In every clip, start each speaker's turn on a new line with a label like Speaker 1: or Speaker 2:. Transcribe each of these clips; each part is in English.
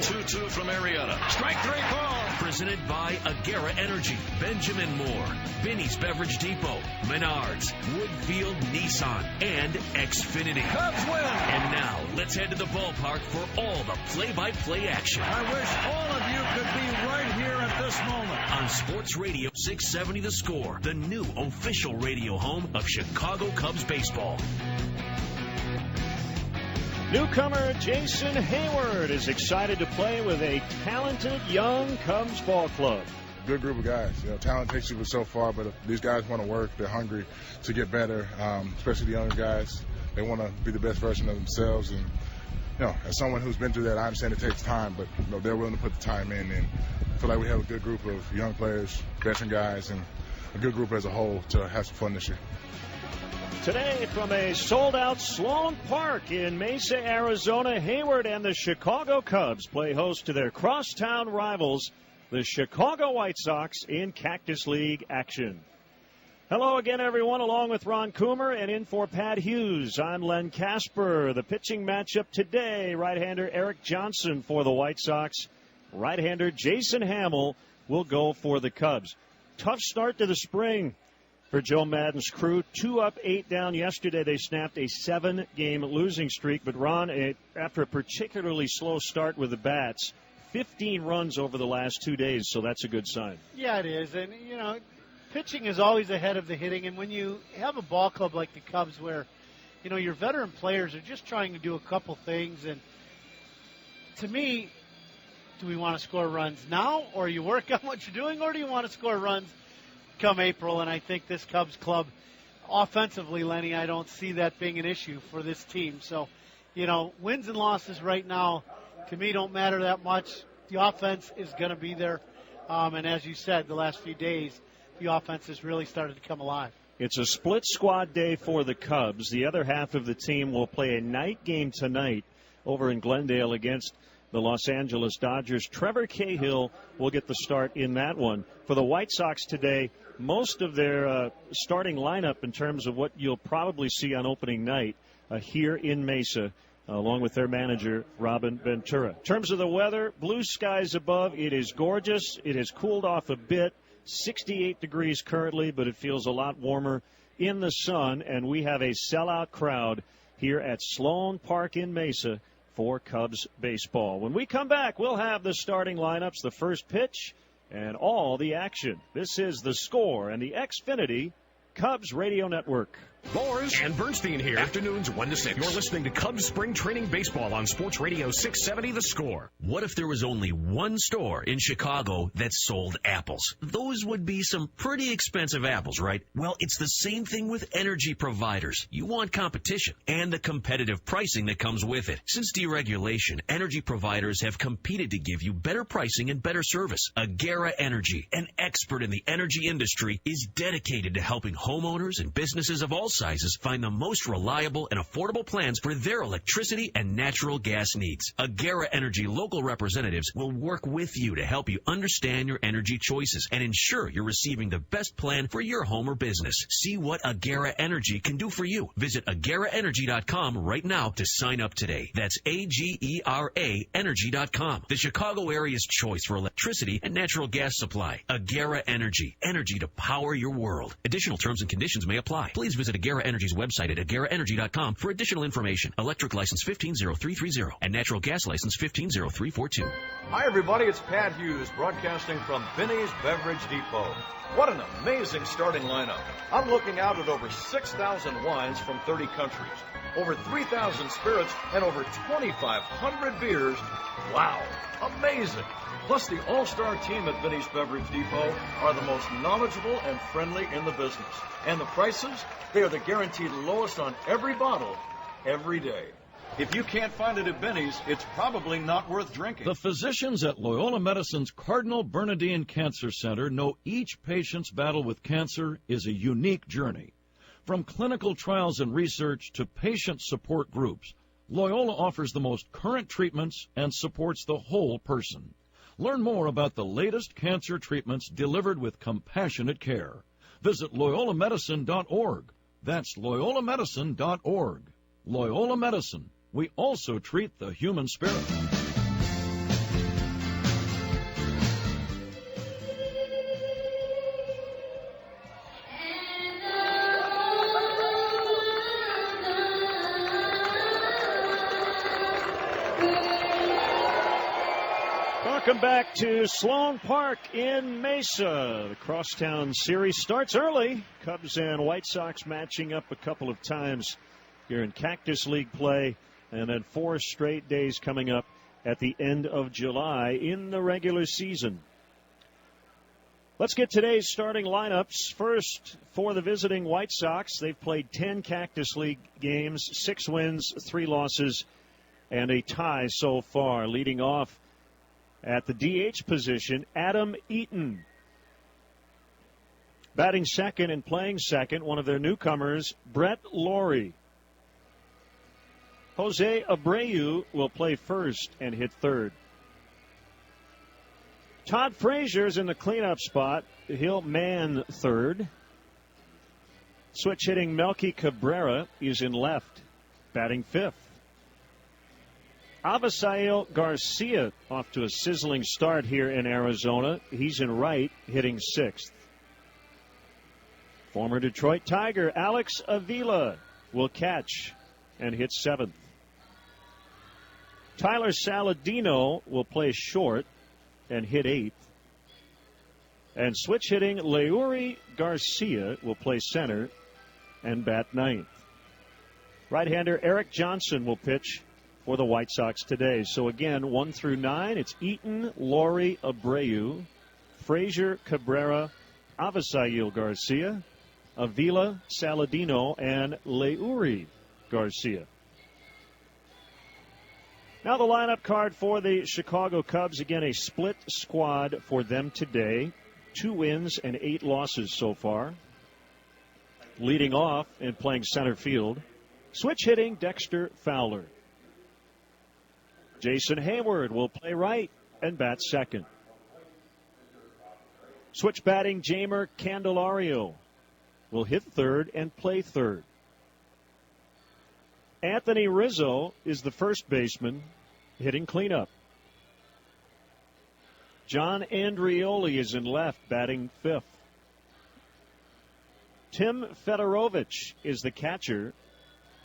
Speaker 1: 2-2 from Marietta.
Speaker 2: Strike 3 ball.
Speaker 3: Presented by Agera Energy, Benjamin Moore, Binny's Beverage Depot, Menards, Woodfield Nissan, and Xfinity.
Speaker 2: Cubs win.
Speaker 3: And now, let's head to the ballpark for all the play-by-play action.
Speaker 2: I wish all of you could be right here at this moment.
Speaker 3: On Sports Radio 670 The Score, the new official radio home of Chicago Cubs baseball.
Speaker 4: Newcomer Jason Hayward is excited to play with a talented young Cubs ball club.
Speaker 5: Good group of guys. Talent takes you so far, but if these guys want to work, they're hungry to get better, especially the younger guys. They want to be the best version of themselves. And, as someone who's been through that, I understand it takes time, but they're willing to put the time in. And I feel like we have a good group of young players, veteran guys, and a good group as a whole to have some fun this year.
Speaker 4: Today from a sold-out Sloan Park in Mesa, Arizona, Hayward and the Chicago Cubs play host to their crosstown rivals, the Chicago White Sox, in Cactus League action. Hello again, everyone, along with Ron Coomer and in for Pat Hughes. I'm Len Casper. The pitching matchup today, right-hander Eric Johnson for the White Sox. Right-hander Jason Hamill will go for the Cubs. Tough start to the spring for Joe Maddon's crew. 2 up, 8 down. Yesterday they snapped a 7-game losing streak. But, Ron, after a particularly slow start with the bats, 15 runs over the last 2 days, so that's a good sign.
Speaker 6: Yeah, it is. And, pitching is always ahead of the hitting. And when you have a ball club like the Cubs where, your veteran players are just trying to do a couple things. And to me, do we want to score runs now, or you work on what you're doing, or do you want to score runs come April? And I think this Cubs club, offensively, Lenny, I don't see that being an issue for this team. So, wins and losses right now, to me, don't matter that much. The offense is going to be there. And as you said, the last few days, the offense has really started to come alive.
Speaker 4: It's a split squad day for the Cubs. The other half of the team will play a night game tonight over in Glendale against the Los Angeles Dodgers. Trevor Cahill will get the start in that one. For the White Sox today, most of their starting lineup in terms of what you'll probably see on opening night here in Mesa, along with their manager, Robin Ventura. In terms of the weather, blue skies above. It is gorgeous. It has cooled off a bit. 68 degrees currently, but it feels a lot warmer in the sun. And we have a sellout crowd here at Sloan Park in Mesa for Cubs baseball. When we come back, we'll have the starting lineups, the first pitch, and all the action. This is The Score and the Xfinity Cubs Radio Network.
Speaker 7: Boers and Bernstein here. Afternoons 1 to 6. You're listening to Cubs Spring Training Baseball on Sports Radio 670 The Score.
Speaker 3: What if there was only one store in Chicago that sold apples? Those would be some pretty expensive apples, right? Well, it's the same thing with energy providers. You want competition and the competitive pricing that comes with it. Since deregulation, energy providers have competed to give you better pricing and better service. Agera Energy, an expert in the energy industry, is dedicated to helping homeowners and businesses of all sizes find the most reliable and affordable plans for their electricity and natural gas needs. Agera Energy local representatives will work with you to help you understand your energy choices and ensure you're receiving the best plan for your home or business. See what Agera Energy can do for you. Visit AgeraEnergy.com right now to sign up today. That's AGERA Energy.com. The Chicago area's choice for electricity and natural gas supply. Agera Energy. Energy to power your world. Additional terms and conditions may apply. Please visit Agera Energy's website at AgeraEnergy.com for additional information. Electric license 150330 and natural gas license 150342.
Speaker 8: Hi, everybody. It's Pat Hughes broadcasting from Binny's Beverage Depot. What an amazing starting lineup. I'm looking out at over 6,000 wines from 30 countries, over 3,000 spirits, and over 2,500 beers. Wow, amazing. Plus, the all-star team at Binny's Beverage Depot are the most knowledgeable and friendly in the business. And the prices, they are the guaranteed lowest on every bottle, every day. If you can't find it at Binny's, it's probably not worth drinking.
Speaker 2: The physicians at Loyola Medicine's Cardinal Bernardine Cancer Center know each patient's battle with cancer is a unique journey. From clinical trials and research to patient support groups, Loyola offers the most current treatments and supports the whole person. Learn more about the latest cancer treatments delivered with compassionate care. Visit LoyolaMedicine.org. That's LoyolaMedicine.org. Loyola Medicine. We also treat the human spirit.
Speaker 4: Welcome back to Sloan Park in Mesa. The Crosstown Series starts early. Cubs and White Sox matching up a couple of times here in Cactus League play, and then 4 straight days coming up at the end of July in the regular season. Let's get today's starting lineups. First, for the visiting White Sox, they've played 10 Cactus League games, 6 wins, 3 losses, and a tie so far. Leading off at the DH position, Adam Eaton. Batting second and playing second, one of their newcomers, Brett Laurie. Jose Abreu will play first and hit third. Todd Frazier's in the cleanup spot. He'll man third. Switch hitting Melky Cabrera is in left, batting fifth. Avisail Garcia off to a sizzling start here in Arizona. He's in right, hitting sixth. Former Detroit Tiger Alex Avila will catch and hit seventh. Tyler Saladino will play short and hit eighth. And switch hitting Leury Garcia will play center and bat ninth. Right-hander Eric Johnson will pitch for the White Sox today. So again, 1 through 9, it's Eaton, Laurie, Abreu, Frazier, Cabrera, Avisail Garcia, Avila, Saladino, and Leury Garcia. Now the lineup card for the Chicago Cubs. Again, a split squad for them today. 2 wins and 8 losses so far. Leading off and playing center field, switch hitting Dexter Fowler. Jason Hayward will play right and bat second. Switch batting Jeimer Candelario will hit third and play third. Anthony Rizzo is the first baseman, hitting cleanup. John Andrioli is in left, batting fifth. Tim Fedorovich is the catcher.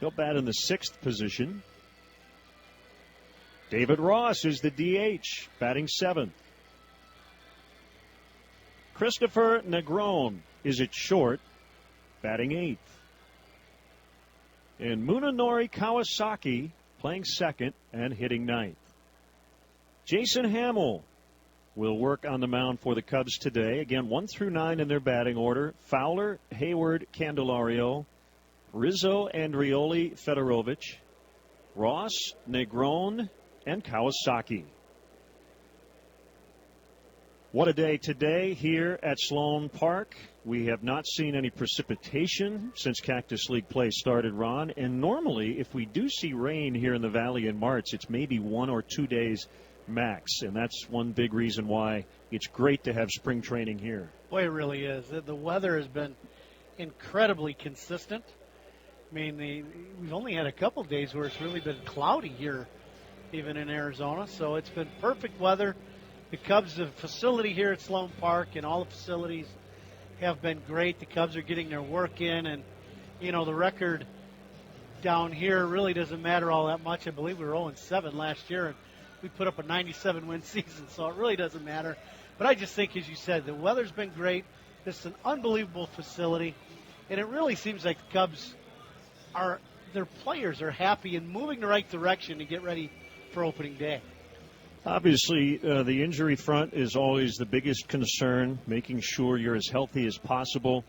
Speaker 4: He'll bat in the sixth position. David Ross is the DH, batting seventh. Christopher Negron is at short, batting eighth. And Munenori Kawasaki playing second and hitting ninth. Jason Hamill will work on the mound for the Cubs today. Again, 1 through 9 in their batting order. Fowler, Hayward, Candelario, Rizzo, Andrioli, Fedorovich, Ross, Negron, and Kawasaki. What a day today here at Sloan Park. We have not seen any precipitation since Cactus League play started, Ron. And normally, if we do see rain here in the Valley in March, it's maybe 1 or 2 days max. And that's one big reason why it's great to have spring training here.
Speaker 6: Boy, it really is. The weather has been incredibly consistent. I mean, we've only had a couple days where it's really been cloudy here, even in Arizona. So it's been perfect weather. The Cubs, the facility here at Sloan Park and all the facilities have been great. The Cubs are getting their work in, and, you know, the record down here really doesn't matter all that much. I believe we were 0-7 last year, and we put up a 97-win season, so it really doesn't matter. But I just think, as you said, the weather's been great. This is an unbelievable facility, and it really seems like the Cubs their players are happy and moving the right direction to get ready for opening day.
Speaker 4: Obviously, the injury front is always the biggest concern, making sure you're as healthy as possible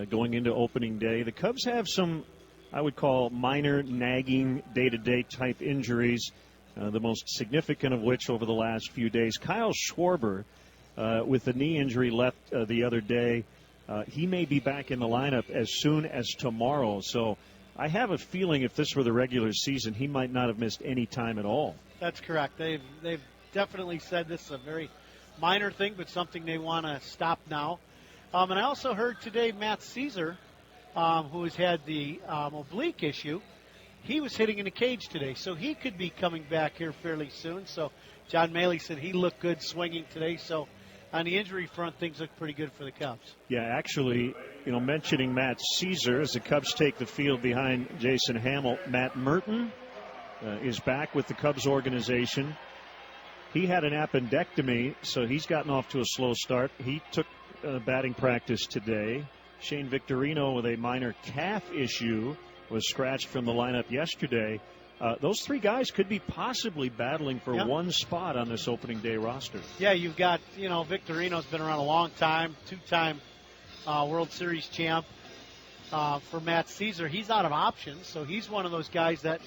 Speaker 4: going into opening day. The Cubs have some, I would call, minor, nagging, day-to-day type injuries, the most significant of which over the last few days. Kyle Schwarber, with the knee injury left the other day, he may be back in the lineup as soon as tomorrow. So I have a feeling if this were the regular season, he might not have missed any time at all. That's correct. They've definitely said this is a very minor thing, but something they want to stop now. And I also heard today Matt Caesar, who has had the oblique issue, he was hitting in the cage today, so he could be coming back here fairly soon. So John Maley said he looked good swinging today. So on the injury front, things look pretty good for the Cubs. Yeah, actually, mentioning Matt Caesar, as the Cubs take the field behind Jason Hamill, Matt Merton is back with the Cubs organization. He had an appendectomy, so he's gotten off to a slow start. He took batting practice today. Shane Victorino with a minor calf issue was scratched from the lineup yesterday. Those three guys could be possibly battling for one spot on this opening day roster.
Speaker 6: Yeah, you've got, Victorino's been around a long time, two-time World Series champ. For Matt Caesar, he's out of options, so he's one of those guys that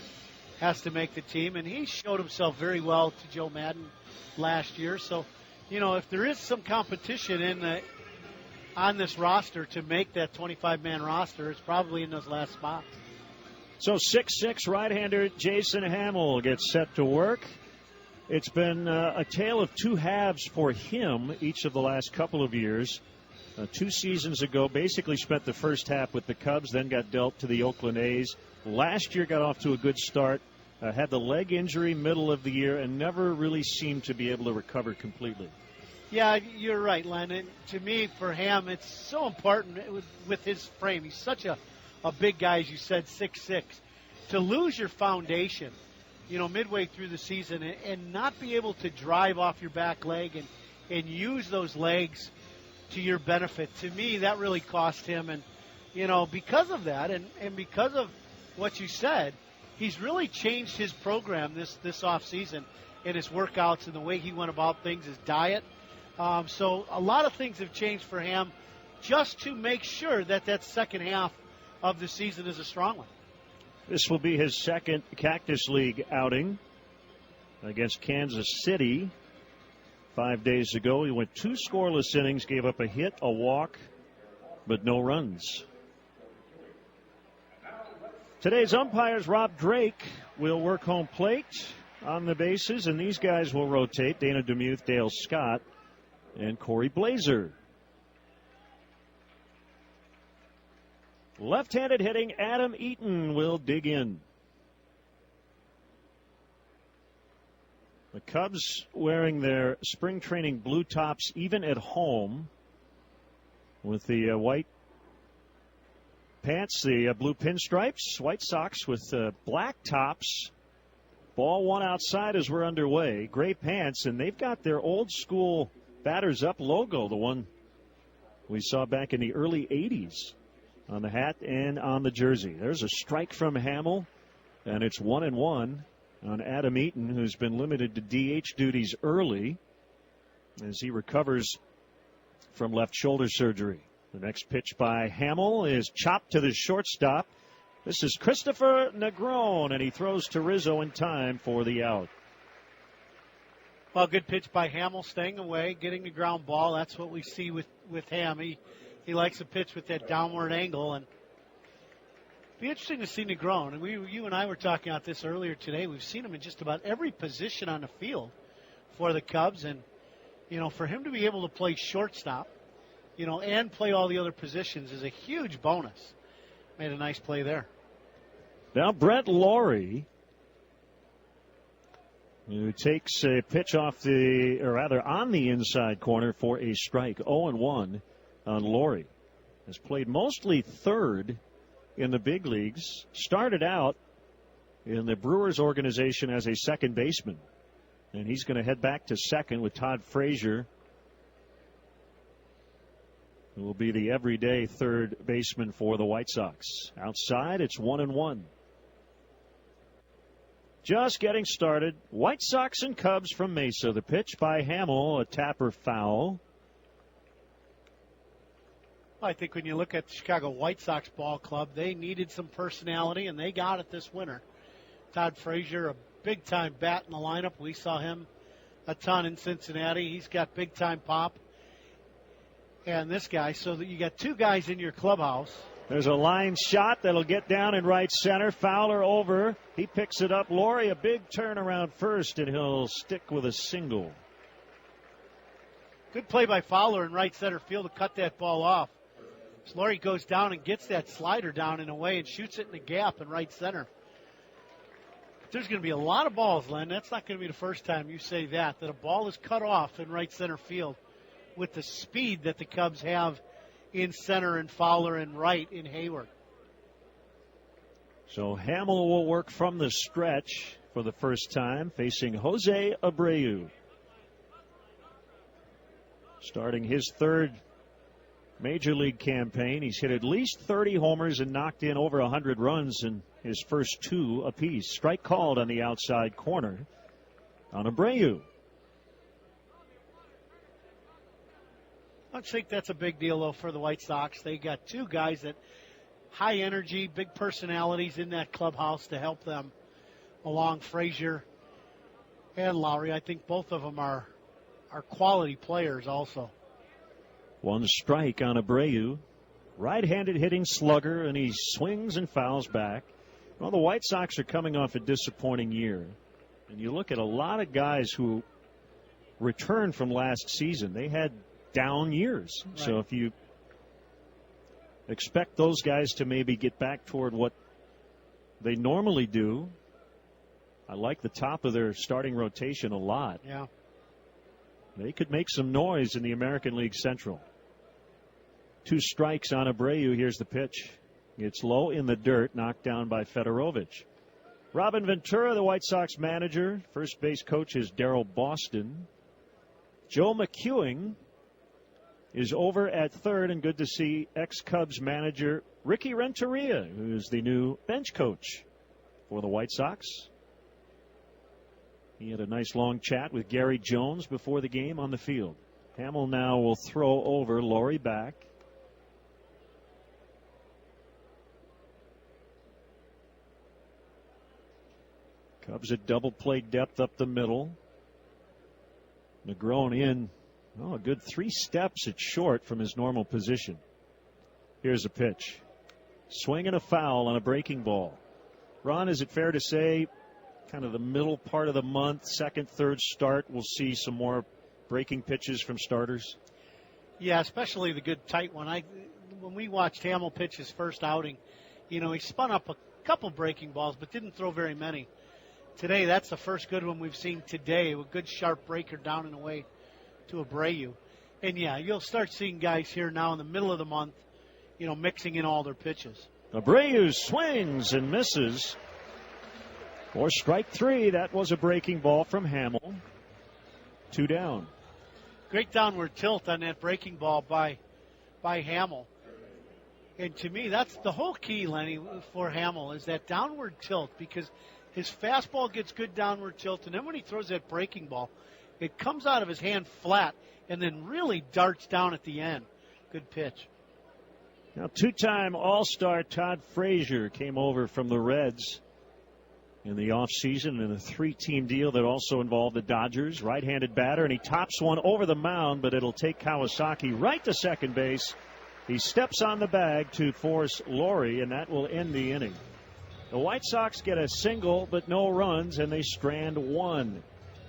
Speaker 6: has to make the team, and he showed himself very well to Joe Madden last year. So, if there is some competition on this roster to make that 25-man roster, it's probably in those last spots.
Speaker 4: So 6'6" right-hander Jason Hamill gets set to work. It's been a tale of two halves for him each of the last couple of years. 2 seasons ago, basically spent the first half with the Cubs, then got dealt to the Oakland A's. Last year got off to a good start, had the leg injury middle of the year, and never really seemed to be able to recover completely.
Speaker 6: Yeah, you're right, Len. And to me, for Ham, it's so important with his frame. He's such a big guy, as you said, 6'6". To lose your foundation, midway through the season and not be able to drive off your back leg and use those legs to your benefit, to me, that really cost him. And, because of that and because of what you said, he's really changed his program this offseason and his workouts and the way he went about things, his diet. So a lot of things have changed for him just to make sure that second half of the season is a strong one.
Speaker 4: This will be his second Cactus League outing against Kansas City. 5 days ago, he went 2 scoreless innings, gave up a hit, a walk, but no runs. Today's umpires, Rob Drake, will work home plate on the bases, and these guys will rotate: Dana Demuth, Dale Scott, and Corey Blazer. Left-handed hitting Adam Eaton will dig in. The Cubs wearing their spring training blue tops even at home, with the white pants, the blue pinstripes. White Sox with black tops. Ball one outside as we're underway. Gray pants, and they've got their old school Batters Up logo, the one we saw back in the early 80s on the hat and on the jersey. There's a strike from Hamill, and it's 1-1 on Adam Eaton, who's been limited to DH duties early as he recovers from left shoulder surgery. The next pitch by Hamill is chopped to the shortstop. This is Christopher Negron, and he throws to Rizzo in time for the out.
Speaker 6: Well, good pitch by Hamill, staying away, getting the ground ball. That's what we see with Ham. He likes a pitch with that downward angle, and it'd be interesting to see Negron. And you and I were talking about this earlier today. We've seen him in just about every position on the field for the Cubs, and for him to be able to play shortstop, and play all the other positions is a huge bonus. Made a nice play there.
Speaker 4: Now Brett Laurie, who takes a pitch on the inside corner for a strike. 0-1 on Laurie. Has played mostly third in the big leagues. Started out in the Brewers organization as a second baseman. And he's going to head back to second with Todd Frazier, who will be the everyday third baseman for the White Sox. Outside, it's 1-1. Just getting started. White Sox and Cubs from Mesa. The pitch by Hamill, a tapper foul.
Speaker 6: I think when you look at the Chicago White Sox ball club, they needed some personality, and they got it this winter. Todd Frazier, a big-time bat in the lineup. We saw him a ton in Cincinnati. He's got big-time pop. And this guy, so that you got two guys in your clubhouse.
Speaker 4: There's a line shot that'll get down in right center. Fowler over. He picks it up. Laurie, a big turn around first, and he'll stick with a single.
Speaker 6: Good play by Fowler in right center field to cut that ball off. So Laurie goes down and gets that slider down in a way and shoots it in the gap in right center. There's going to be a lot of balls, Len. That's not going to be the first time you say that a ball is cut off in right center field with the speed that the Cubs have in center and Fowler and right in Hayward.
Speaker 4: So Hamill will work from the stretch for the first time, facing Jose Abreu. starting his third Major League campaign. He's hit at least 30 homers and knocked in over 100 runs in his first 2 apiece. Strike called on the outside corner on Abreu.
Speaker 6: I think that's a big deal, though, for the White Sox. They got 2 guys that high energy, big personalities in that clubhouse to help them along, Frazier and Lowry. I think both of them are quality players also.
Speaker 4: 1 strike on Abreu. Right-handed hitting slugger, and he swings and fouls back. Well, the White Sox are coming off a disappointing year. And you look at a lot of guys who returned from last season. They had down years. Right. So if you expect those guys to maybe get back toward what they normally do, I like the top of their starting rotation a lot.
Speaker 6: Yeah.
Speaker 4: They could make some noise in the American League Central. 2 strikes on Abreu. Here's the pitch. It's low in the dirt, knocked down by Fedorovich. Robin Ventura, the White Sox manager. First base coach is Darrell Boston. Joe McEwing is over at third, and good to see ex-Cubs manager Ricky Renteria, who is the new bench coach for the White Sox. He had a nice long chat with Gary Jones before the game on the field. Hamill now will throw over, Lowry back. Cubs at double play depth up the middle. Negron in, a good 3 steps at short from his normal position. Here's a pitch. Swing and a foul on a breaking ball. Ron, is it fair to say kind of the middle part of the month, second, third start, we'll see some more breaking pitches from starters?
Speaker 6: Yeah, especially the good tight one. When we watched Hamill pitch his first outing, he spun up a couple breaking balls but didn't throw very many. Today, that's the first good one we've seen today, a good sharp breaker down and away to Abreu. And, yeah, you'll start seeing guys here now in the middle of the month, mixing in all their pitches.
Speaker 4: Abreu swings and misses for strike 3. That was a breaking ball from Hamill. 2 down.
Speaker 6: Great downward tilt on that breaking ball by Hamill. And to me, that's the whole key, Lenny, for Hamill, is that downward tilt, because his fastball gets good downward tilt, and then when he throws that breaking ball, it comes out of his hand flat and then really darts down at the end. Good pitch.
Speaker 4: Now, 2-time All-Star Todd Frazier came over from the Reds in the offseason in a 3-team deal that also involved the Dodgers. Right-handed batter, and he tops one over the mound, but it'll take Kawasaki right to second base. He steps on the bag to force Lowry, and that will end the inning. The White Sox get a single but no runs, and they strand 1.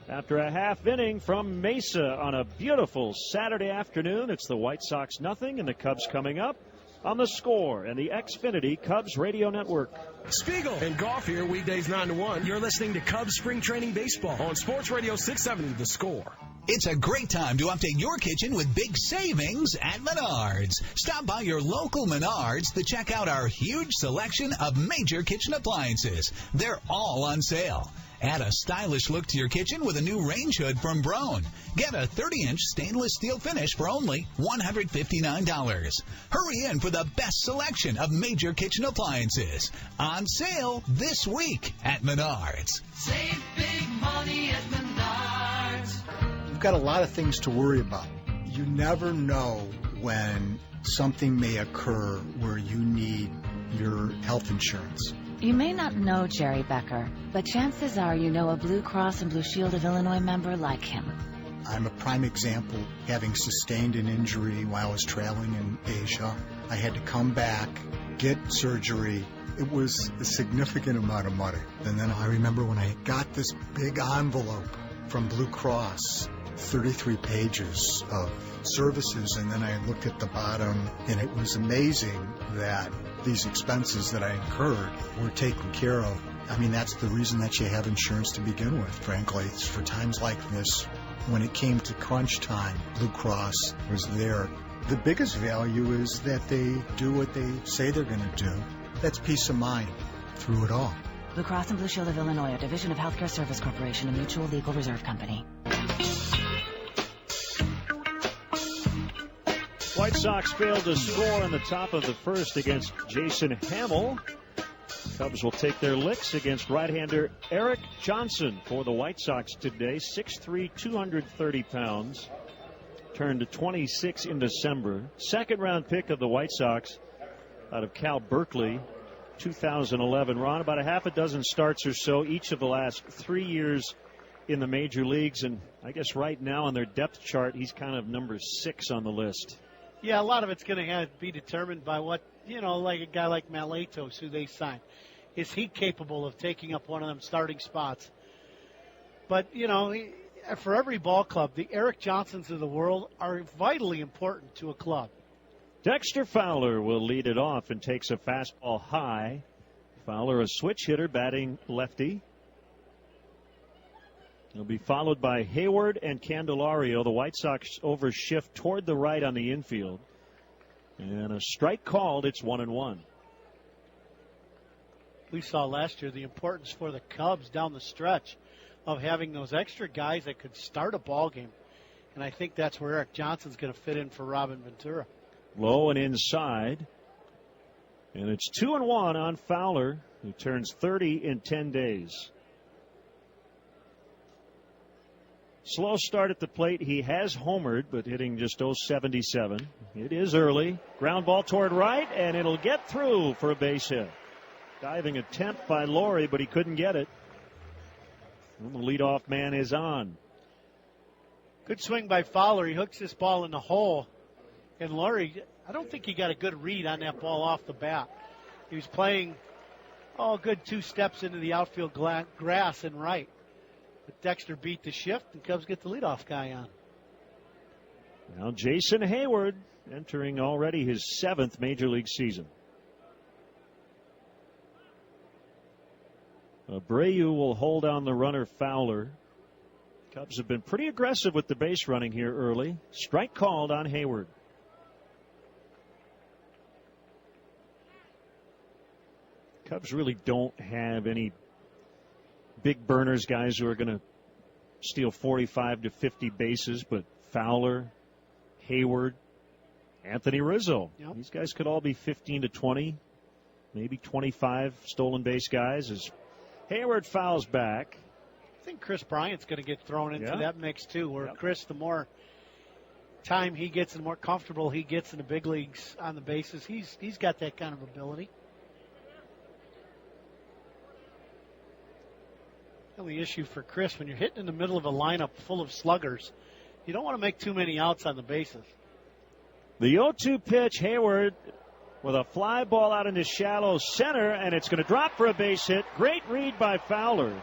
Speaker 4: After a half inning from Mesa on a beautiful Saturday afternoon, it's the White Sox nothing and the Cubs coming up on The Score and the Xfinity Cubs Radio Network.
Speaker 7: Spiegel and Golf here weekdays 9 to 1.
Speaker 1: You're listening to Cubs Spring Training Baseball
Speaker 7: on Sports Radio 670 The Score.
Speaker 9: It's a great time to update your kitchen with big savings at Menards. Stop by your local Menards to check out our huge selection of major kitchen appliances. They're all on sale. Add a stylish look to your kitchen with a new range hood from Brown. Get a 30-inch stainless steel finish for only $159. Hurry in for the best selection of major kitchen appliances. On sale this week at Menards.
Speaker 10: Save big money at Menards.
Speaker 11: You've got a lot of things to worry about. You never know when something may occur where you need your health insurance.
Speaker 12: You may not know Jerry Becker, but chances are you know a Blue Cross and Blue Shield of Illinois member like him.
Speaker 11: I'm a prime example, having sustained an injury while I was traveling in Asia. I had to come back, get surgery. It was a significant amount of money. And then I remember when I got this big envelope from Blue Cross, 33 pages of services, and then I looked at the bottom, and it was amazing that these expenses that I incurred were taken care of. I mean, that's the reason that you have insurance to begin with, frankly. It's for times like this. When it came to crunch time, Blue Cross was there. The biggest value is that they do what they say they're going to do. That's peace of mind through it all.
Speaker 12: Blue Cross and Blue Shield of Illinois, a division of Healthcare Service Corporation, a mutual legal reserve company.
Speaker 4: White Sox failed to score in the top of the first against Jason Hamill. Cubs will take their licks against right-hander Eric Johnson for the White Sox today. 6'3", 230 pounds. Turned 26 in December. Second-round pick of the White Sox out of Cal Berkeley, 2011. Ron, about a half a dozen starts or so each of the last 3 years in the major leagues. And I guess right now on their depth chart, he's kind of number 6 on the list.
Speaker 6: Yeah, a lot of it's going to be determined by what, like a guy like Malatos, who they signed. Is he capable of taking up one of them starting spots? But, for every ball club, the Eric Johnsons of the world are vitally important to a club.
Speaker 4: Dexter Fowler will lead it off and takes a fastball high. Fowler, a switch hitter, batting lefty. He'll be followed by Hayward and Candelario. The White Sox overshift toward the right on the infield. And a strike called. It's 1-1.
Speaker 6: We saw last year the importance for the Cubs down the stretch of having those extra guys that could start a ball game. And I think that's where Eric Johnson's going to fit in for Robin Ventura.
Speaker 4: Low and inside. And it's 2-1 on Fowler, who turns 30 in 10 days. Slow start at the plate. He has homered, but hitting just 0.77. It is early. Ground ball toward right, and it'll get through for a base hit. Diving attempt by Laurie, but he couldn't get it. And the leadoff man is on.
Speaker 6: Good swing by Fowler. He hooks this ball in the hole. And Laurie, I don't think he got a good read on that ball off the bat. He was playing, a good 2 steps into the outfield grass and right. But Dexter beat the shift, and Cubs get the leadoff guy on.
Speaker 4: Now Jason Hayward entering already his 7th major league season. Abreu will hold on the runner Fowler. Cubs have been pretty aggressive with the base running here early. Strike called on Hayward. Cubs really don't have any big burners, guys who are going to steal 45 to 50 bases, but Fowler, Hayward, Anthony Rizzo.
Speaker 6: Yep.
Speaker 4: These guys could all be 15 to 20, maybe 25 stolen base guys as Hayward fouls back.
Speaker 6: I think Chris Bryant's going to get thrown into that mix, too, where
Speaker 4: Yep.
Speaker 6: Chris, the more time he gets and the more comfortable he gets in the big leagues on the bases, he's got that kind of ability. The only issue for Chris, when you're hitting in the middle of a lineup full of sluggers, you don't want to make too many outs on the bases.
Speaker 4: The 0-2 pitch, Hayward with a fly ball out into shallow center, and it's going to drop for a base hit. Great read by Fowler.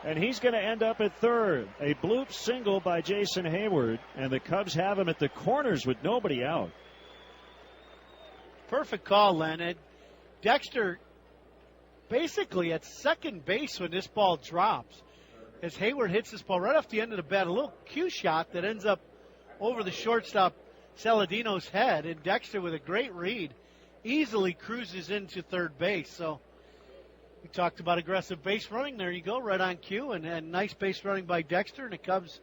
Speaker 4: And he's going to end up at third. A bloop single by Jason Hayward, and the Cubs have him at the corners with nobody out.
Speaker 6: Perfect call, Leonard. Dexter basically at second base when this ball drops. As Hayward hits this ball right off the end of the bat, a little cue shot that ends up over the shortstop Saladino's head, and Dexter with a great read easily cruises into third base. So we talked about aggressive base running. There you go, right on cue, and nice base running by Dexter, and the Cubs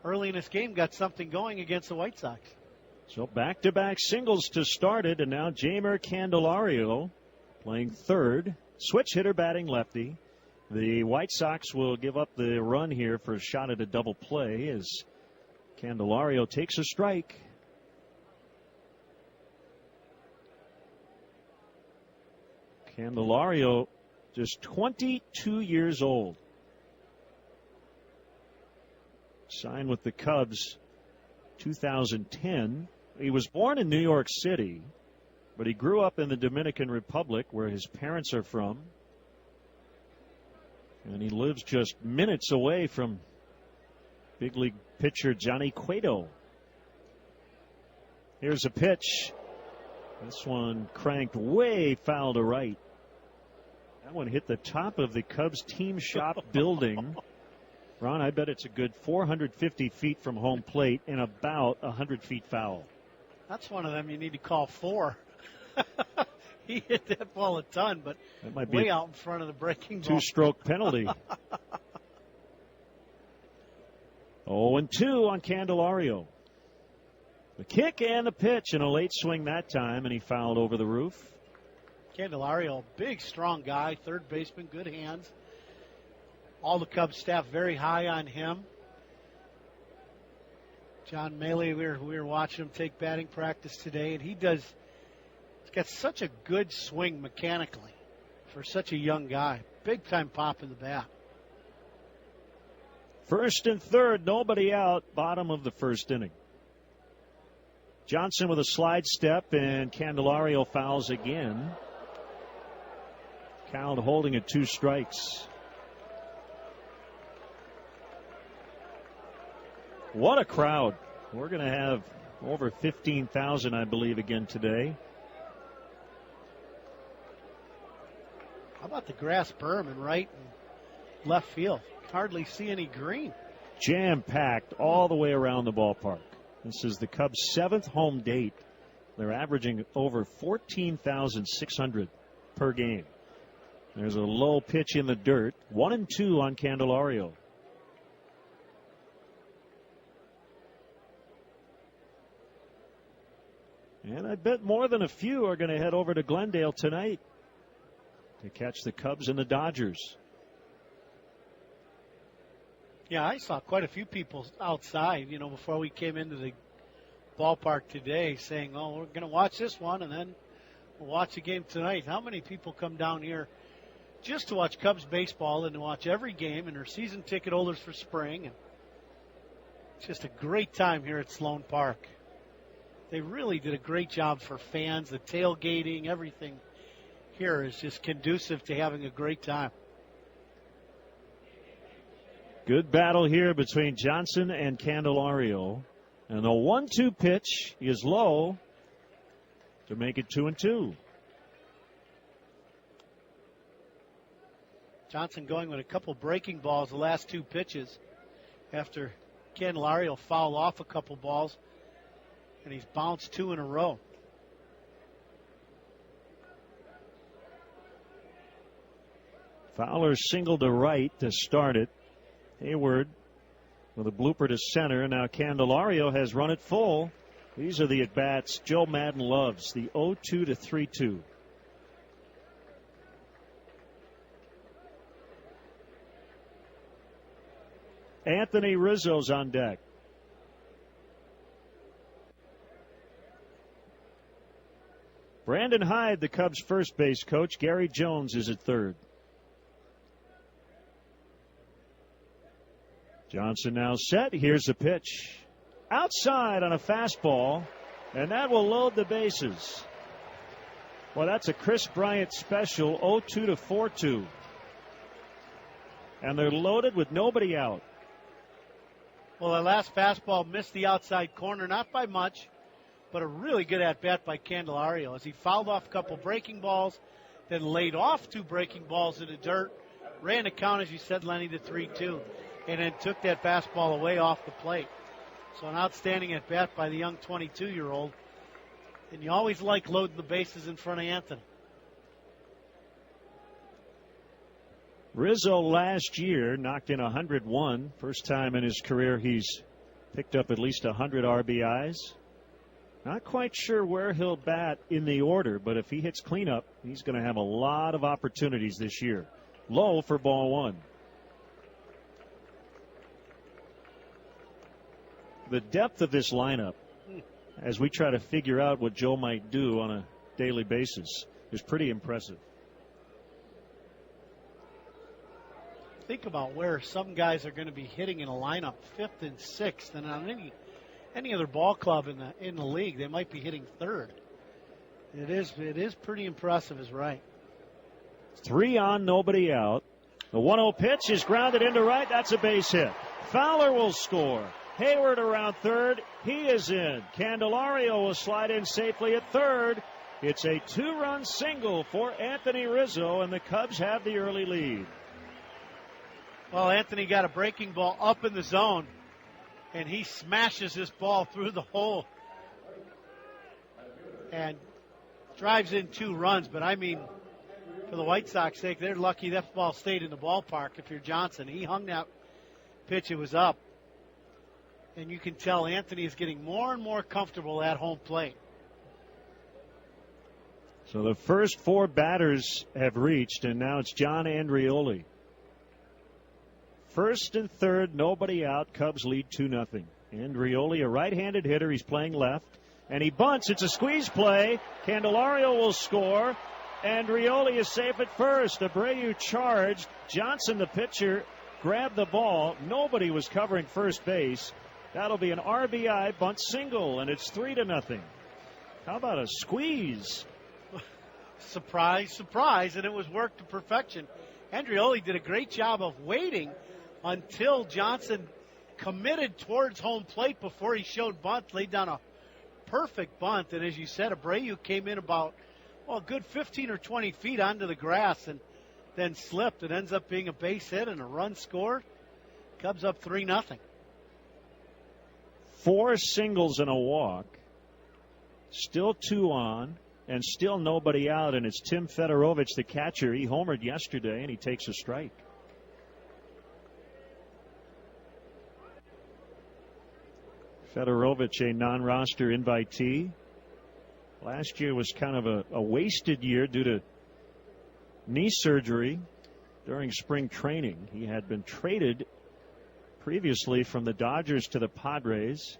Speaker 6: early in this game got something going against the White Sox.
Speaker 4: So back-to-back singles to start it, and now Jeimer Candelario playing third. Switch hitter batting lefty. The White Sox will give up the run here for a shot at a double play as Candelario takes a strike. Candelario just 22 years old. Signed with the Cubs 2010. He was born in New York City, but he grew up in the Dominican Republic, where his parents are from. And he lives just minutes away from big league pitcher Johnny Cueto. Here's a pitch. This one cranked way foul to right. That one hit the top of the Cubs team shop building. Ron, I bet it's a good 450 feet from home plate and about 100 feet foul.
Speaker 6: That's one of them you need to call for. He hit that ball a ton, but
Speaker 4: that might
Speaker 6: way
Speaker 4: be
Speaker 6: out in front of the breaking ball.
Speaker 4: Two-stroke penalty. 0-2 on Candelario. The kick and the pitch, and a late swing that time, and he fouled over the roof.
Speaker 6: Candelario, big, strong guy, third baseman, good hands. All the Cubs staff very high on him. John Maley, we were watching him take batting practice today, and he's got such a good swing mechanically for such a young guy. Big time pop in the bat.
Speaker 4: First and third, nobody out, bottom of the first inning. Johnson with a slide step, and Candelario fouls again. Count holding at 2 strikes. What a crowd. We're going to have over 15,000, I believe, again today.
Speaker 6: How about the grass berm in right and left field? Hardly see any green.
Speaker 4: Jam-packed all the way around the ballpark. This is the Cubs' 7th home date. They're averaging over 14,600 per game. There's a low pitch in the dirt. 1-2 on Candelario. And I bet more than a few are going to head over to Glendale tonight to catch the Cubs and the Dodgers.
Speaker 6: Yeah, I saw quite a few people outside, before we came into the ballpark today saying, oh, we're going to watch this one and then we'll watch the game tonight. How many people come down here just to watch Cubs baseball and to watch every game, and are season ticket holders for spring? And it's just a great time here at Sloan Park. They really did a great job for fans. The tailgating, everything here is just conducive to having a great time.
Speaker 4: Good battle here between Johnson and Candelario. And the 1-2 pitch is low to make it 2-2.
Speaker 6: Johnson going with a couple breaking balls the last 2 pitches after Candelario fouled off a couple balls, and he's bounced 2 in a row.
Speaker 4: Fowler singled to right to start it. Hayward with a blooper to center. Now Candelario has run it full. These are the at-bats Joe Madden loves, the 0-2 to 3-2. Anthony Rizzo's on deck. Brandon Hyde, the Cubs' first base coach. Gary Jones is at third. Johnson now set. Here's the pitch. Outside on a fastball, and that will load the bases. Well, that's a Chris Bryant special, 0-2 to 4-2. And they're loaded with nobody out.
Speaker 6: Well, that last fastball missed the outside corner, not by much, but a really good at-bat by Candelario as he fouled off a couple breaking balls, then laid off 2 breaking balls in the dirt, ran the count, as you said, Lenny, to 3-2. And then took that fastball away off the plate. So an outstanding at-bat by the young 22-year-old. And you always like loading the bases in front of Anthony.
Speaker 4: Rizzo last year knocked in 101. First time in his career he's picked up at least 100 RBIs. Not quite sure where he'll bat in the order, but if he hits cleanup, he's going to have a lot of opportunities this year. Low for ball 1. The depth of this lineup, as we try to figure out what Joe might do on a daily basis, is pretty impressive.
Speaker 6: Think about where some guys are going to be hitting in a lineup 5th and 6th, and on any other ball club in the league, they might be hitting 3rd. It is pretty impressive, is right.
Speaker 4: 3 on, nobody out. The 1-0 pitch is grounded into right. That's a base hit. Fowler will score. Hayward around third. He is in. Candelario will slide in safely at third. It's a 2-run single for Anthony Rizzo, and the Cubs have the early lead.
Speaker 6: Well, Anthony got a breaking ball up in the zone, and he smashes this ball through the hole and drives in 2 runs. But, I mean, for the White Sox sake, they're lucky that ball stayed in the ballpark if you're Johnson. He hung that pitch. It was up. And you can tell Anthony is getting more and more comfortable at home plate.
Speaker 4: So the first 4 batters have reached, and now it's John Andreoli. First and third, nobody out. Cubs lead 2-0. Andreoli, a right-handed hitter. He's playing left. And he bunts. It's a squeeze play. Candelario will score. Andreoli is safe at first. Abreu charged. Johnson, the pitcher, grabbed the ball. Nobody was covering first base. That'll be an RBI bunt single, and it's 3-0. How about a squeeze?
Speaker 6: Surprise, surprise, and it was worked to perfection. Andreoli did a great job of waiting until Johnson committed towards home plate before he showed bunt, laid down a perfect bunt, and as you said, Abreu came in about a good 15 or 20 feet onto the grass and then slipped. It ends up being a base hit and a run scored. Cubs up 3-0.
Speaker 4: 4 singles and a walk. Still 2 on, and still nobody out, and it's Tim Fedorovich, the catcher. He homered yesterday, and he takes a strike. Fedorovich, a non-roster invitee. Last year was kind of a wasted year due to knee surgery during spring training. He had been traded previously from the Dodgers to the Padres.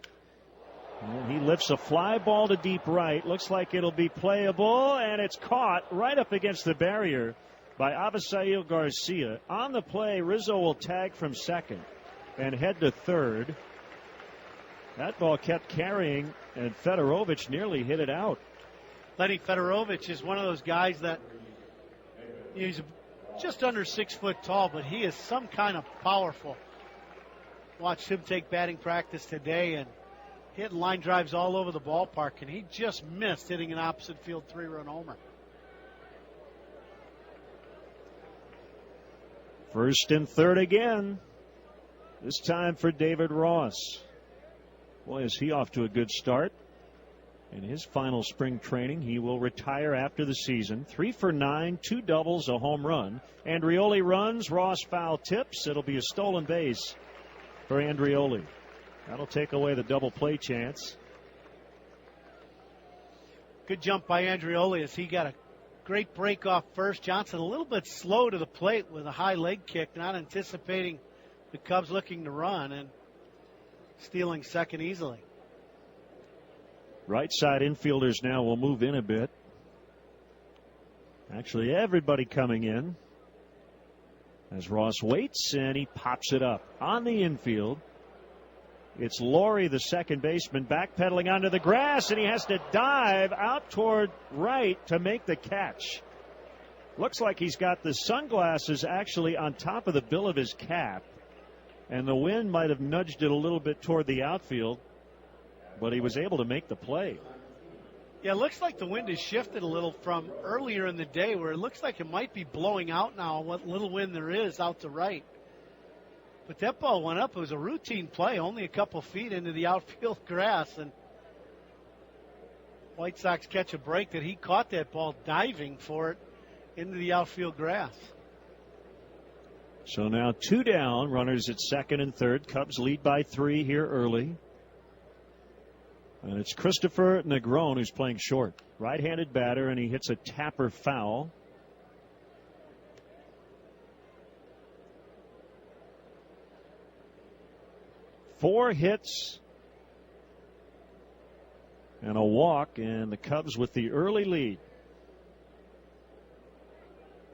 Speaker 4: And he lifts a fly ball to deep right. Looks like it'll be playable, and it's caught right up against the barrier by Avisail Garcia. On the play, Rizzo will tag from second and head to third. That ball kept carrying, and Fedorovich nearly hit it out.
Speaker 6: Lenny Fedorovich is one of those guys that he's just under 6 foot tall, but he is some kind of powerful. Watched him take batting practice today and hitting line drives all over the ballpark, and he just missed hitting an opposite field 3-run homer.
Speaker 4: First and third again. This time for David Ross. Boy, is he off to a good start. In his final spring training, he will retire after the season. 3 for 9, 2 doubles, a home run. Andreoli runs, Ross foul tips. It'll be a stolen base for Andreoli. That'll take away the double play chance.
Speaker 6: Good jump by Andreoli as he got a great break off first. Johnson a little bit slow to the plate with a high leg kick, not anticipating the Cubs looking to run and stealing second easily.
Speaker 4: Right side infielders now will move in a bit. Actually, everybody coming in as Ross waits, and he pops it up on the infield. It's Laurie, the second baseman, backpedaling onto the grass, and he has to dive out toward right to make the catch. Looks like he's got the sunglasses actually on top of the bill of his cap, and the wind might have nudged it a little bit toward the outfield, but he was able to make the play.
Speaker 6: Yeah, it looks like the wind has shifted a little from earlier in the day where it looks like it might be blowing out now, what little wind there is out to right. But that ball went up. It was a routine play, only a couple feet into the outfield grass, and White Sox catch a break that he caught that ball diving for it into the outfield grass.
Speaker 4: So now 2 down, runners at second and third. Cubs lead by 3 here early. And it's Christopher Negron who's playing short. Right-handed batter, and he hits a tapper foul. Four hits and a walk, and the Cubs with the early lead.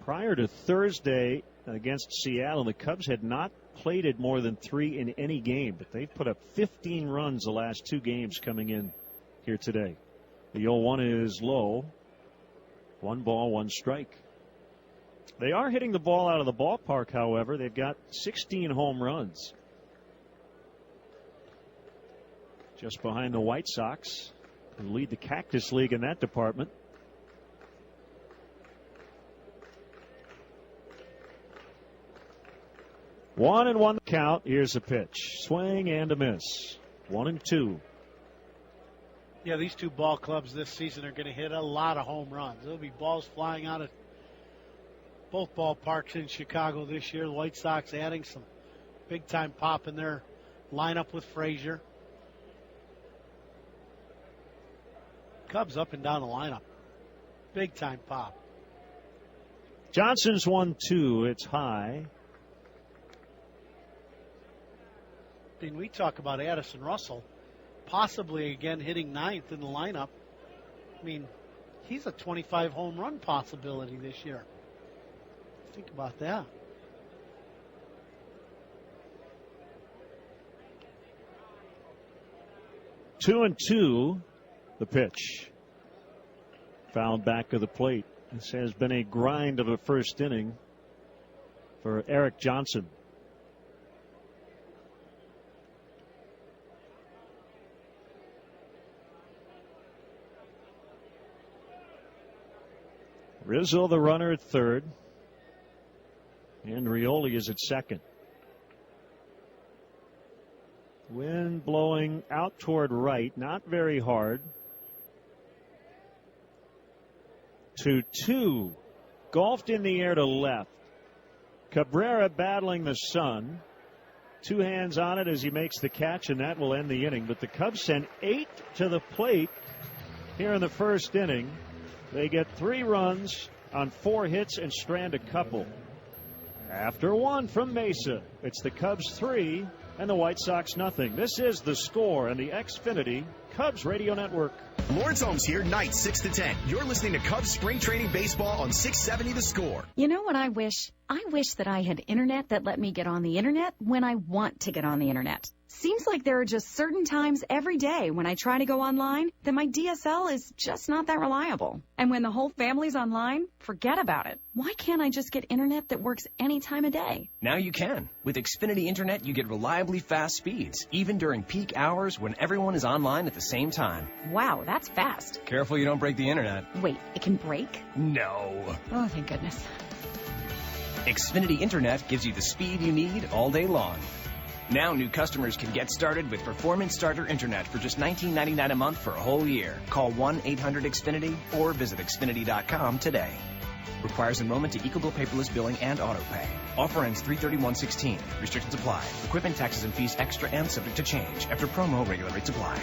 Speaker 4: Prior to Thursday against Seattle, the Cubs had not plated more than 3 in any game, but they've put up 15 runs the last 2 games coming in here today. The 0-1 is low. 1 ball, 1 strike. They are hitting the ball out of the ballpark, however. They've got 16 home runs. Just behind the White Sox, who lead the Cactus League in that department. One and one count. Here's a pitch. Swing and a miss. 1-2.
Speaker 6: Yeah, these two ball clubs this season are going to hit a lot of home runs. There'll be balls flying out of both ballparks in Chicago this year. The White Sox adding some big-time pop in their lineup with Frazier. Cubs up and down the lineup. Big time pop.
Speaker 4: Johnson's 1-2. It's high.
Speaker 6: And we talk about Addison Russell possibly again hitting ninth in the lineup. I mean, he's a 25 home run possibility this year. Think about that.
Speaker 4: 2-2, the pitch. Fouled back of the plate. This has been a grind of a first inning for Eric Johnson. Rizzo, the runner, at third. And Rioli is at second. Wind blowing out toward right, not very hard. 2-2. Golfed in the air to left. Cabrera battling the sun. Two hands on it as he makes the catch, and that will end the inning. But the Cubs send 8 to the plate here in the first inning. They get 3 runs on 4 hits and strand a couple. After 1 from Mesa, it's the Cubs 3 and the White Sox nothing. This is The Score and the Xfinity Cubs Radio Network.
Speaker 7: Lawrence Holmes here, nights 6 to 10. You're listening to Cubs Spring Training Baseball on 670 The Score.
Speaker 13: You know what I wish? I wish that I had internet that let me get on the internet when I want to get on the internet. Seems like there are just certain times every day when I try to go online that my DSL is just not that reliable. And when the whole family's online, forget about it. Why can't I just get internet that works any time of day?
Speaker 14: Now you can. With Xfinity Internet, you get reliably fast speeds, even during peak hours when everyone is online at the same time.
Speaker 13: Wow, that's fast.
Speaker 14: Careful you don't break the internet.
Speaker 13: Wait, it can break?
Speaker 14: No.
Speaker 13: Oh, thank goodness.
Speaker 14: Xfinity Internet gives you the speed you need all day long. Now new customers can get started with Performance Starter Internet for just $19.99 a month for a whole year. Call 1-800-XFINITY or visit Xfinity.com today. Requires enrollment to EcoBill paperless billing and auto pay. Offer ends 3/31/16. Restrictions apply. Equipment, taxes, and fees extra and subject to change. After promo, regular rates apply.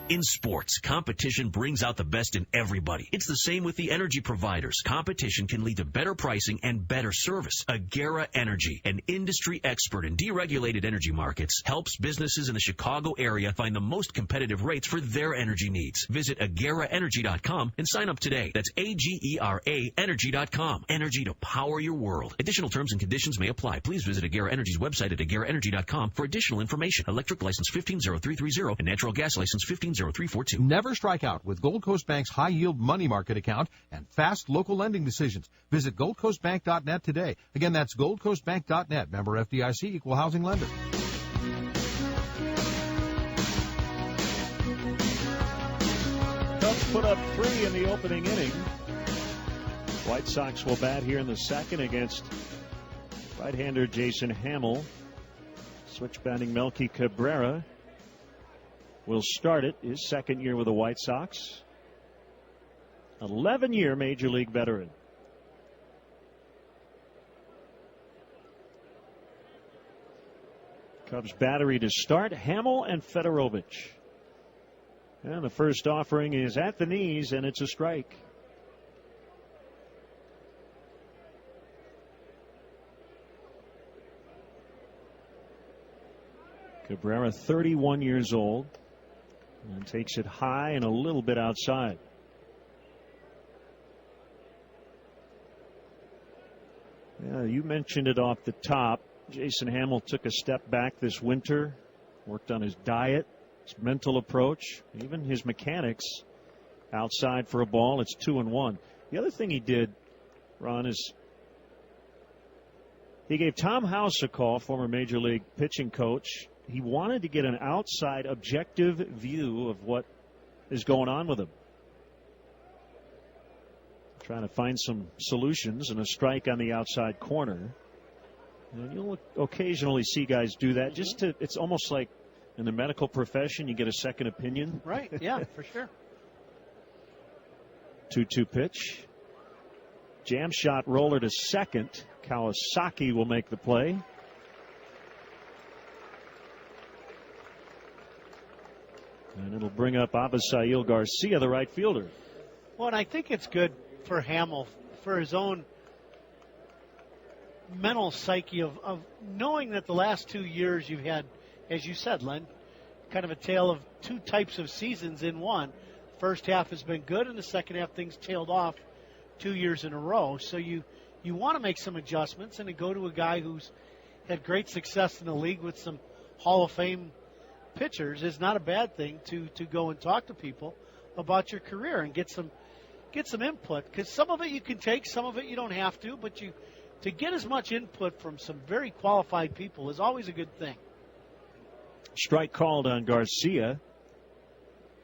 Speaker 3: In sports, competition brings out the best in everybody. It's the same with the energy providers. Competition can lead to better pricing and better service. Agera Energy, an industry expert in deregulated energy markets, helps businesses in the Chicago area find the most competitive rates for their energy needs. Visit ageraenergy.com and sign up today. That's AGERA energy.com. Energy to power your world. Additional terms and conditions may apply. Please visit Agera Energy's website at ageraenergy.com for additional information. Electric license 150330 and natural gas license 150342.
Speaker 15: Never strike out with Gold Coast Bank's high-yield money market account and fast local lending decisions. Visit goldcoastbank.net today. Again, that's goldcoastbank.net. Member FDIC, equal housing lender.
Speaker 4: Cubs put up 3 in the opening inning. White Sox will bat here in the second against right-hander Jason Hamill. Switch batting Melky Cabrera will start it, his second year with the White Sox. 11-year Major League veteran. Cubs battery to start, Hamill and Fedorovich. And the first offering is at the knees, and it's a strike. Cabrera, 31 years old. And takes it high and a little bit outside. Yeah, you mentioned it off the top. Jason Hamill took a step back this winter, worked on his diet, his mental approach, even his mechanics. Outside for a ball, it's 2-1. The other thing he did, Ron, is he gave Tom House a call, former Major League pitching coach. He wanted to get an outside objective view of what is going on with him. Trying to find some solutions, and a strike on the outside corner. And you'll occasionally see guys do that. It's almost like in the medical profession, you get a second opinion.
Speaker 6: Right, yeah, for sure.
Speaker 4: 2-2 pitch. Jam shot roller to second. Kawasaki will make the play. And it'll bring up Abisail Garcia, the right fielder.
Speaker 6: Well, and I think it's good for Hamill, for his own mental psyche of knowing that the last 2 years you've had, as you said, Len, kind of a tale of two types of seasons in one. First half has been good, and the second half things tailed off 2 years in a row. So you want to make some adjustments, and to go to a guy who's had great success in the league with some Hall of Fame pitchers is not a bad thing to go and talk to people about your career and get some input, because some of it you can take, some of it you don't have to, but to get as much input from some very qualified people is always a good thing.
Speaker 4: Strike called on Garcia.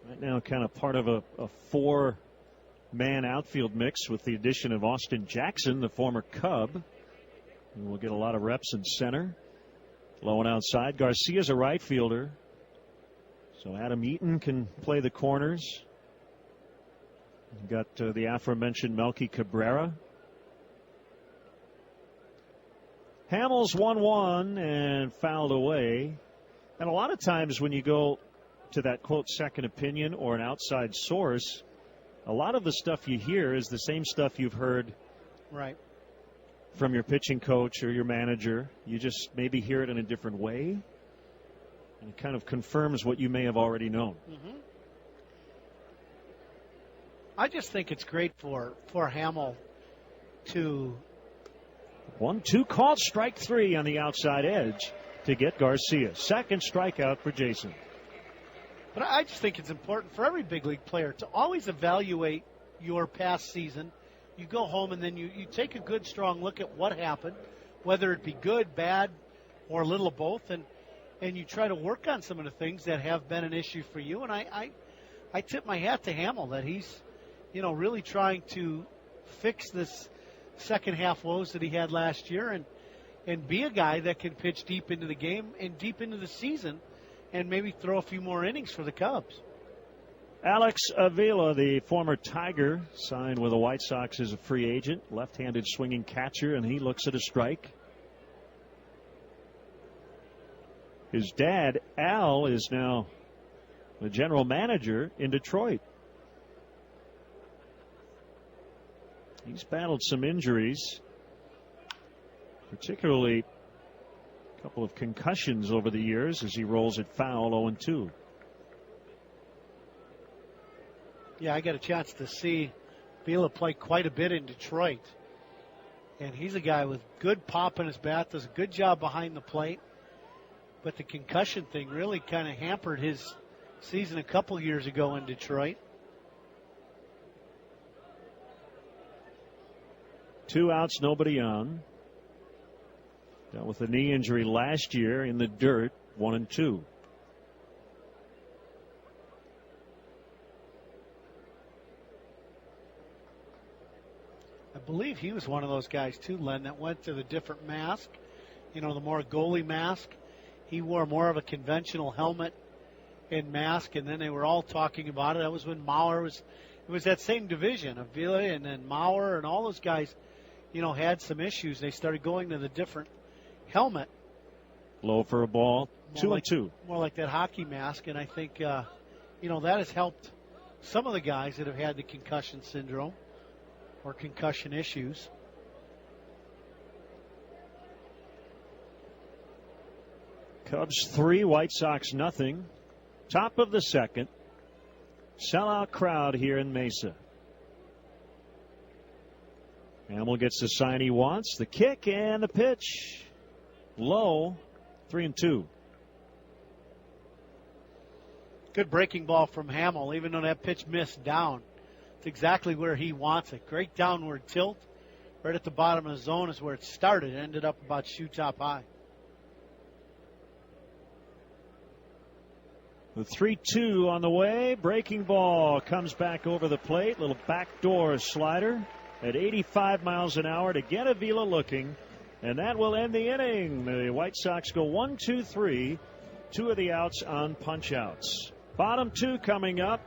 Speaker 4: Right now kind of part of a four-man outfield mix with the addition of Austin Jackson, the former Cub. And we'll get a lot of reps in center. Low and outside. Garcia's a right fielder, so Adam Eaton can play the corners. You've got the aforementioned Melky Cabrera. Hamill's 1-1 and fouled away. And a lot of times when you go to that, quote, second opinion or an outside source, a lot of the stuff you hear is the same stuff you've heard
Speaker 6: right
Speaker 4: from your pitching coach or your manager. You just maybe hear it in a different way. And it kind of confirms what you may have already known.
Speaker 6: Mm-hmm. I just think it's great for Hamill to...
Speaker 4: 1-2 called, strike three on the outside edge to get Garcia. Second strikeout for Jason.
Speaker 6: But I just think it's important for every big league player to always evaluate your past season. You go home and then you take a good, strong look at what happened, whether it be good, bad, or a little of both, and you try to work on some of the things that have been an issue for you. And I tip my hat to Hamill that he's, really trying to fix this second half woes that he had last year and be a guy that can pitch deep into the game and deep into the season and maybe throw a few more innings for the Cubs.
Speaker 4: Alex Avila, the former Tiger, signed with the White Sox as a free agent, left-handed swinging catcher, and he looks at a strike. His dad, Al, is now the general manager in Detroit. He's battled some injuries, particularly a couple of concussions over the years as he rolls it foul 0-2.
Speaker 6: Yeah, I got a chance to see Vila play quite a bit in Detroit. And he's a guy with good pop in his bat, does a good job behind the plate. But the concussion thing really kind of hampered his season a couple years ago in Detroit.
Speaker 4: 2 outs, nobody on. Dealt with a knee injury last year in the dirt, 1-2.
Speaker 6: I believe he was one of those guys, too, Len, that went to the different mask. The more goalie mask. He wore more of a conventional helmet and mask, and then they were all talking about it. That was when Mauer was... It was that same division of Vila and then Mauer and all those guys, had some issues. They started going to the different helmet.
Speaker 4: Low for a ball, 2-2.
Speaker 6: More like that hockey mask, and I think, that has helped some of the guys that have had the concussion syndrome or concussion issues.
Speaker 4: Cubs 3, White Sox nothing. Top of the second. Sellout crowd here in Mesa. Hamill gets the sign he wants. The kick and the pitch. Low, 3-2.
Speaker 6: Good breaking ball from Hamill, even though that pitch missed down. It's exactly where he wants it. Great downward tilt. Right at the bottom of the zone is where it started. It ended up about shoe top high.
Speaker 4: The 3-2 on the way. Breaking ball comes back over the plate. Little backdoor slider at 85 miles an hour to get Avila looking. And that will end the inning. The White Sox go 1-2-3. 2 of the outs on punch outs. Bottom 2 coming up.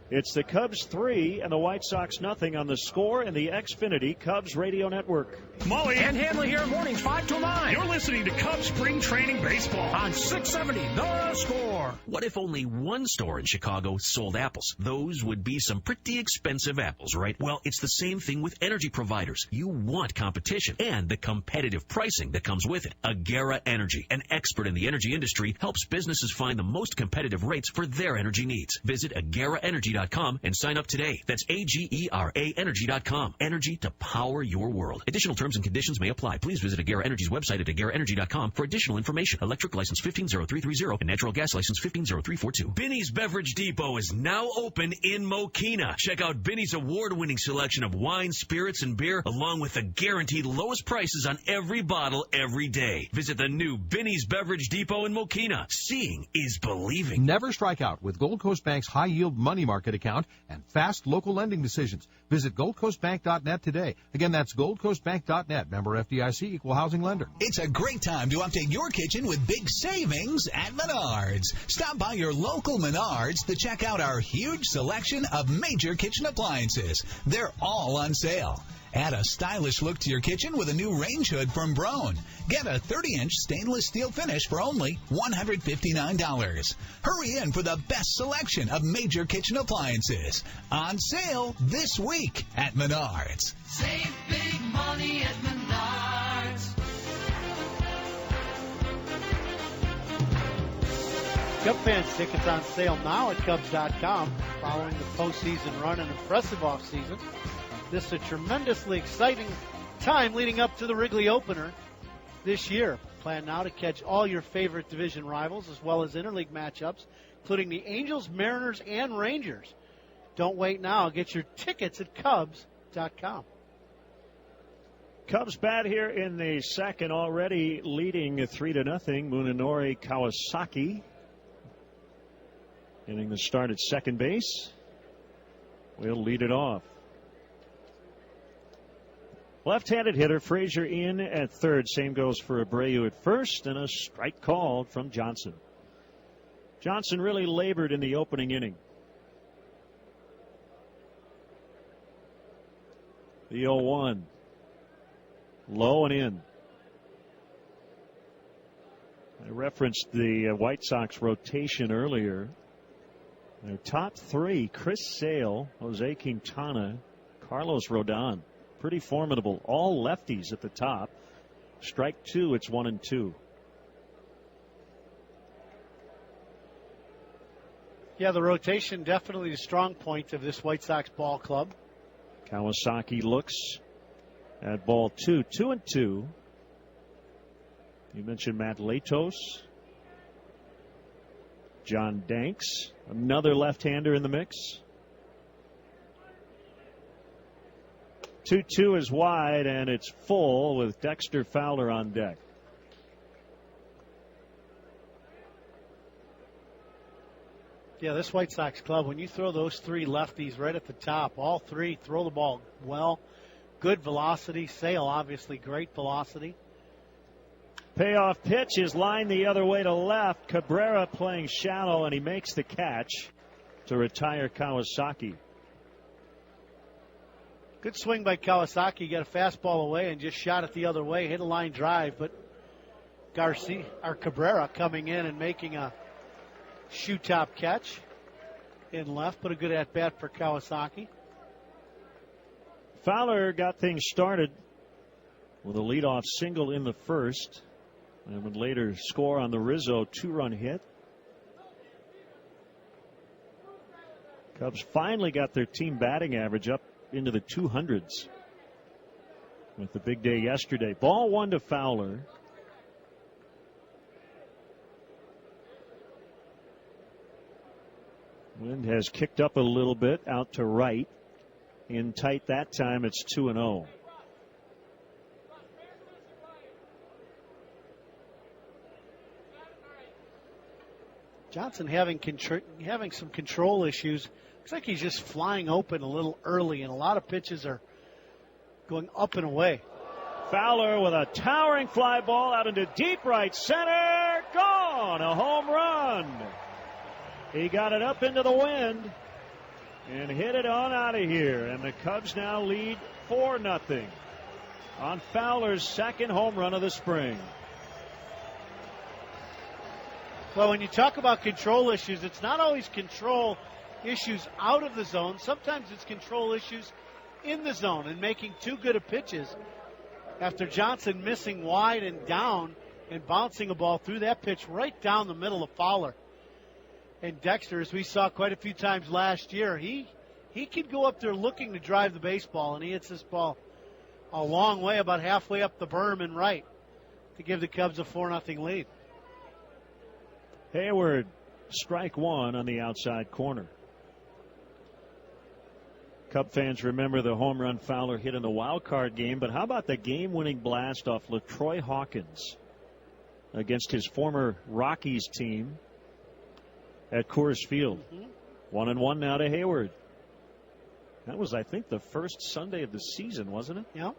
Speaker 4: It's the Cubs 3 and the White Sox nothing on The Score and the Xfinity Cubs Radio Network.
Speaker 7: Mully and Hanley here, mornings 5 to 9. You're listening to Cubs Spring Training Baseball on 670 The Score.
Speaker 3: What if only one store in Chicago sold apples? Those would be some pretty expensive apples, right? Well, it's the same thing with energy providers. You want competition and the competitive pricing that comes with it. Agera Energy, an expert in the energy industry, helps businesses find the most competitive rates for their energy needs. Visit AgeraEnergy.com and sign up today. That's AGERA Energy.com. Energy to power your world. Additional terms and conditions may apply. Please visit Agera Energy's website at AgeraEnergy.com for additional information. Electric license 150330 and natural gas license 150342. Binny's Beverage Depot is now open in Mokina. Check out Binny's award-winning selection of wine, spirits, and beer, along with the guaranteed lowest prices on every bottle every day. Visit the new Binny's Beverage Depot in Mokina. Seeing is believing.
Speaker 15: Never strike out with Gold Coast Bank's high-yield money market account and fast local lending decisions. Visit GoldCoastBank.net today. Again, that's GoldCoastBank.net. Member FDIC, equal housing lender.
Speaker 9: It's a great time to update your kitchen with big savings at Menards. Stop by your local Menards to check out our huge selection of major kitchen appliances. They're all on sale. Add a stylish look to your kitchen with a new range hood from Brown. Get a 30-inch stainless steel finish for only $159. Hurry in for the best selection of major kitchen appliances. On sale this week at Menards.
Speaker 10: Save big money at Menards.
Speaker 6: Cub fans tickets on sale now at Cubs.com. Following the postseason run and impressive offseason, this is a tremendously exciting time leading up to the Wrigley opener this year. Plan now to catch all your favorite division rivals as well as interleague matchups, including the Angels, Mariners, and Rangers. Don't wait now. Get your tickets at Cubs.com.
Speaker 4: Cubs bat here in the second, already leading 3-0. Munenori Kawasaki getting the start at second base. Will lead it off. Left-handed hitter Frazier in at third. Same goes for Abreu at first, and a strike called from Johnson. Johnson really labored in the opening inning. The 0-1. Low and in. I referenced the White Sox rotation earlier. Their top three, Chris Sale, Jose Quintana, Carlos Rodon. Pretty formidable. All lefties at the top. Strike two, it's 1-2.
Speaker 6: Yeah, the rotation definitely the strong point of this White Sox ball club.
Speaker 4: Kawasaki looks at ball two. 2-2. You mentioned Matt Latos. John Danks, another left-hander in the mix. 2-2 is wide, and it's full with Dexter Fowler on deck.
Speaker 6: Yeah, this White Sox club, when you throw those three lefties right at the top, all three throw the ball well. Good velocity. Sale, obviously, great velocity.
Speaker 4: Payoff pitch is lined the other way to left. Cabrera playing shallow, and he makes the catch to retire Kawasaki.
Speaker 6: Good swing by Kawasaki. Got a fastball away and just shot it the other way. Hit a line drive, but Cabrera coming in and making a shoe top catch in left. Put a good at bat for Kawasaki.
Speaker 4: Fowler got things started with a leadoff single in the first, and would later score on the Rizzo 2-run hit. Cubs finally got their team batting average up into the 200s with the big day yesterday. Ball one to Fowler. Wind has kicked up a little bit out to right. In tight that time, it's 2-0.
Speaker 6: Johnson having some control issues. Looks like he's just flying open a little early, and a lot of pitches are going up and away.
Speaker 4: Fowler with a towering fly ball out into deep right center. Gone. A home run. He got it up into the wind. and hit it on out of here. And the Cubs now lead 4-0 on Fowler's second home run of the spring.
Speaker 6: Well, when you talk about control issues, it's not always control issues out of the zone. Sometimes it's control issues in the zone and making too good of pitches. After Johnson missing wide and down and bouncing a ball through that pitch right down the middle of Fowler. And Dexter, as we saw quite a few times last year, he could go up there looking to drive the baseball, and he hits this ball a long way, about halfway up the berm and right, to give the Cubs a 4-0 lead.
Speaker 4: Hayward, strike one on the outside corner. Cub fans remember the home run Fowler hit in the wild card game, but how about the game-winning blast off LaTroy Hawkins against his former Rockies team at Coors Field? 1-1 now to Hayward. That was, I think, the first Sunday of the season, wasn't it?
Speaker 6: Yeah.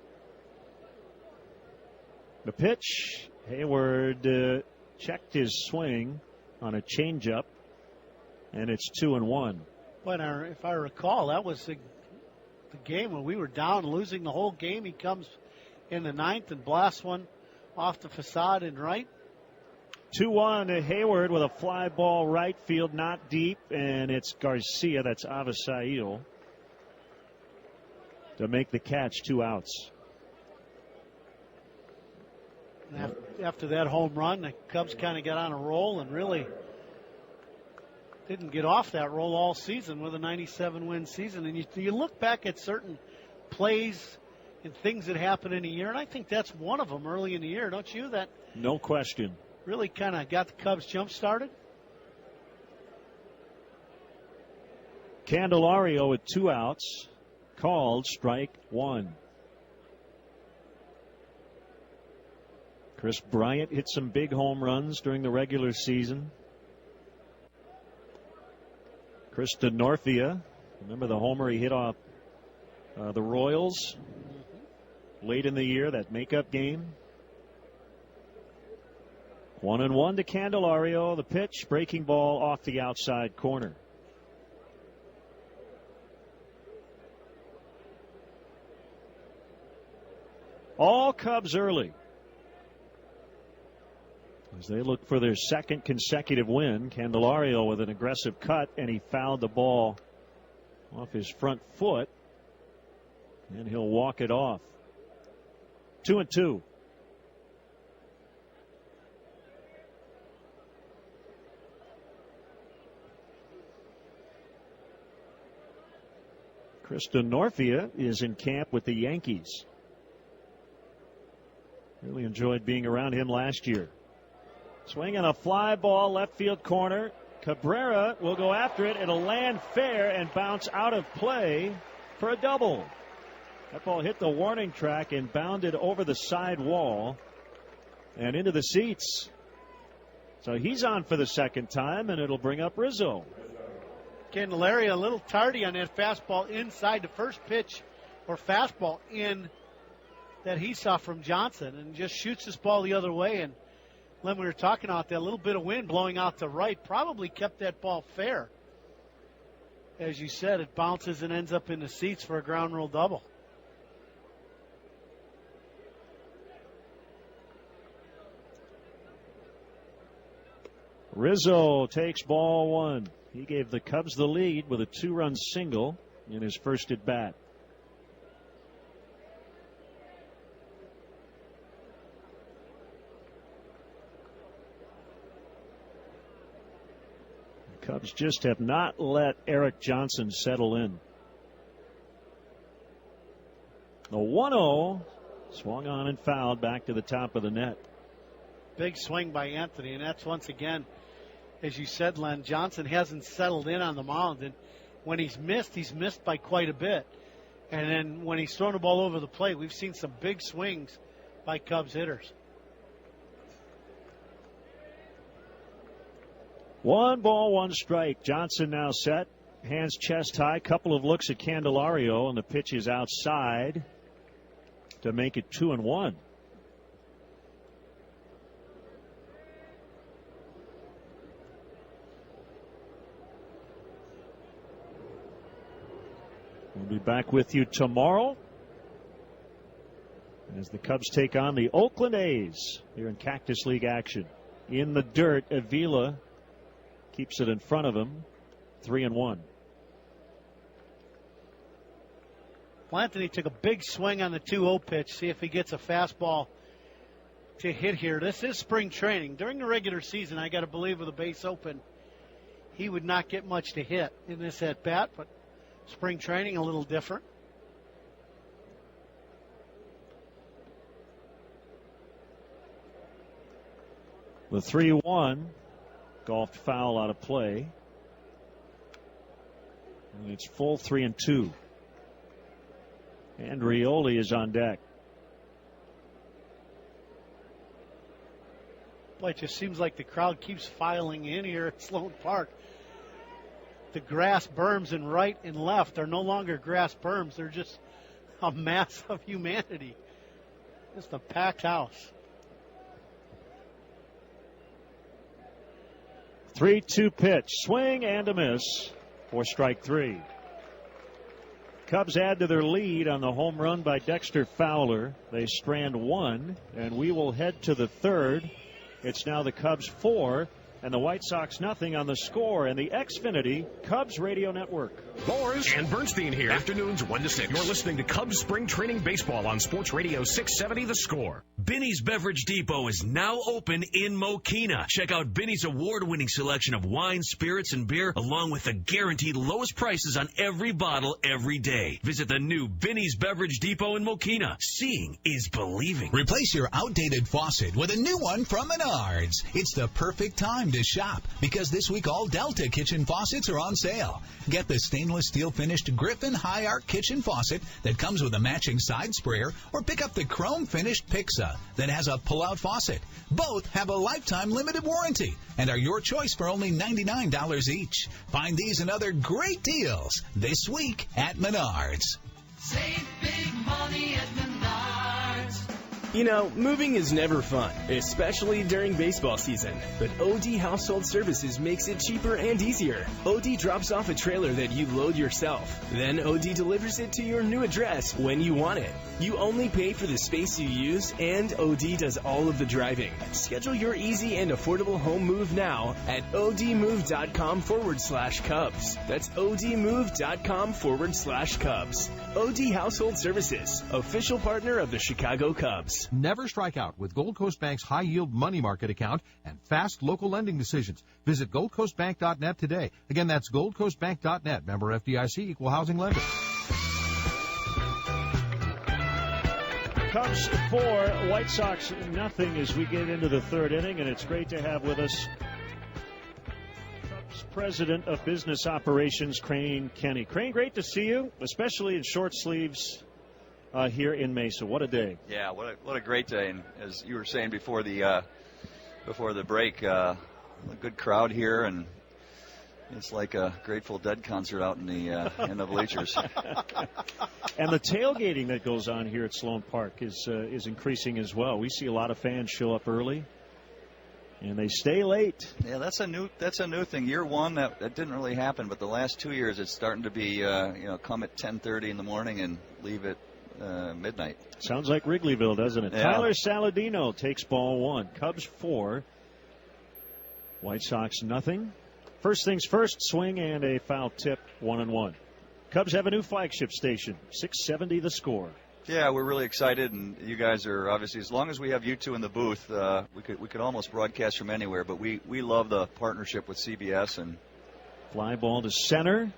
Speaker 4: The pitch, Hayward checked his swing on a changeup, and it's 2-1.
Speaker 6: But if I recall, that was the game when we were down, losing the whole game. He comes in the ninth and blasts one off the facade and right.
Speaker 4: 2-1 to Hayward with a fly ball right field, not deep, and it's Garcia, that's Avisail, to make the catch. 2 outs.
Speaker 6: After that home run, the Cubs kind of got on a roll and really didn't get off that roll all season with a 97-win season. And you look back at certain plays and things that happen in a year, and I think that's one of them early in the year, don't you? That
Speaker 4: no question
Speaker 6: really kind of got the Cubs jump-started.
Speaker 4: Candelario with 2 outs, called strike one. Chris Bryant hit some big home runs during the regular season. Chris Denorfia, remember the homer he hit off the Royals late in the year, that makeup game. 1-1 to Candelario. The pitch, breaking ball off the outside corner. All Cubs early as they look for their second consecutive win. Candelario with an aggressive cut, and he fouled the ball off his front foot, and he'll walk it off. 2-2. Chris Denorfia is in camp with the Yankees. Really enjoyed being around him last year. Swing on a fly ball, left field corner. Cabrera will go after it. It'll land fair and bounce out of play for a double. That ball hit the warning track and bounded over the side wall and into the seats. So he's on for the second time, and it'll bring up Rizzo.
Speaker 6: Candelario a little tardy on that fastball inside the first pitch or fastball in that he saw from Johnson, and just shoots this ball the other way. And Len, we were talking about that, a little bit of wind blowing out to right probably kept that ball fair. As you said, it bounces and ends up in the seats for a ground rule double.
Speaker 4: Rizzo takes ball one. He gave the Cubs the lead with a 2-run single in his first at bat. Cubs just have not let Eric Johnson settle in. The 1-0 swung on and fouled back to the top of the net.
Speaker 6: Big swing by Anthony, and that's once again, as you said, Len, Johnson hasn't settled in on the mound, and when he's missed by quite a bit. And then when he's thrown the ball over the plate, we've seen some big swings by Cubs hitters.
Speaker 4: 1 ball, 1 strike. Johnson now set. Hands chest high. Couple of looks at Candelario, and the pitch is outside to make it 2-1. We'll be back with you tomorrow as the Cubs take on the Oakland A's here in Cactus League action. In the dirt, Avila keeps it in front of him, 3-1.
Speaker 6: Well, Anthony took a big swing on the 2-0 pitch. See if he gets a fastball to hit here. This is spring training. During the regular season, I got to believe with a base open, he would not get much to hit in this at bat, but spring training a little different.
Speaker 4: The 3-1 golfed foul out of play. And it's full 3-2. And Rioli is on deck.
Speaker 6: Boy, it just seems like the crowd keeps filing in here at Sloan Park. The grass berms in right and left are no longer grass berms. They're just a mass of humanity. Just a packed house.
Speaker 4: 3-2 pitch. Swing and a miss for strike 3. Cubs add to their lead on the home run by Dexter Fowler. They strand 1, and we will head to the 3rd. It's now the Cubs 4 and the White Sox nothing on the Score and the Xfinity Cubs Radio Network.
Speaker 7: Boris and Bernstein here. Afternoons 1 to 6. You're listening to Cubs Spring Training Baseball on Sports Radio 670 The Score.
Speaker 3: Binny's Beverage Depot is now open in Mokina. Check out Binny's award-winning selection of wine, spirits, and beer, along with the guaranteed lowest prices on every bottle every day. Visit the new Binny's Beverage Depot in Mokina. Seeing is believing.
Speaker 9: Replace your outdated faucet with a new one from Menards. It's the perfect time to shop because this week all Delta kitchen faucets are on sale. Get the stainless steel finished Griffin High Arc kitchen faucet that comes with a matching side sprayer, or pick up the chrome finished Pixa that has a pull-out faucet. Both have a lifetime limited warranty and are your choice for only $99 each. Find these and other great deals this week at Menards.
Speaker 10: Save big money at Menards.
Speaker 16: You know, moving is never fun, especially during baseball season. But OD Household Services makes it cheaper and easier. OD drops off a trailer that you load yourself. Then OD delivers it to your new address when you want it. You only pay for the space you use, and OD does all of the driving. Schedule your easy and affordable home move now at odmove.com/Cubs. That's odmove.com/Cubs. OD Household Services, official partner of the Chicago Cubs.
Speaker 15: Never strike out with Gold Coast Bank's high-yield money market account and fast local lending decisions. Visit goldcoastbank.net today. Again, that's goldcoastbank.net. Member FDIC, equal housing lender.
Speaker 4: Cubs 4, White Sox nothing as we get into the 3rd inning, and it's great to have with us Cubs President of Business Operations, Crane Kenny. Crane, great to see you, especially in short sleeves here in Mesa. What a day.
Speaker 17: Yeah, what a great day. And as you were saying before the break, a good crowd here, and it's like a Grateful Dead concert out in the bleachers.
Speaker 4: And the tailgating that goes on here at Sloan Park is increasing as well. We see a lot of fans show up early, and they stay late.
Speaker 17: Yeah, that's a new thing. Year one that didn't really happen, but the last 2 years it's starting to be come at 10:30 in the morning and leave at midnight.
Speaker 4: Sounds like Wrigleyville, doesn't it?
Speaker 17: Yeah.
Speaker 4: Tyler Saladino takes ball 1. Cubs 4, White Sox nothing. First things first, swing and a foul tip, 1-1. Cubs have a new flagship station, 670 The Score.
Speaker 17: Yeah, we're really excited, and you guys are obviously, as long as we have you two in the booth, we could almost broadcast from anywhere, but we love the partnership with CBS. And
Speaker 4: fly ball to center.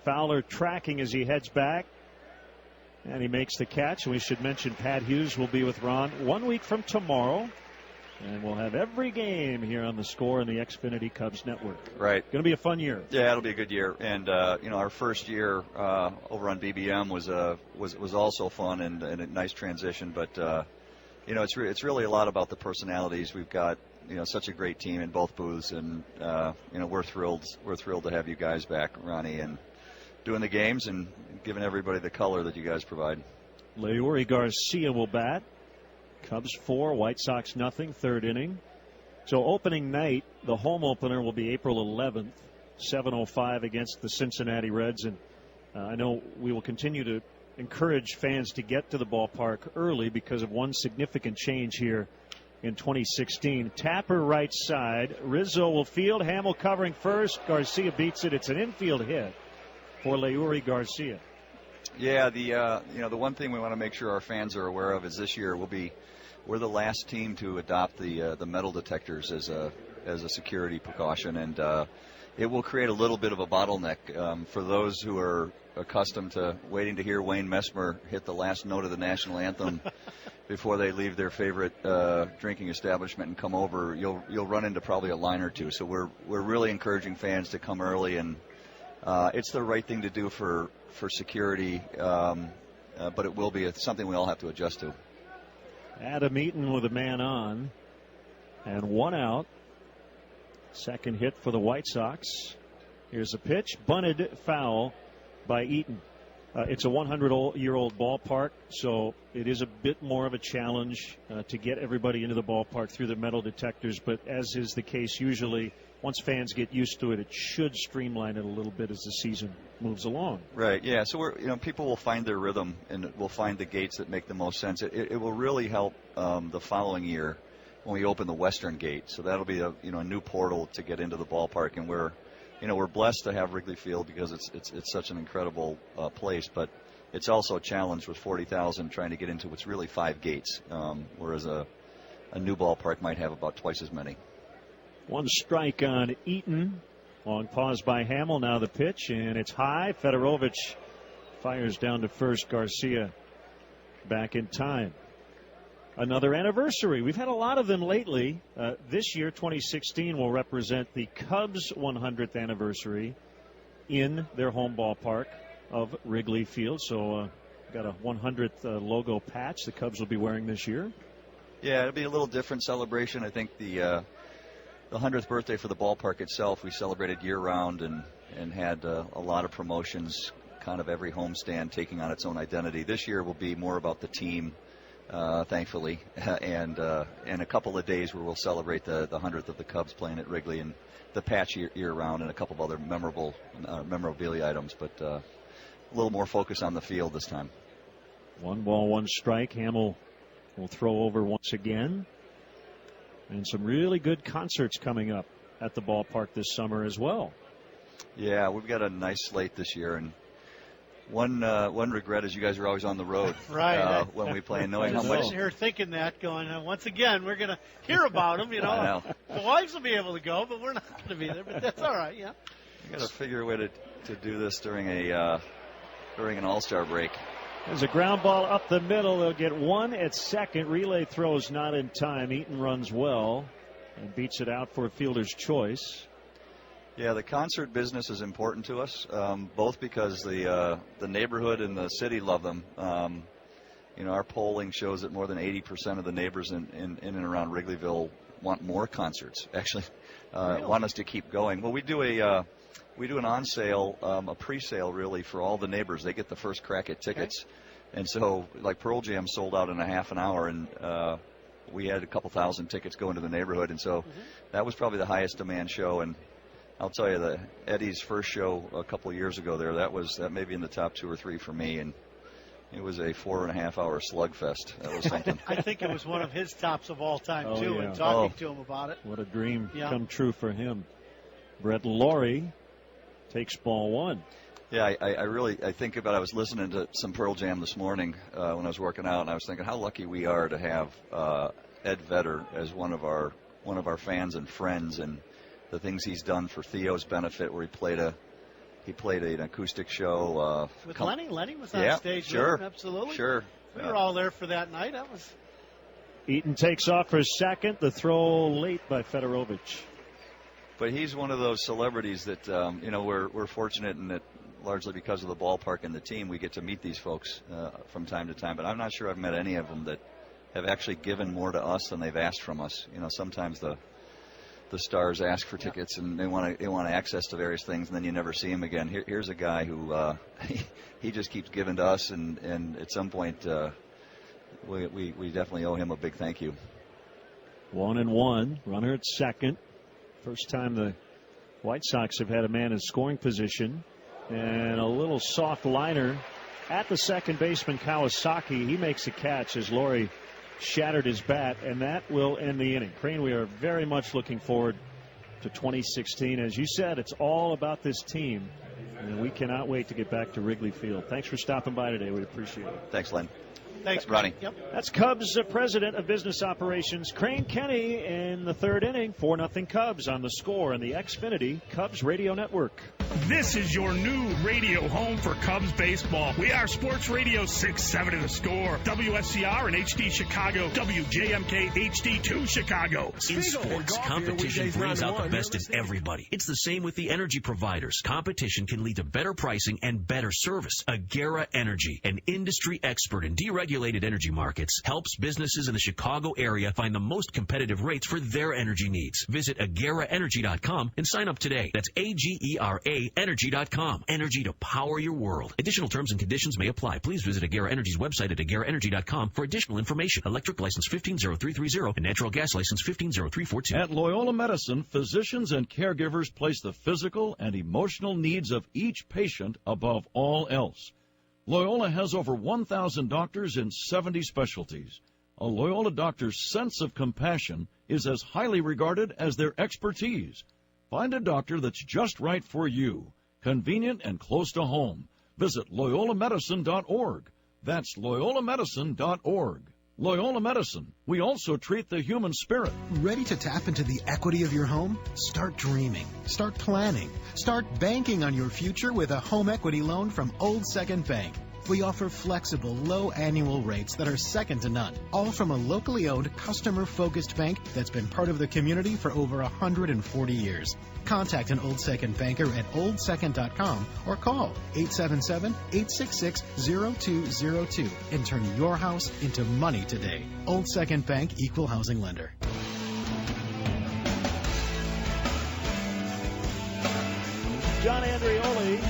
Speaker 4: Fowler tracking as he heads back, and he makes the catch. We should mention Pat Hughes will be with Ron 1 week from tomorrow, and we'll have every game here on The Score and the Xfinity Cubs Network.
Speaker 17: Right.
Speaker 4: Going to be a fun year.
Speaker 17: Yeah, it'll be a good year. And, our first year over on BBM was also fun and a nice transition. But, it's really a lot about the personalities. We've got, such a great team in both booths. And, we're thrilled to have you guys back, Ronnie, and doing the games and giving everybody the color that you guys provide.
Speaker 4: Leury Garcia will bat. Cubs 4, White Sox nothing, 3rd inning. So opening night, the home opener will be April 11th, 7:05 against the Cincinnati Reds. And I know we will continue to encourage fans to get to the ballpark early because of one significant change here in 2016. Tapper right side. Rizzo will field. Hamill covering first. Garcia beats it. It's an infield hit for Leury Garcia.
Speaker 17: Yeah, the one thing we want to make sure our fans are aware of is this year we're the last team to adopt the metal detectors as a security precaution, and it will create a little bit of a bottleneck for those who are accustomed to waiting to hear Wayne Messmer hit the last note of the national anthem before they leave their favorite drinking establishment and come over. You'll run into probably a line or two. So we're really encouraging fans to come early, and it's the right thing to do for security, but it will be something we all have to adjust to.
Speaker 4: Adam Eaton with a man on, and one out. Second hit for the White Sox. Here's a pitch, bunted foul by Eaton. It's a 100-year-old ballpark, so it is a bit more of a challenge to get everybody into the ballpark through the metal detectors. But as is the case usually, once fans get used to it, it should streamline it a little bit as the season moves along.
Speaker 17: Right. Yeah. So people will find their rhythm and will find the gates that make the most sense. It will really help the following year when we open the western gate. So that'll be a new portal to get into the ballpark, and we're blessed to have Wrigley Field because it's such an incredible place, but it's also a challenge with 40,000 trying to get into what's really 5 gates, whereas a new ballpark might have about twice as many.
Speaker 4: One strike on Eaton. Long pause by Hamill. Now the pitch, and it's high. Fedorovich fires down to first. Garcia back in time. Another anniversary. We've had a lot of them lately. This year, 2016, will represent the Cubs' 100th anniversary in their home ballpark of Wrigley Field. So got a 100th logo patch the Cubs will be wearing this year.
Speaker 17: Yeah, it'll be a little different celebration. I think the 100th birthday for the ballpark itself, we celebrated year-round and had a lot of promotions, kind of every homestand taking on its own identity. This year will be more about the team, thankfully, and a couple of days where we'll celebrate the 100th of the Cubs playing at Wrigley, and the patch year-round, and a couple of other memorabilia items, but a little more focus on the field this time.
Speaker 4: 1 ball, 1 strike. Hamill will throw over once again. And some really good concerts coming up at the ballpark this summer as well.
Speaker 17: Yeah, we've got a nice slate this year, and one regret is you guys are always on the road,
Speaker 6: right?
Speaker 17: When we play, and knowing how
Speaker 6: much.
Speaker 17: much.
Speaker 6: I'm here thinking that, going once again, we're going to hear about them.
Speaker 17: I know.
Speaker 6: The wives will be able to go, but we're not going to be there. But that's all right. Yeah.
Speaker 17: We got to figure a way to do this during an All-Star break.
Speaker 4: There's a ground ball up the middle. They'll get one at second. Relay throws not in time. Eaton runs well and beats it out for a fielder's choice.
Speaker 17: Yeah, the concert business is important to us, both because the neighborhood and the city love them. Our polling shows that more than 80% of the neighbors in and around Wrigleyville want more concerts. Actually, want us to keep going. Well, we do an on-sale, a pre-sale, really, for all the neighbors. They get the first crack at tickets. Okay. And so, like Pearl Jam sold out in a half an hour, and we had a couple thousand tickets go into the neighborhood. And so that was probably the highest demand show. And I'll tell you, Eddie's first show a couple of years ago there, that may be in the top 2 or 3 for me. And it was a 4.5-hour slugfest. That was something.
Speaker 6: I think it was one of his tops of all time, too,
Speaker 4: yeah.
Speaker 6: and talking to him about it.
Speaker 4: What a dream come true for him. Brett Laurie takes ball 1.
Speaker 17: Yeah, I think about. I was listening to some Pearl Jam this morning when I was working out, and I was thinking how lucky we are to have Ed Vedder as one of our fans and friends, and the things he's done for Theo's benefit, where he played an acoustic show
Speaker 6: with Lenny. Lenny was on stage.
Speaker 17: Sure,
Speaker 6: absolutely.
Speaker 17: Sure,
Speaker 6: we were all there for that night. That was.
Speaker 4: Eaton takes off for second. The throw late by Fedorovich.
Speaker 17: But he's one of those celebrities that we're fortunate in that, largely because of the ballpark and the team, we get to meet these folks from time to time. But I'm not sure I've met any of them that have actually given more to us than they've asked from us. Sometimes the stars ask for tickets and they want access to various things, and then you never see him again. Here's a guy who he just keeps giving to us, and at some point we definitely owe him a big thank you.
Speaker 4: 1-1, runner at second. First time the White Sox have had a man in scoring position And a little soft liner at the second baseman, Kawasaki. He makes a catch as Laurie shattered his bat, and that will end the inning. Crane, we are very much looking forward to 2016. As you said, it's all about this team, and we cannot wait to get back to Wrigley Field. Thanks for stopping by today. We appreciate it.
Speaker 17: Thanks, Len.
Speaker 4: Thanks,
Speaker 17: Ronnie.
Speaker 4: Yep. That's Cubs president of business operations, Crane Kenny, in the third inning. 4-0 Cubs on the score on the Xfinity Cubs Radio Network.
Speaker 18: This is your new radio home for Cubs baseball. We are Sports Radio 670 The Score, WSCR and HD Chicago, WJMK HD2 Chicago.
Speaker 3: In sports, competition brings out the best in everybody. It's the same with the energy providers. Competition can lead to better pricing and better service. Agera Energy, an industry expert in deregulated energy markets, helps businesses in the Chicago area find the most competitive rates for their energy needs. Visit ageraenergy.com and sign up today. That's AGERA energy.com. Energy to power your world. Additional terms and conditions may apply. Please visit Agera Energy's website at ageraenergy.com for additional information. Electric license 150330 and natural gas license 150342.
Speaker 2: At Loyola Medicine, physicians and caregivers place the physical and emotional needs of each patient above all else. Loyola has over 1,000 doctors in 70 specialties. A Loyola doctor's sense of compassion is as highly regarded as their expertise. Find a doctor that's just right for you, convenient and close to home. Visit loyolamedicine.org. That's loyolamedicine.org. Loyola Medicine. We also treat the human spirit.
Speaker 19: Ready to tap into the equity of your home? Start dreaming. Start planning. Start banking on your future with a home equity loan from Old Second Bank. We offer flexible, low annual rates that are second to none, all from a locally owned, customer-focused bank that's been part of the community for over 140 years. Contact an Old Second banker at oldsecond.com or call 877-866-0202 and turn your house into money today. Old Second Bank, Equal Housing Lender.
Speaker 4: John Andreoli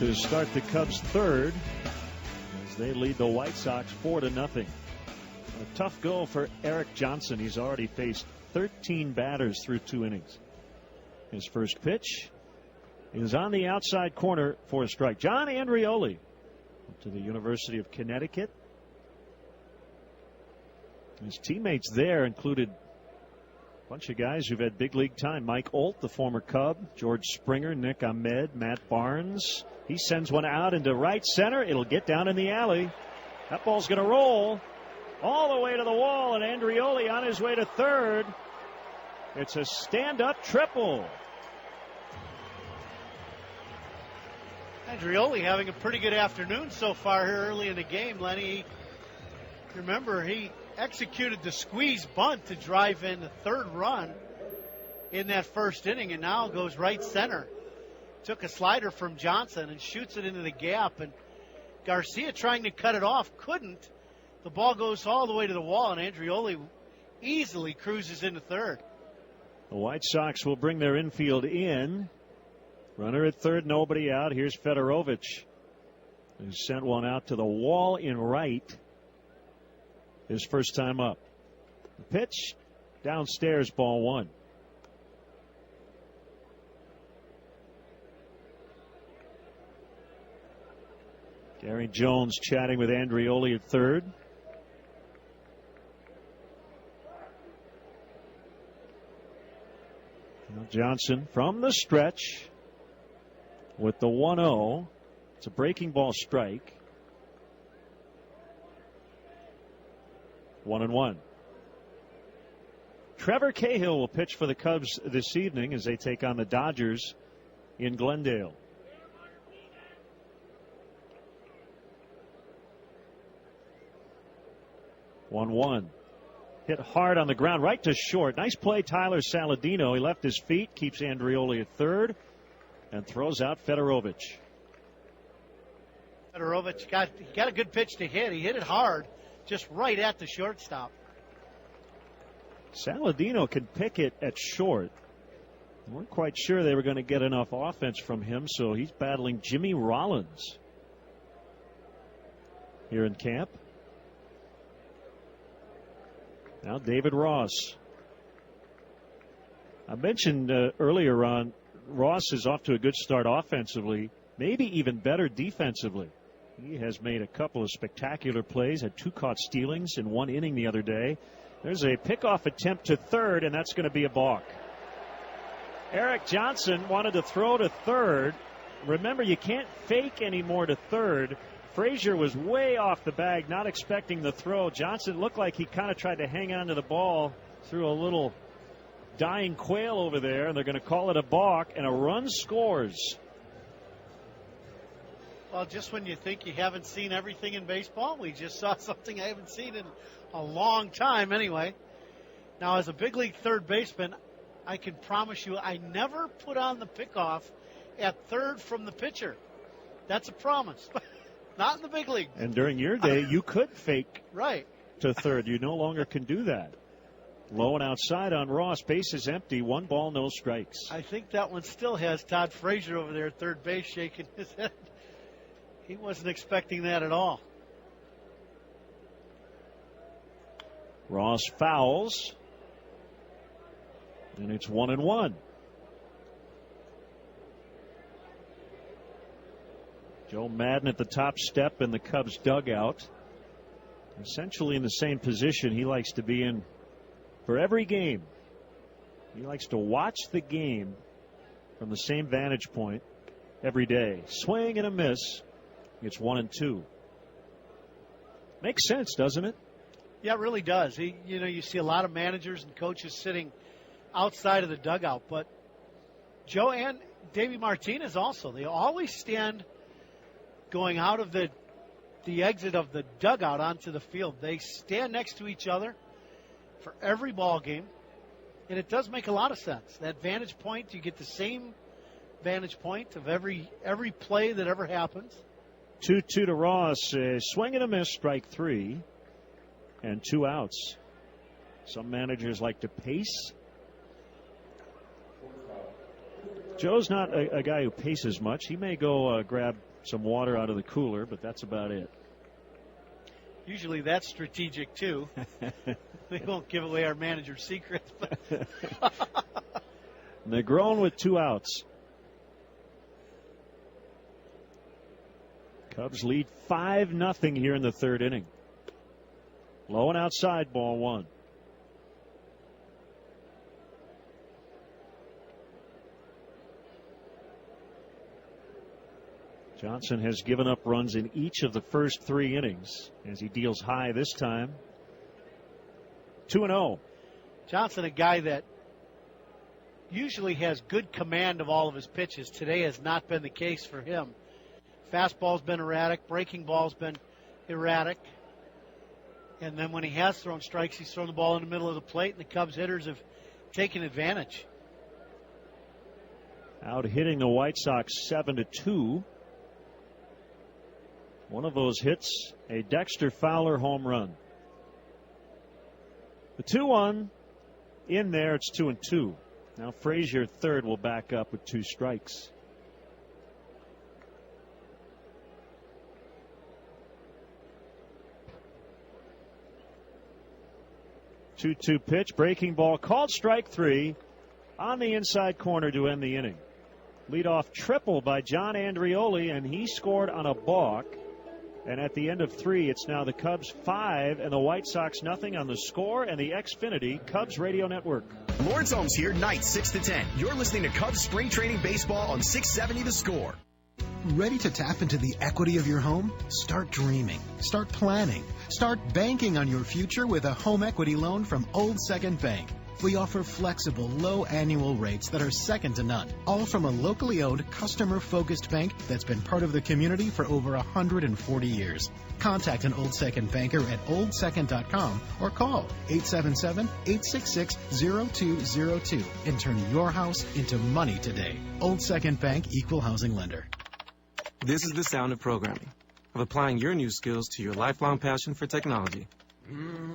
Speaker 4: to start the Cubs third as they lead the White Sox 4-0. A tough go for Eric Johnson. He's already faced 13 batters through 2 innings. His first pitch is on the outside corner for a strike. John Andreoli to the University of Connecticut. His teammates there included a bunch of guys who've had big league time. Mike Olt, the former Cub, George Springer, Nick Ahmed, Matt Barnes. He sends one out into right center. It'll get down in the alley. That ball's going to roll all the way to the wall, and Andreoli on his way to third. It's a stand-up triple.
Speaker 6: Andreoli having a pretty good afternoon so far here early in the game, Lenny. Remember, he executed the squeeze bunt to drive in the third run in that first inning, and now goes right center. Took a slider from Johnson and shoots it into the gap, and Garcia trying to cut it off, couldn't. The ball goes all the way to the wall, and Andreoli easily cruises into third.
Speaker 4: The White Sox will bring their infield in. Runner at third, nobody out. Here's Fedorovich, who sent one out to the wall in right. His first time up. The pitch downstairs, ball one. Gary Jones chatting with Andreoli at third. Johnson from the stretch with the 1-0. It's a breaking ball strike. 1-1. Trevor Cahill will pitch for the Cubs this evening as they take on the Dodgers in Glendale. One. Hit hard on the ground, right to short. Nice play, Tyler Saladino. He left his feet, keeps Andreoli at third, and throws out Fedorovich.
Speaker 6: Fedorovich got a good pitch to hit. He hit it hard, just right at the shortstop.
Speaker 4: Saladino can pick it at short. We weren't quite sure they were going to get enough offense from him, so he's battling Jimmy Rollins here in camp. Now David Ross. I mentioned earlier on, Ross is off to a good start offensively. maybe even better defensively. He has made a couple of spectacular plays, had 2 caught stealings in 1 inning the other day. There's a pickoff attempt to third, and that's going to be a balk. Eric Johnson wanted to throw to third. Remember, you can't fake anymore to third. Frazier was way off the bag, not expecting the throw. Johnson looked like he kind of tried to hang on to the ball, threw a little dying quail over there, and they're going to call it a balk, and a run scores.
Speaker 6: Well, just when you think you haven't seen everything in baseball, we just saw something I haven't seen in a long time anyway. Now, as a big league third baseman, I can promise you I never put on the pickoff at third from the pitcher. That's a promise. Not in the big league.
Speaker 4: And during your day, you could fake
Speaker 6: right
Speaker 4: to third. You no longer can do that. Low and outside on Ross. Base is empty. 1 ball, no strikes.
Speaker 6: I think that one still has Todd Frazier over there at third base shaking his head. He wasn't expecting that at all.
Speaker 4: Ross fouls. And it's 1-1. Joe Madden at the top step in the Cubs dugout. Essentially in the same position he likes to be in for every game. He likes to watch the game from the same vantage point every day. Swing and a miss. It's 1-2. Makes sense, doesn't it?
Speaker 6: Yeah, it really does. You see a lot of managers and coaches sitting outside of the dugout, but Joe and Davey Martinez also, they always stand going out of the exit of the dugout onto the field. They stand next to each other for every ball game, and it does make a lot of sense. That vantage point, you get the same vantage point of every play that ever happens.
Speaker 4: 2-2 to Ross. Swing and a miss, strike 3, and 2 outs. Some managers like to pace. Joe's not a guy who paces much. He may go grab some water out of the cooler, but that's about it.
Speaker 6: Usually that's strategic, too. We won't give away our manager's secrets.
Speaker 4: Negron with 2 outs. Cubs lead 5-0 here in the 3rd inning. Low and outside, ball 1. Johnson has given up runs in each of the first 3 innings as he deals high this time. 2-0.
Speaker 6: Johnson, a guy that usually has good command of all of his pitches. Today has not been the case for him. Fastball's been erratic. Breaking ball's been erratic. And then when he has thrown strikes, he's thrown the ball in the middle of the plate, and the Cubs hitters have taken advantage.
Speaker 4: Out hitting the White Sox 7-2. One of those hits, a Dexter Fowler home run. The 2-1 in there, it's 2-2. Now Frazier third will back up with 2 strikes. Two-two pitch, breaking ball, called strike 3 on the inside corner to end the inning. Leadoff triple by John Andrioli, and he scored on a balk. And at the end of 3, it's now the Cubs 5 and the White Sox nothing on the Score and the Xfinity Cubs Radio Network.
Speaker 7: Lawrence Holmes here, nights 6 to 10. You're listening to Cubs Spring Training Baseball on 670 The Score.
Speaker 19: Ready to tap into the equity of your home? Start dreaming. Start planning. Start banking on your future with a home equity loan from Old Second Bank. We offer flexible, low annual rates that are second to none, all from a locally owned, customer-focused bank that's been part of the community for over 140 years. Contact an Old Second banker at oldsecond.com or call 877-866-0202 and turn your house into money today. Old Second Bank, Equal Housing Lender.
Speaker 20: This is the sound of programming, of applying your new skills to your lifelong passion for technology.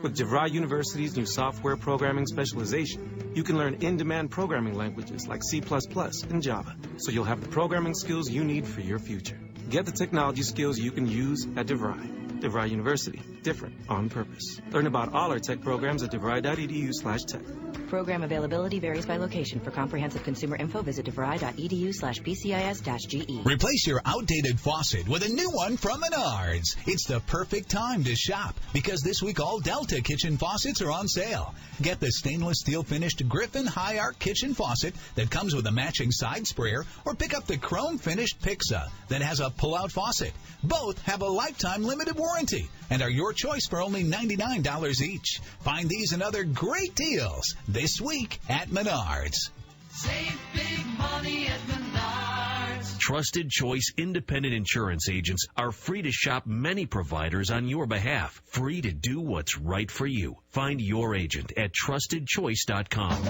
Speaker 20: With DeVry University's new software programming specialization, you can learn in-demand programming languages like C++ and Java, so you'll have the programming skills you need for your future. Get the technology skills you can use at DeVry. DeVry University, different on purpose. Learn about all our tech programs at devry.edu/tech.
Speaker 21: Program availability varies by location. For comprehensive consumer info, visit devry.edu/bcis-ge.
Speaker 9: Replace your outdated faucet with a new one from Menards. It's the perfect time to shop because this week all Delta kitchen faucets are on sale. Get the stainless steel finished Griffin High Arc kitchen faucet that comes with a matching side sprayer, or pick up the chrome finished Pixa that has a pull-out faucet. Both have a lifetime limited warranty and are your choice for only $99 each. Find these and other great deals this week at Menards.
Speaker 10: Save big money at Menards.
Speaker 3: Trusted Choice independent insurance agents are free to shop many providers on your behalf. Free to do what's right for you. Find your agent at trustedchoice.com.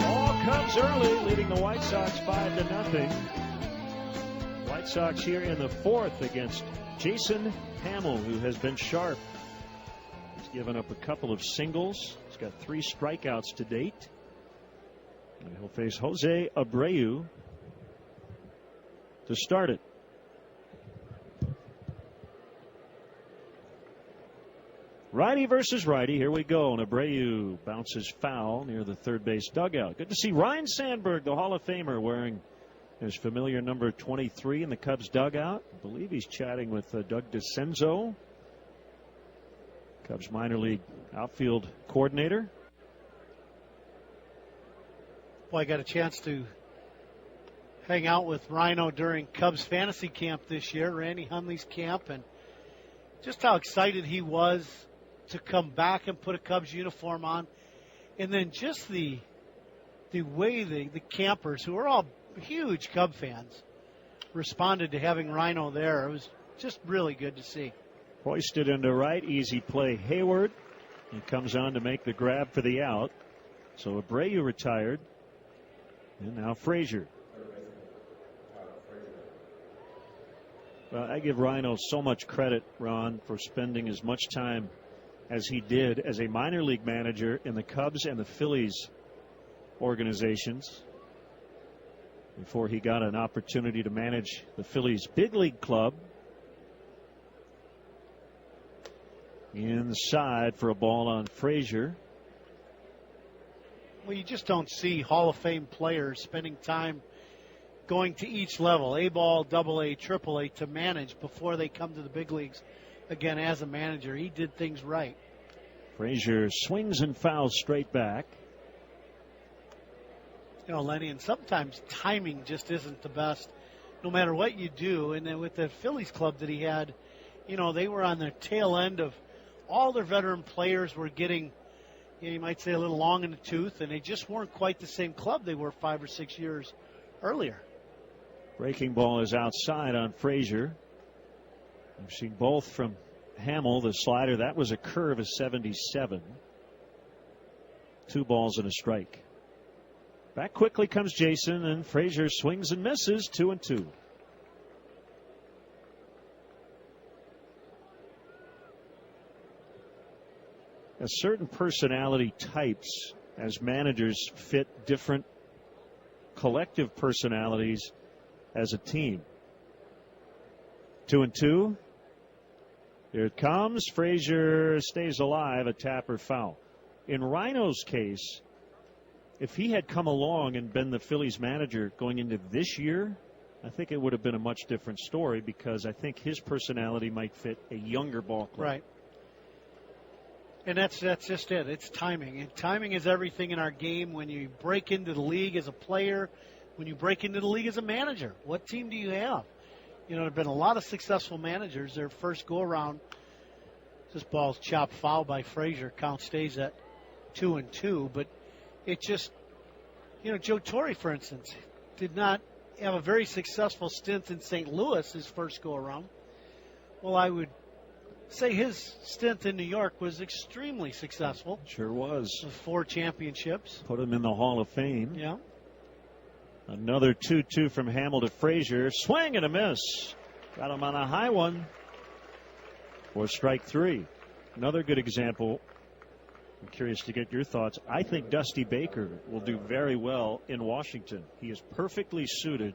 Speaker 4: All Cubs early, leading the White Sox 5-0. White Sox here in the fourth against Jason Hamill, who has been sharp. He's given up a couple of singles. He's got 3 strikeouts to date. And he'll face Jose Abreu to start it. Righty versus righty. Here we go. And Abreu bounces foul near the third base dugout. Good to see Ryne Sandberg, the Hall of Famer, wearing his familiar number 23 in the Cubs dugout. I believe he's chatting with Doug DeCenzo, Cubs minor league outfield coordinator.
Speaker 6: Well, I got a chance to hang out with Rhino during Cubs fantasy camp this year, Randy Hundley's camp, and just how excited he was to come back and put a Cubs uniform on. And then just the way the campers, who are all huge Cub fans, responded to having Rhino there. It was just really good to see.
Speaker 4: Hoisted into right, easy play. Hayward, he comes on to make the grab for the out. So Abreu retired, and now Frazier. Well, I give Rhino so much credit, Ron, for spending as much time as he did as a minor league manager in the Cubs and the Phillies organizations before he got an opportunity to manage the Phillies big league club. Inside for a ball on Frazier.
Speaker 6: Well, you just don't see Hall of Fame players spending time going to each level, A-ball, AA, AAA, to manage before they come to the big leagues again as a manager. He did things right.
Speaker 4: Frazier swings and fouls straight back.
Speaker 6: You know, Lenny, and sometimes timing just isn't the best, no matter what you do. And then with the Phillies club that he had, you know, they were on the tail end of all their veteran players were getting, you know, you might say a little long in the tooth, and they just weren't quite the same club they were 5 or 6 years earlier.
Speaker 4: Breaking ball is outside on Frazier. We've seen both from Hamill. The slider, that was a curve of 77. 2 balls and a strike. Back quickly comes Jason, and Frazier swings and misses. 2-2. Certain personality types as managers fit different collective personalities as a team. 2-2. Here it comes. Frazier stays alive. A tap or foul. In Rhino's case, if he had come along and been the Phillies manager going into this year, I think it would have been a much different story, because I think his personality might fit a younger ball club.
Speaker 6: Right. And that's just it. It's timing. And timing is everything in our game. When you break into the league as a player, when you break into the league as a manager, what team do you have? You know, there have been a lot of successful managers. Their first go-around, this ball's chopped foul by Frazier. Count stays at 2-2. But it just, you know, Joe Torre, for instance, did not have a very successful stint in St. Louis his first go-around. Well, I would say his stint in New York was extremely successful.
Speaker 4: Sure was.
Speaker 6: With 4 championships.
Speaker 4: Put him in the Hall of Fame.
Speaker 6: Yeah.
Speaker 4: Another 2-2 from Hamill to Frazier. Swing and a miss. Got him on a high one for strike 3. Another good example I'm curious to get your thoughts. I think Dusty Baker will do very well in Washington. He is perfectly suited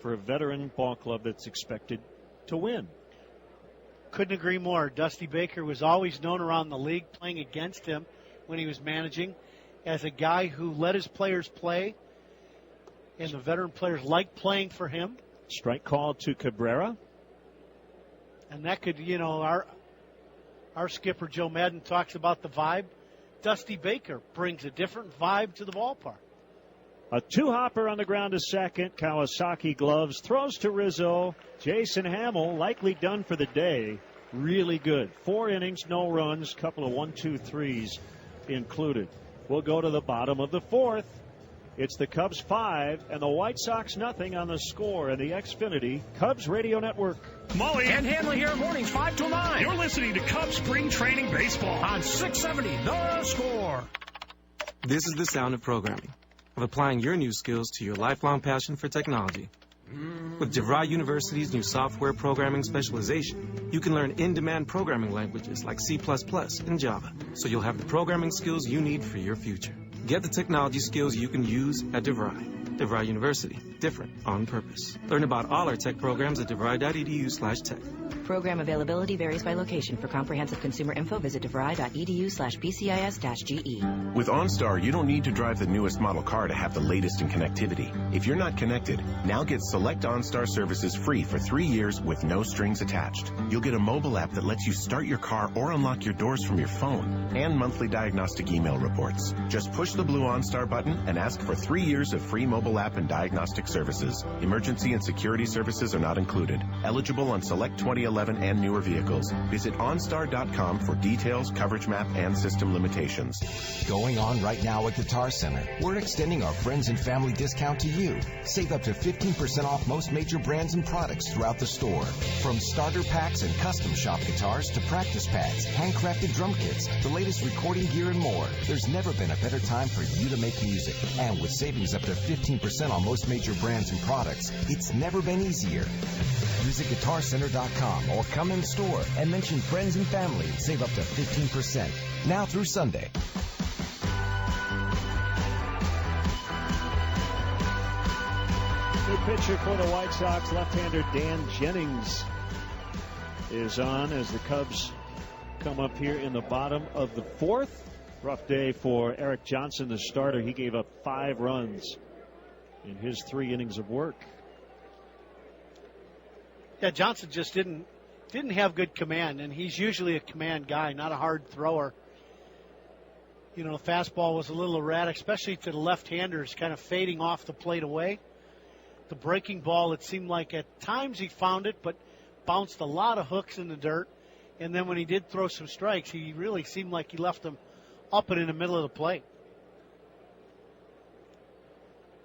Speaker 4: for a veteran ball club that's expected to win.
Speaker 6: Couldn't agree more. Dusty Baker was always known around the league, playing against him when he was managing, as a guy who let his players play, and the veteran players liked playing for him.
Speaker 4: Strike call to Cabrera.
Speaker 6: And that could, our skipper Joe Madden talks about the vibe. Dusty Baker brings a different vibe to the ballpark.
Speaker 4: A two-hopper on the ground to second. Kawasaki gloves. Throws to Rizzo. Jason Hamill, likely done for the day. Really good. 4 innings, no runs. Couple of 1-2-3s included. We'll go to the bottom of the 4th. It's the Cubs 5 and the White Sox nothing on the score in the Xfinity Cubs Radio Network.
Speaker 18: Molly and Hanley here, mornings 5 to 9. You're listening to Cubs Spring Training Baseball on 670 The Score.
Speaker 20: This is the sound of programming, of applying your new skills to your lifelong passion for technology. With DeVry University's new software programming specialization, you can learn in-demand programming languages like C++ and Java, so you'll have the programming skills you need for your future. Get the technology skills you can use at DeVry. DeVry University, different on purpose. Learn about all our tech programs at devry.edu/tech.
Speaker 21: Program availability varies by location. For comprehensive consumer info, visit devry.edu/bcis-ge.
Speaker 5: With OnStar, you don't need to drive the newest model car to have the latest in connectivity. If you're not connected, now get select OnStar services free for 3 years with no strings attached. You'll get a mobile app that lets you start your car or unlock your doors from your phone, and monthly diagnostic email reports. Just push the blue OnStar button and ask for 3 years of free mobile app and diagnostic services. Emergency and security services are not included. Eligible on select 2011 and newer vehicles. Visit OnStar.com for details, coverage map, and system limitations.
Speaker 22: Going on right now at Guitar Center. We're extending our friends and family discount to you. Save up to 15% off most major brands and products throughout the store. From starter packs and custom shop guitars to practice pads, handcrafted drum kits, the latest recording gear, and more. There's never been a better time for you to make music. And with savings up to 15% on most major brands and products, it's never been easier. Visit GuitarCenter.com or come in store and mention friends and family and save up to 15%. Now through Sunday.
Speaker 4: New pitcher for the White Sox, left-hander Dan Jennings is on as the Cubs come up here in the bottom of the 4th. Rough day for Eric Johnson, the starter. He gave up 5 runs in his 3 innings of work.
Speaker 6: Yeah, Johnson just didn't have good command, and he's usually a command guy, not a hard thrower. The fastball was a little erratic, especially to the left-handers, kind of fading off the plate away. The breaking ball, it seemed like at times he found it, but bounced a lot of hooks in the dirt. And then when he did throw some strikes, he really seemed like he left them up and in the middle of the plate.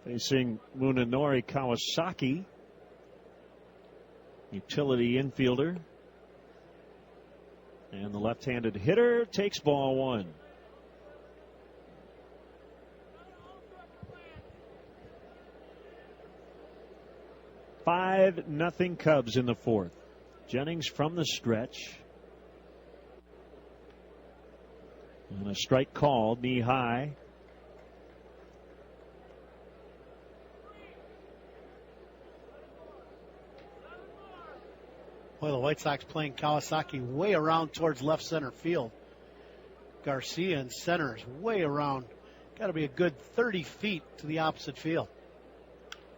Speaker 4: Facing Munenori Kawasaki, utility infielder. And the left-handed hitter takes ball 1. Nothing Cubs in the 4th. Jennings from the stretch. And a strike called, knee high.
Speaker 6: Boy, the White Sox playing Kawasaki way around towards left center field. Garcia in center is way around. Got to be a good 30 feet to the opposite field.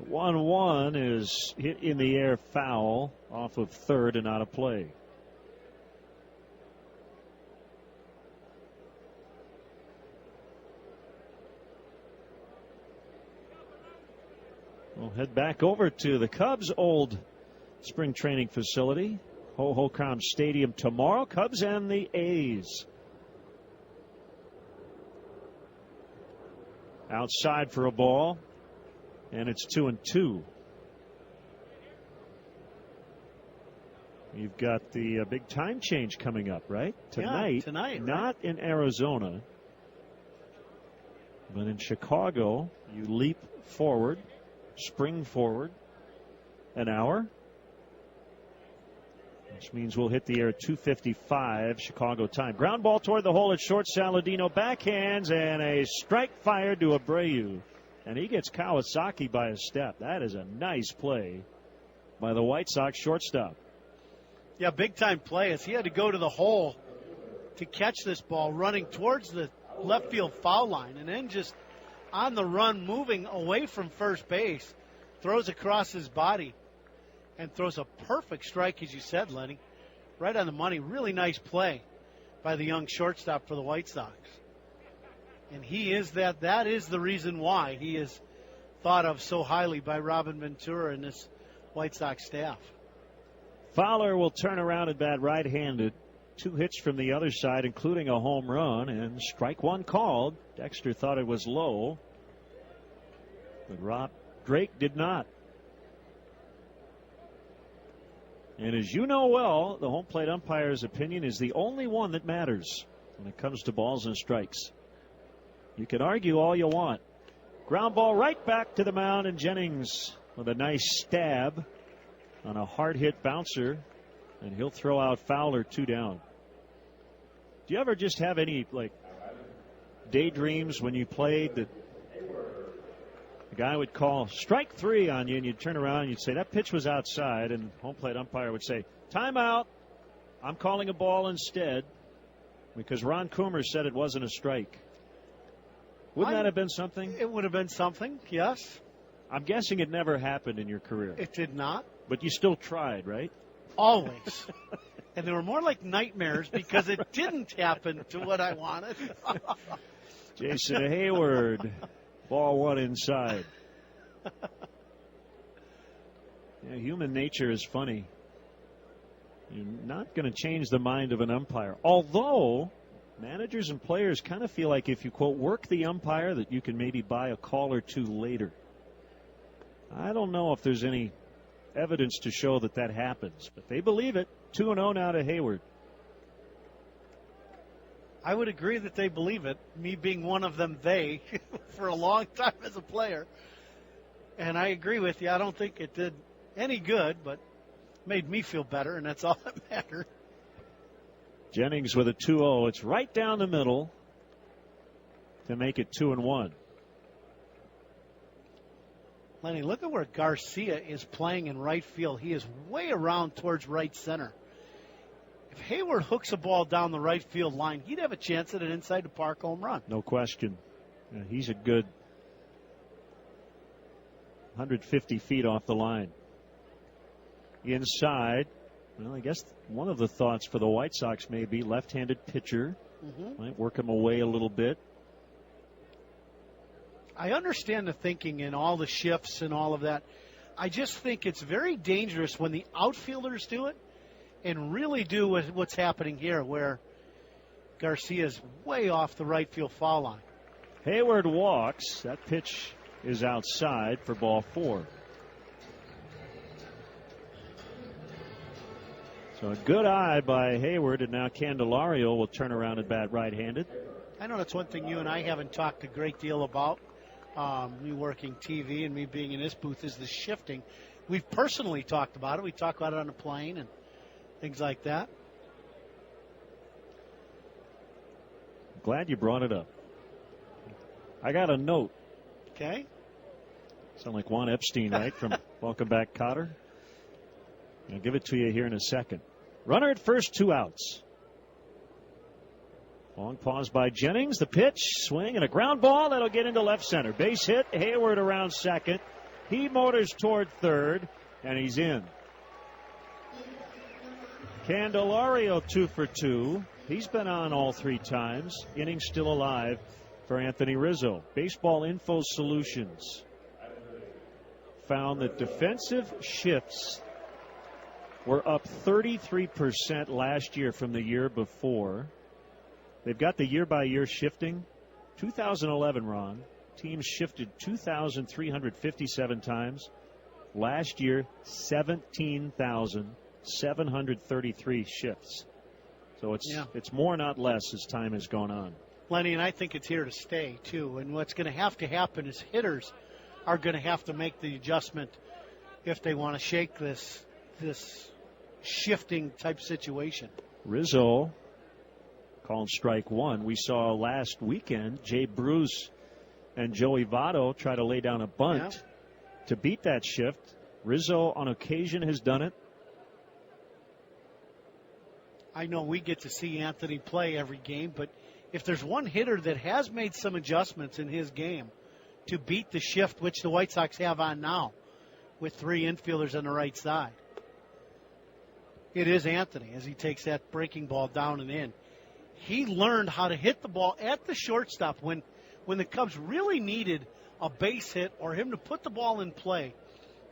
Speaker 4: 1-1 is hit in the air, foul off of third and out of play. We'll head back over to the Cubs' old spring training facility, Ho-Ho-Kam Stadium tomorrow. Cubs and the A's. Outside for a ball, and it's 2-2. You've got the big time change coming up, right? Tonight, not in Arizona, but in Chicago. You leap forward, spring forward an hour. which means we'll hit the air at 2:55 Chicago time. Ground ball toward the hole at short. Saladino backhands, and a strike fired to Abreu. And he gets Kawasaki by a step. That is a nice play by the White Sox shortstop.
Speaker 6: Yeah, big-time play as he had to go to the hole to catch this ball running towards the left field foul line, and then just on the run moving away from first base, throws across his body and throws a perfect strike, as you said, Lenny. Right on the money. Really nice play by the young shortstop for the White Sox. And he is that is the reason why he is thought of so highly by Robin Ventura and this White Sox staff.
Speaker 4: Fowler will turn around at bat right-handed. 2 hits from the other side, including a home run, and strike one called. Dexter thought it was low, but Rob Drake did not. And as you know well, the home plate umpire's opinion is the only one that matters when it comes to balls and strikes. You can argue all you want. Ground ball right back to the mound, and Jennings with a nice stab on a hard-hit bouncer, and he'll throw out Fowler 2 down. Do you ever just have any, daydreams when you played that the guy would call strike 3 on you, and you'd turn around and you'd say, that pitch was outside, and home plate umpire would say, timeout, I'm calling a ball instead, because Ron Coomer said it wasn't a strike. Wouldn't that have been something?
Speaker 6: It would have been something, yes.
Speaker 4: I'm guessing it never happened in your career.
Speaker 6: It did not.
Speaker 4: But you still tried, right?
Speaker 6: Always. And they were more like nightmares because it didn't happen to what I wanted.
Speaker 4: Jason Hayward, ball 1 inside. Yeah, human nature is funny. You're not going to change the mind of an umpire. Although managers and players kind of feel like if you, quote, work the umpire, that you can maybe buy a call or 2 later. I don't know if there's any evidence to show that that happens, but they believe it. 2-0 now to Hayward.
Speaker 6: I would agree that they believe it, me being one of them, they, for a long time as a player. And I agree with you. I don't think it did any good, but made me feel better, and that's all that mattered.
Speaker 4: Jennings with a 2-0. It's right down the middle to make it 2-1.
Speaker 6: Lenny, look at where Garcia is playing in right field. He is way around towards right center. If Hayward hooks a ball down the right field line, he'd have a chance at an inside the park home run.
Speaker 4: No question. Yeah, he's a good 150 feet off the line. Inside, well, I guess one of the thoughts for the White Sox may be left-handed pitcher. Might work him away a little bit.
Speaker 6: I understand the thinking and all the shifts and all of that. I just think it's very dangerous when the outfielders do it and really do what's happening here, where Garcia's way off the right field foul line.
Speaker 4: Hayward walks. That pitch is outside for ball 4. So a good eye by Hayward, and now Candelario will turn around and bat right-handed.
Speaker 6: I know that's one thing you and I haven't talked a great deal about. Me working TV and me being in this booth is the shifting. We've personally talked about it. We talk about it on the plane and things like that.
Speaker 4: Glad you brought it up. I got a note.
Speaker 6: Okay.
Speaker 4: Sound like Juan Epstein, right, from Welcome Back, Kotter? I'll give it to you here in a second. Runner at first, 2 outs. Long pause by Jennings. The pitch, swing, and a ground ball that'll get into left center. Base hit. Hayward around second. He motors toward third, and he's in. Candelario 2 for 2. He's been on all 3 times. Inning still alive for Anthony Rizzo. Baseball Info Solutions found that defensive shifts were up 33% last year from the year before. They've got the year-by-year shifting. 2011, Ron, teams shifted 2,357 times. Last year, 17,733 shifts. So it's more, not less, as time has gone on.
Speaker 6: Lenny, and I think it's here to stay, too. And what's going to have to happen is hitters are going to have to make the adjustment if they want to shake this shifting type situation.
Speaker 4: Rizzo called strike one. We saw last weekend Jay Bruce and Joey Votto try to lay down a bunt to beat that shift. Rizzo on occasion has done it.
Speaker 6: I know we get to see Anthony play every game, but if there's one hitter that has made some adjustments in his game to beat the shift, which the White Sox have on now with 3 infielders on the right side, it is Anthony as he takes that breaking ball down and in. He learned how to hit the ball at the shortstop when the Cubs really needed a base hit or him to put the ball in play.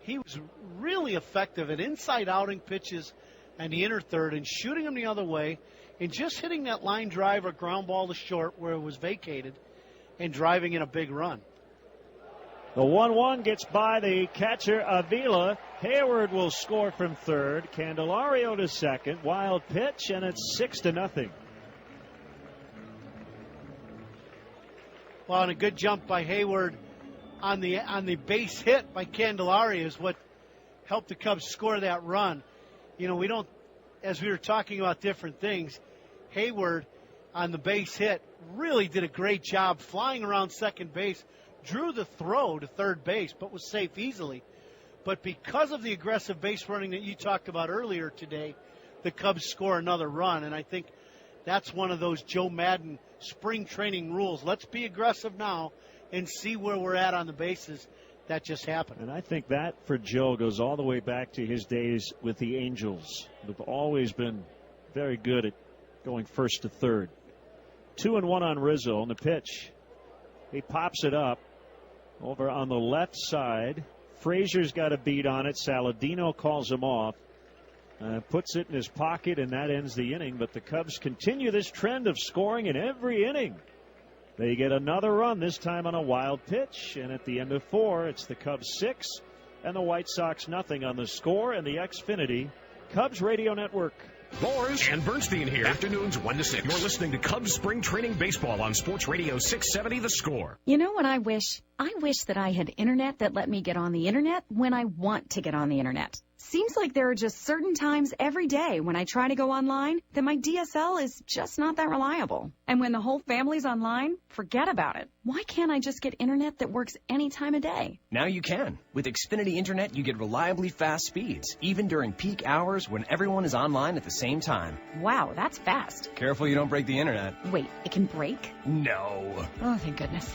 Speaker 6: He was really effective at inside outing pitches and the inner third and shooting them the other way and just hitting that line drive or ground ball to short where it was vacated and driving in a big run.
Speaker 4: The 1-1 gets by the catcher Avila. Hayward will score from third. Candelario to second. Wild pitch, and it's 6-0.
Speaker 6: Well, and a good jump by Hayward on the base hit by Candelario is what helped the Cubs score that run. You know, we don't, as we were talking about different things, Hayward on the base hit really did a great job flying around second base, drew the throw to third base, but was safe easily. But because of the aggressive base running that you talked about earlier today, the Cubs score another run, and I think that's one of those Joe Madden spring training rules. Let's be aggressive now and see where we're at on the bases. That just happened.
Speaker 4: And I think that for Joe goes all the way back to his days with the Angels. They've always been very good at going first to third. 2-1 on Rizzo on the pitch. He pops it up over on the left side. Frazier's got a beat on it. Saladino calls him off. Puts it in his pocket, and that ends the inning. But the Cubs continue this trend of scoring in every inning. They get another run, this time on a wild pitch. And at the end of 4, it's the Cubs 6 and the White Sox nothing on the score and the Xfinity Cubs Radio Network.
Speaker 7: Boris and Bernstein here. Afternoons 1 to 6. You're listening to Cubs Spring Training Baseball on Sports Radio 670 The Score.
Speaker 13: You know what I wish? I wish that I had internet that let me get on the internet when I want to get on the internet. Seems like there are just certain times every day when I try to go online that my DSL is just not that reliable. And when the whole family's online, forget about it. Why can't I just get internet that works any time of day?
Speaker 14: Now you can. With Xfinity Internet, you get reliably fast speeds, even during peak hours when everyone is online at the same time.
Speaker 13: Wow, that's fast.
Speaker 14: Careful you don't break the internet.
Speaker 13: Wait, it can break?
Speaker 14: No.
Speaker 13: Oh, thank goodness.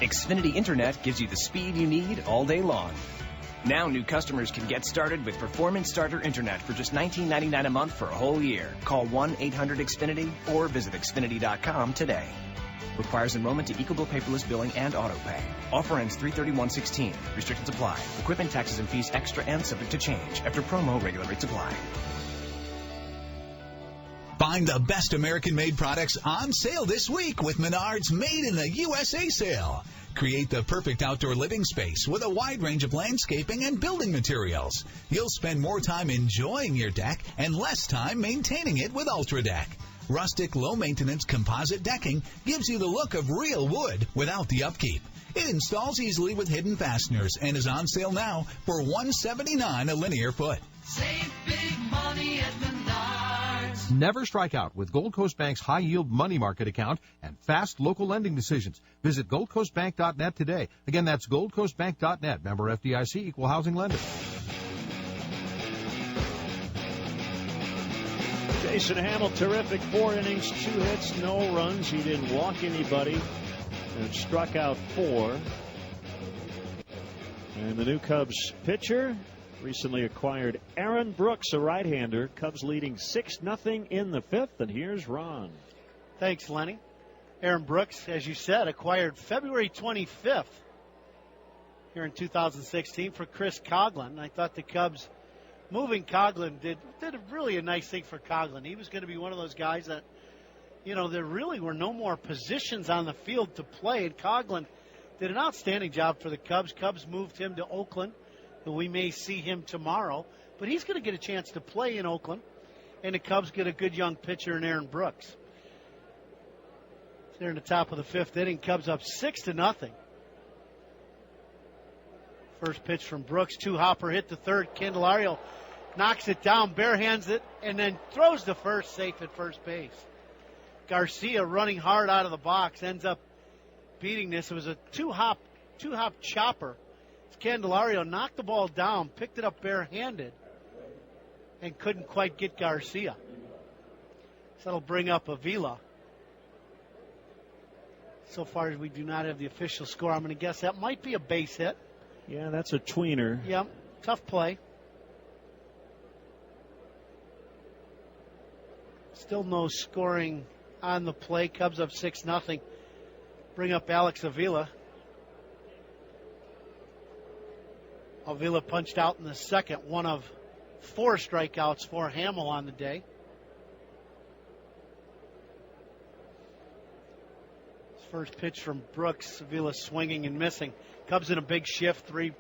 Speaker 14: Xfinity Internet gives you the speed you need all day long. Now new customers can get started with Performance Starter Internet for just $19.99 a month for a whole year. Call 1-800-XFINITY or visit Xfinity.com today. Requires enrollment to EcoBill paperless billing and auto pay. Offer ends 3/31/16. Restrictions apply. Equipment, taxes, and fees extra and subject to change. After promo, regular rates apply.
Speaker 9: Find the best American-made products on sale this week with Menards Made in the USA sale. Create the perfect outdoor living space with a wide range of landscaping and building materials. You'll spend more time enjoying your deck and less time maintaining it with UltraDeck. Rustic, low-maintenance composite decking gives you the look of real wood without the upkeep. It installs easily with hidden fasteners and is on sale now for $179 a linear foot.
Speaker 10: Save big money at Menards.
Speaker 15: Never strike out with Gold Coast Bank's high-yield money market account and fast local lending decisions. Visit goldcoastbank.net today. Again, that's goldcoastbank.net. Member FDIC, equal housing lender.
Speaker 4: Jason Hamill, terrific. 4 innings, 2 hits, no runs. He didn't walk anybody and struck out 4. And the new Cubs pitcher recently acquired Aaron Brooks, a right-hander. Cubs leading 6-0 in the 5th, and here's Ron.
Speaker 6: Thanks, Lenny. Aaron Brooks, as you said, acquired February 25th here in 2016 for Chris Coughlin. I thought the Cubs moving Coughlin did really a nice thing for Coughlin. He was going to be one of those guys that, you know, there really were no more positions on the field to play, and Coughlin did an outstanding job for the Cubs. Cubs moved him to Oakland. We may see him tomorrow, but he's going to get a chance to play in Oakland, and the Cubs get a good young pitcher in Aaron Brooks. They're in the top of the 5th inning. Cubs up 6-0. First pitch from Brooks. 2-hopper hit to third. Candelario knocks it down, barehands it, and then throws to first, safe at first base. Garcia running hard out of the box ends up beating this. It was a two-hop chopper. Candelario knocked the ball down, picked it up barehanded, and couldn't quite get Garcia. So that'll bring up Avila. So far as we do not have the official score, I'm going to guess that might be a base hit.
Speaker 4: Yeah, that's a tweener.
Speaker 6: Yep, tough play. Still no scoring on the play. Cubs up 6-0. Bring up Alex Avila. Avila punched out in the second, one of 4 strikeouts for Hamill on the day. His first pitch from Brooks. Avila swinging and missing. Cubs in a big shift. Three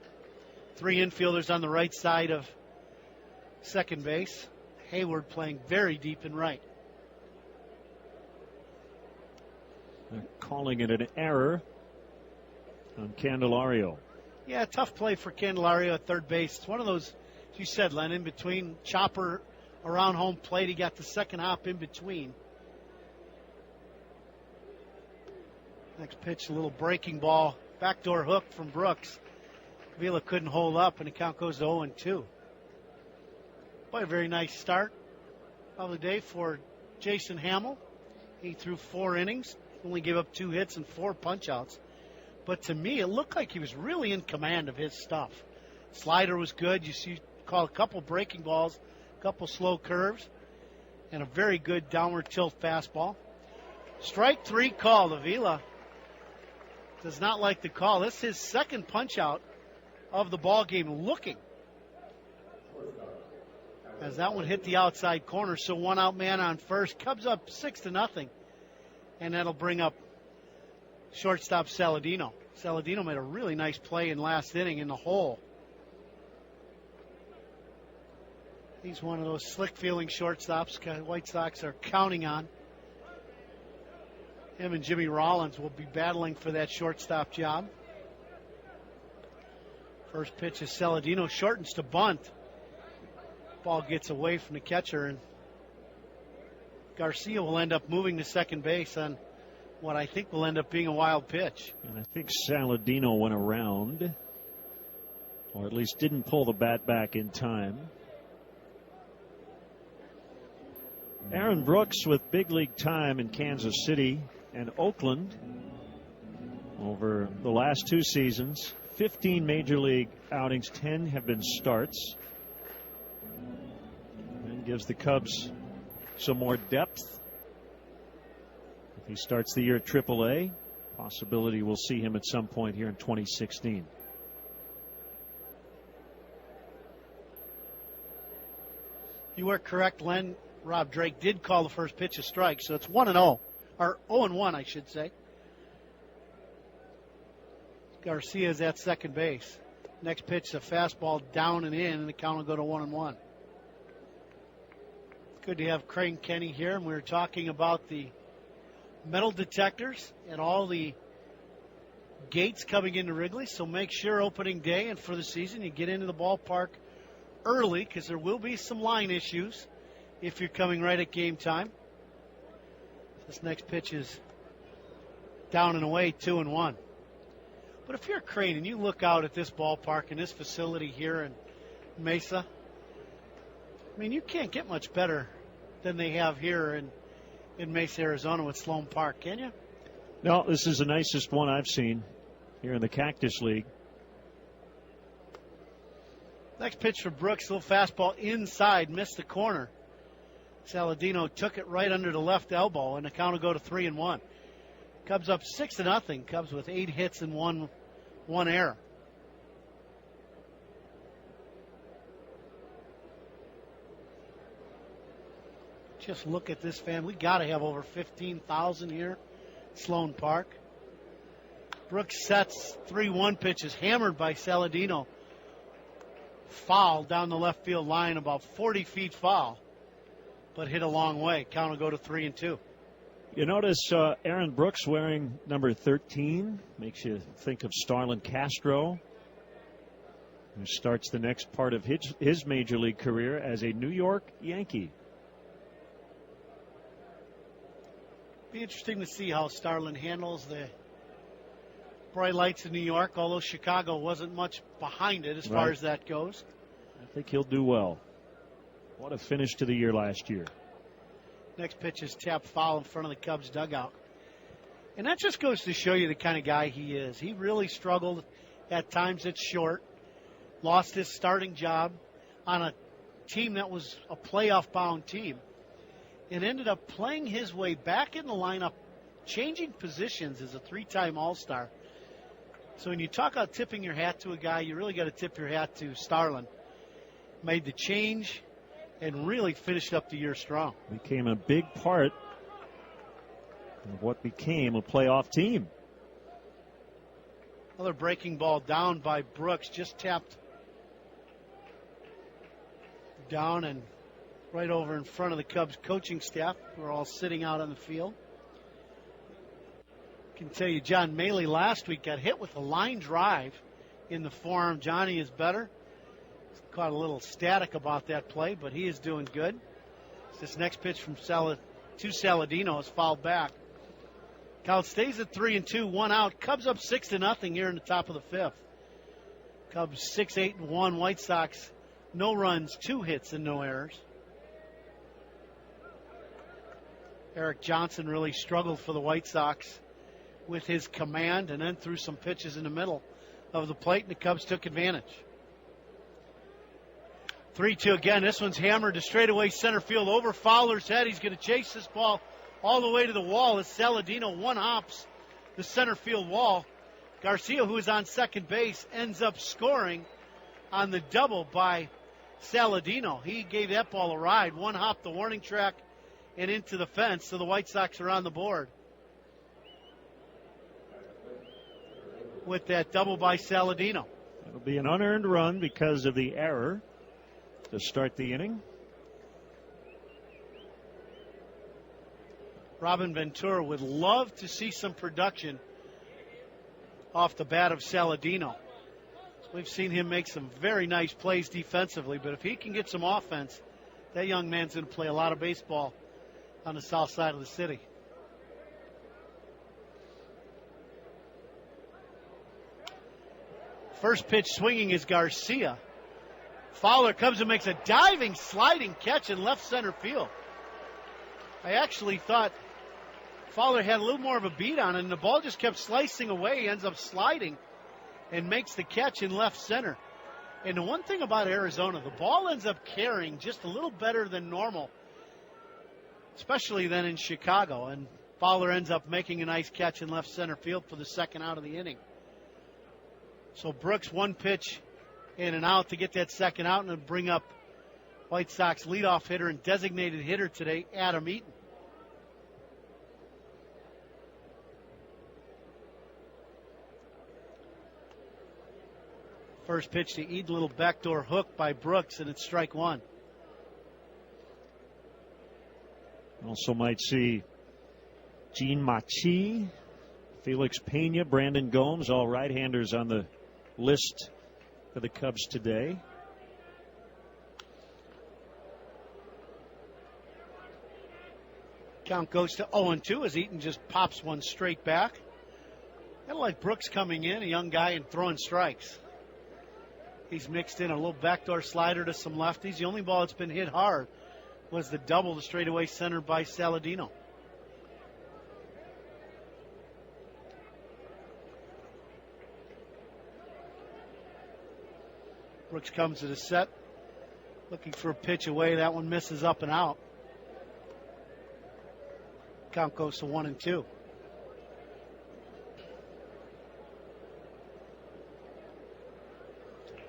Speaker 6: infielders on the right side of second base. Hayward playing very deep and right.
Speaker 4: They're calling it an error on Candelario.
Speaker 6: Yeah, tough play for Candelario at third base. It's one of those, as you said, Len, in between. Chopper around home plate. He got the second hop in between. Next pitch, a little breaking ball. Backdoor hook from Brooks. Avila couldn't hold up, and the count goes to 0-2. Boy, a very nice start of the day for Jason Hamill. He threw 4 innings, only gave up 2 hits and 4 punch-outs. But to me, it looked like he was really in command of his stuff. Slider was good. You see, call a couple breaking balls, a couple slow curves, and a very good downward tilt fastball. Strike 3 called. Avila does not like the call. This is his second punch-out of the ball game, looking. As that one hit the outside corner, so 1 out man on first. Cubs up 6-0, and that'll bring up shortstop Saladino. Saladino made a really nice play in last inning in the hole. He's one of those slick feeling shortstops White Sox are counting on. Him and Jimmy Rollins will be battling for that shortstop job. First pitch is Saladino, shortens to bunt. Ball gets away from the catcher, and Garcia will end up moving to second base on what I think will end up being a wild pitch.
Speaker 4: And I think Saladino went around, or at least didn't pull the bat back in time. Aaron Brooks with big league time in Kansas City and Oakland over the last 2 seasons. 15 major league outings, 10 have been starts. And gives the Cubs some more depth. If he starts the year at AAA, possibility we'll see him at some point here in 2016.
Speaker 6: You were correct, Len. Rob Drake did call the first pitch a strike, so it's 1-0, or 0-1, I should say. Garcia's at second base. Next pitch, a fastball down and in, and the count will go to 1-1. Good to have Crane Kenny here, and we were talking about the metal detectors and all the gates coming into Wrigley, so make sure opening day and for the season you get into the ballpark early, because there will be some line issues if you're coming right at game time. This next pitch is down and away, 2-1. But if you're Crane and you look out at this ballpark and this facility here in Mesa, I mean, you can't get much better than they have here in Mesa, Arizona with Sloan Park, can you?
Speaker 4: No, this is the nicest one I've seen here in the Cactus League.
Speaker 6: Next pitch for Brooks, little fastball inside, missed the corner. Saladino took it right under the left elbow, and the count will go to 3-1. Cubs up 6-0. Cubs with 8 hits and one error. Just look at this fan. We got to have over 15,000 here at Sloan Park. Brooks sets 3-1 pitches, hammered by Saladino. Foul down the left field line, about 40 feet foul, but hit a long way. Count will go to 3-2.
Speaker 4: You notice Aaron Brooks wearing number 13. Makes you think of Starlin Castro. who starts the next part of his major league career as a New York Yankee.
Speaker 6: Be interesting to see how Starlin handles the bright lights in New York, although Chicago wasn't much behind it as far as that goes.
Speaker 4: I think he'll do well. What a finish to the year last year.
Speaker 6: Next pitch is tapped foul in front of the Cubs dugout. And that just goes to show you the kind of guy he is. He really struggled at times at short, lost his starting job on a team that was a playoff-bound team, and ended up playing his way back in the lineup, changing positions as a 3-time All-Star. So when you talk about tipping your hat to a guy, you really got to tip your hat to Starlin. Made the change and really finished up the year strong.
Speaker 4: Became a big part of what became a playoff team.
Speaker 6: Another breaking ball down by Brooks, just tapped down and right over in front of the Cubs coaching staff, who are all sitting out on the field. I can tell you, John Maley last week got hit with a line drive in the forearm. Johnny is better. Caught a little static about that play, but he is doing good. This next pitch from to Saladino is fouled back. Count stays at 3-2, 1 out. Cubs up 6-0 here in the top of the fifth. Cubs 6-8-1. White Sox no runs, 2 hits, and no errors. Eric Johnson really struggled for the White Sox with his command and then threw some pitches in the middle of the plate, and the Cubs took advantage. 3-2 again. This one's hammered to straightaway center field over Fowler's head. He's going to chase this ball all the way to the wall as Saladino one-hops the center field wall. Garcia, who is on second base, ends up scoring on the double by Saladino. He gave that ball a ride. One hop the warning track and into the fence, so the White Sox are on the board with that double by Saladino.
Speaker 4: It'll be an unearned run because of the error to start the inning.
Speaker 6: Robin Ventura would love to see some production off the bat of Saladino. We've seen him make some very nice plays defensively, but if he can get some offense, that young man's going to play a lot of baseball on the south side of the city. First pitch swinging is Garcia. Fowler comes and makes a diving, sliding catch in left center field. I actually thought Fowler had a little more of a beat on it, and the ball just kept slicing away. He ends up sliding and makes the catch in left center. And the one thing about Arizona, the ball ends up carrying just a little better than normal, especially than in Chicago. And Fowler ends up making a nice catch in left center field for the second out of the inning. So Brooks, one pitch in and out to get that second out, and then bring up White Sox leadoff hitter and designated hitter today, Adam Eaton. First pitch to Eaton, little backdoor hook by Brooks, and it's strike one.
Speaker 4: Also might see Gene Machi, Felix Pena, Brandon Gomes, all right-handers on the list for the Cubs today.
Speaker 6: Count goes to 0-2 as Eaton just pops one straight back. Kind of like Brooks coming in, a young guy, and throwing strikes. He's mixed in a little backdoor slider to some lefties. The only ball that's been hit hard was the double to straightaway center by Saladino. Brooks comes to the set, looking for a pitch away. That one misses up and out. Count goes to 1-2.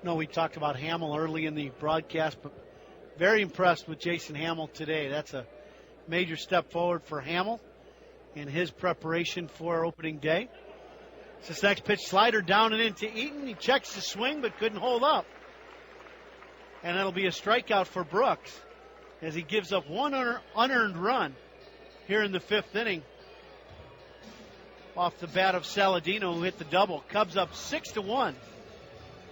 Speaker 6: No, we talked about Hamill early in the broadcast, but very impressed with Jason Hamill today. That's a major step forward for Hamill in his preparation for opening day. This next pitch, slider down and into Eaton. He checks the swing but couldn't hold up. And that'll be a strikeout for Brooks as he gives up one unearned run here in the fifth inning off the bat of Saladino, who hit the double. Cubs up 6-1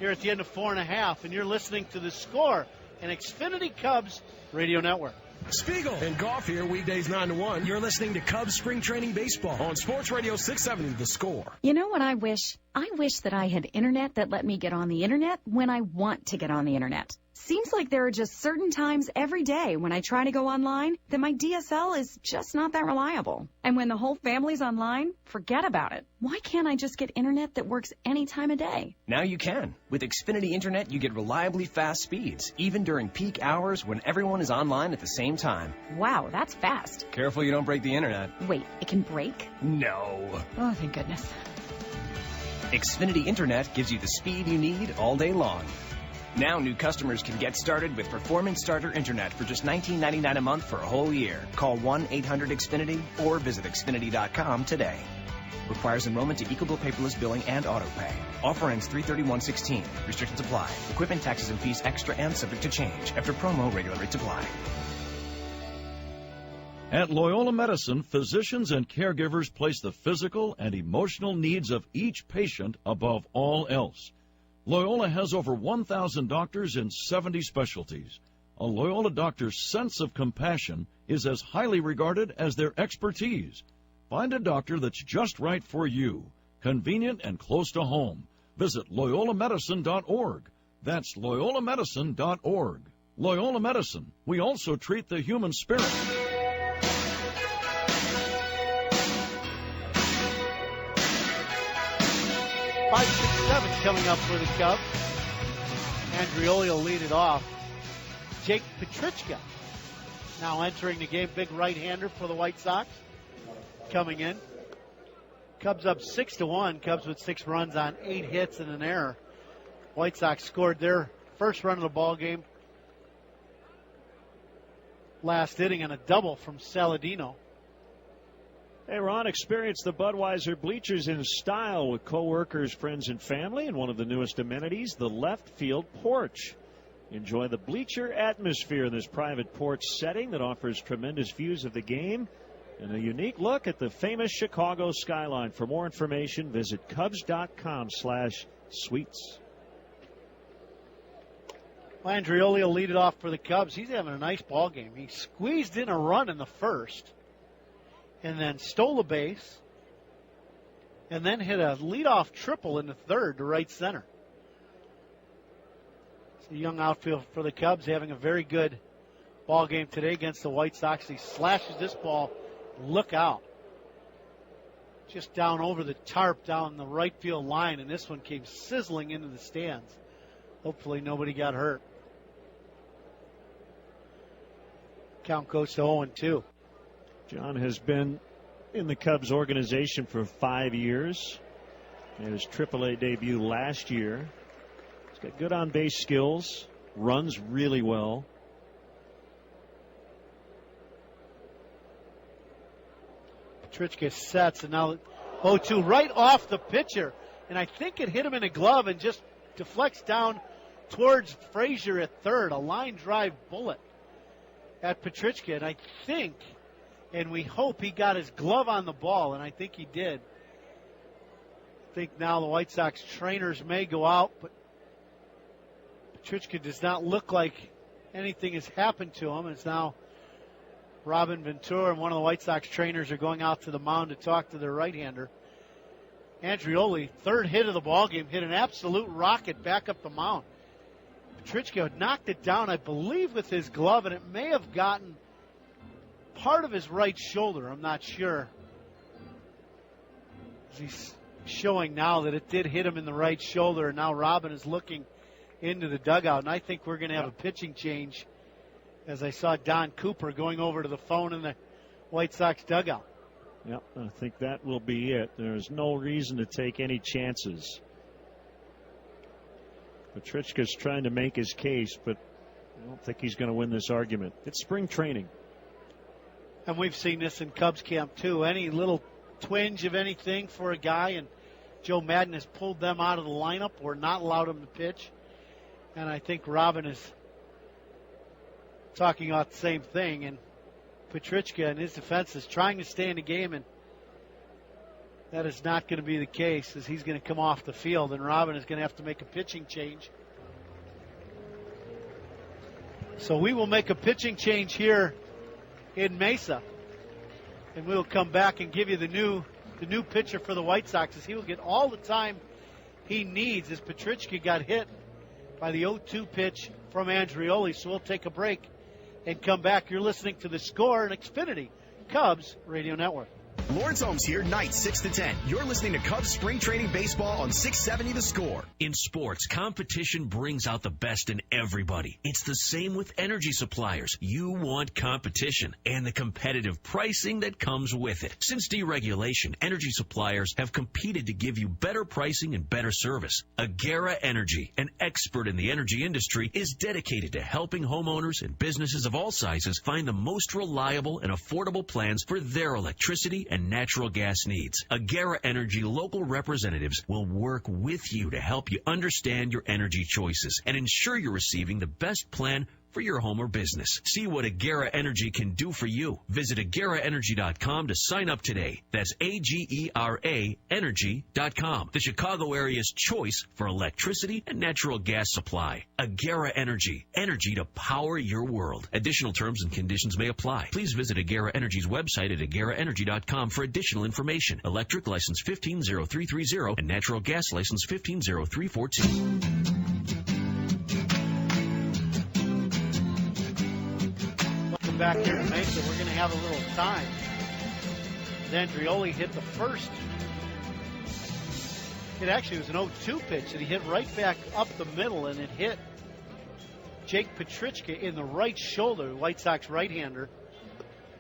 Speaker 6: here at the end of 4.5, and you're listening to The Score and Xfinity Cubs Radio Network.
Speaker 7: Spiegel and golf here weekdays 9 to 1. You're listening to Cubs Spring Training Baseball on Sports Radio 670 The Score.
Speaker 13: You know what I wish? I wish that I had internet that let me get on the internet when I want to get on the internet. Seems like there are just certain times every day when I try to go online that my DSL is just not that reliable. And when the whole family's online, forget about it. Why can't I just get internet that works any time of day?
Speaker 14: Now you can. With Xfinity Internet, you get reliably fast speeds, even during peak hours when everyone is online at the same time.
Speaker 13: Wow, that's fast.
Speaker 14: Careful you don't break the internet.
Speaker 13: Wait, it can break?
Speaker 14: No.
Speaker 13: Oh, thank goodness.
Speaker 14: Xfinity Internet gives you the speed you need all day long. Now new customers can get started with Performance Starter Internet for just $19.99 a month for a whole year. Call 1-800-XFINITY or visit Xfinity.com today. Requires enrollment to Equal Bill Paperless Billing and Auto Pay. Offer ends 3/31/16. Restrictions apply. Equipment, taxes, and fees extra and subject to change. After promo, regular rates apply.
Speaker 2: At Loyola Medicine, physicians and caregivers place the physical and emotional needs of each patient above all else. Loyola has over 1,000 doctors in 70 specialties. A Loyola doctor's sense of compassion is as highly regarded as their expertise. Find a doctor that's just right for you, convenient and close to home. Visit loyolamedicine.org. That's loyolamedicine.org. Loyola Medicine. We also treat the human spirit.
Speaker 6: 5-6-7 coming up for the Cubs. Andrioli will lead it off. Jake Petrichka now entering the game. Big right-hander for the White Sox coming in. Cubs up 6-1. Cubs with 6 runs on 8 hits and an error. White Sox scored their first run of the ball game last inning on a double from Saladino.
Speaker 4: Hey, Ron, experience the Budweiser bleachers in style with coworkers, friends, and family, and one of the newest amenities, the left field porch. Enjoy the bleacher atmosphere in this private porch setting that offers tremendous views of the game and a unique look at the famous Chicago skyline. For more information, visit Cubs.com/suites.
Speaker 6: Andrioli will lead it off for the Cubs. He's having a nice ball game. He squeezed in a run in the first, and then stole a base, and then hit a leadoff triple in the third to right center. It's a young outfield for the Cubs having a very good ball game today against the White Sox. He slashes this ball. Look out. Just down over the tarp down the right field line, and this one came sizzling into the stands. Hopefully nobody got hurt. Count goes to 0-2.
Speaker 4: John has been in the Cubs organization for 5 years. He had his AAA debut last year. He's got good on-base skills, runs really well.
Speaker 6: Petrichka sets, and now 0-2 right off the pitcher. And I think it hit him in a glove and just deflects down towards Frazier at third. A line drive bullet at Petrichka. And I think, and we hope, he got his glove on the ball, and I think he did. I think now the White Sox trainers may go out, but Petrichka does not look like anything has happened to him. It's now Robin Ventura and one of the White Sox trainers are going out to the mound to talk to their right-hander. Andrioli, third hit of the ballgame, hit an absolute rocket back up the mound. Petrichka knocked it down, I believe, with his glove, and it may have gotten part of his right shoulder. I'm not sure. He's showing now that it did hit him in the right shoulder, and now Robin is looking into the dugout, and I think we're going to have a pitching change, as I saw Don Cooper going over to the phone in the White Sox dugout.
Speaker 4: Yep, I think that will be it. There's no reason to take any chances. Petrichka's trying to make his case, but I don't think he's going to win this argument. It's spring training.
Speaker 6: And we've seen this in Cubs camp, too. Any little twinge of anything for a guy, and Joe Madden has pulled them out of the lineup or not allowed them to pitch. And I think Robin is talking about the same thing. And Petrichka and his defense is trying to stay in the game, and that is not going to be the case, as he's going to come off the field, and Robin is going to have to make a pitching change. So we will make a pitching change here in Mesa, and we'll come back and give you the new pitcher for the White Sox, as he will get all the time he needs, as Petrichka got hit by the 0-2 pitch from Andrioli. So we'll take a break and come back. You're listening to The Score and Xfinity Cubs Radio Network.
Speaker 7: Lawrence Holmes here, night 6 to 10. You're listening to Cubs Spring Training Baseball on 670 The Score.
Speaker 3: In sports, competition brings out the best in everybody. It's the same with energy suppliers. You want competition and the competitive pricing that comes with it. Since deregulation, energy suppliers have competed to give you better pricing and better service. Agera Energy, an expert in the energy industry, is dedicated to helping homeowners and businesses of all sizes find the most reliable and affordable plans for their electricity and natural gas needs. Agera Energy local representatives will work with you to help you understand your energy choices and ensure you're receiving the best plan for your home or business. See what Agera Energy can do for you. Visit AgeraEnergy.com to sign up today. That's AGERA Energy.com. The Chicago area's choice for electricity and natural gas supply. Agera Energy. Energy to power your world. Additional terms and conditions may apply. Please visit Agera Energy's website at AgeraEnergy.com for additional information. Electric license 150330 and natural gas license 150342.
Speaker 6: Back here to Mesa, we're going to have a little time. Andrioli hit the first. It actually was an 0-2 pitch, and he hit right back up the middle, and it hit Jake Petrichka in the right shoulder, White Sox right-hander.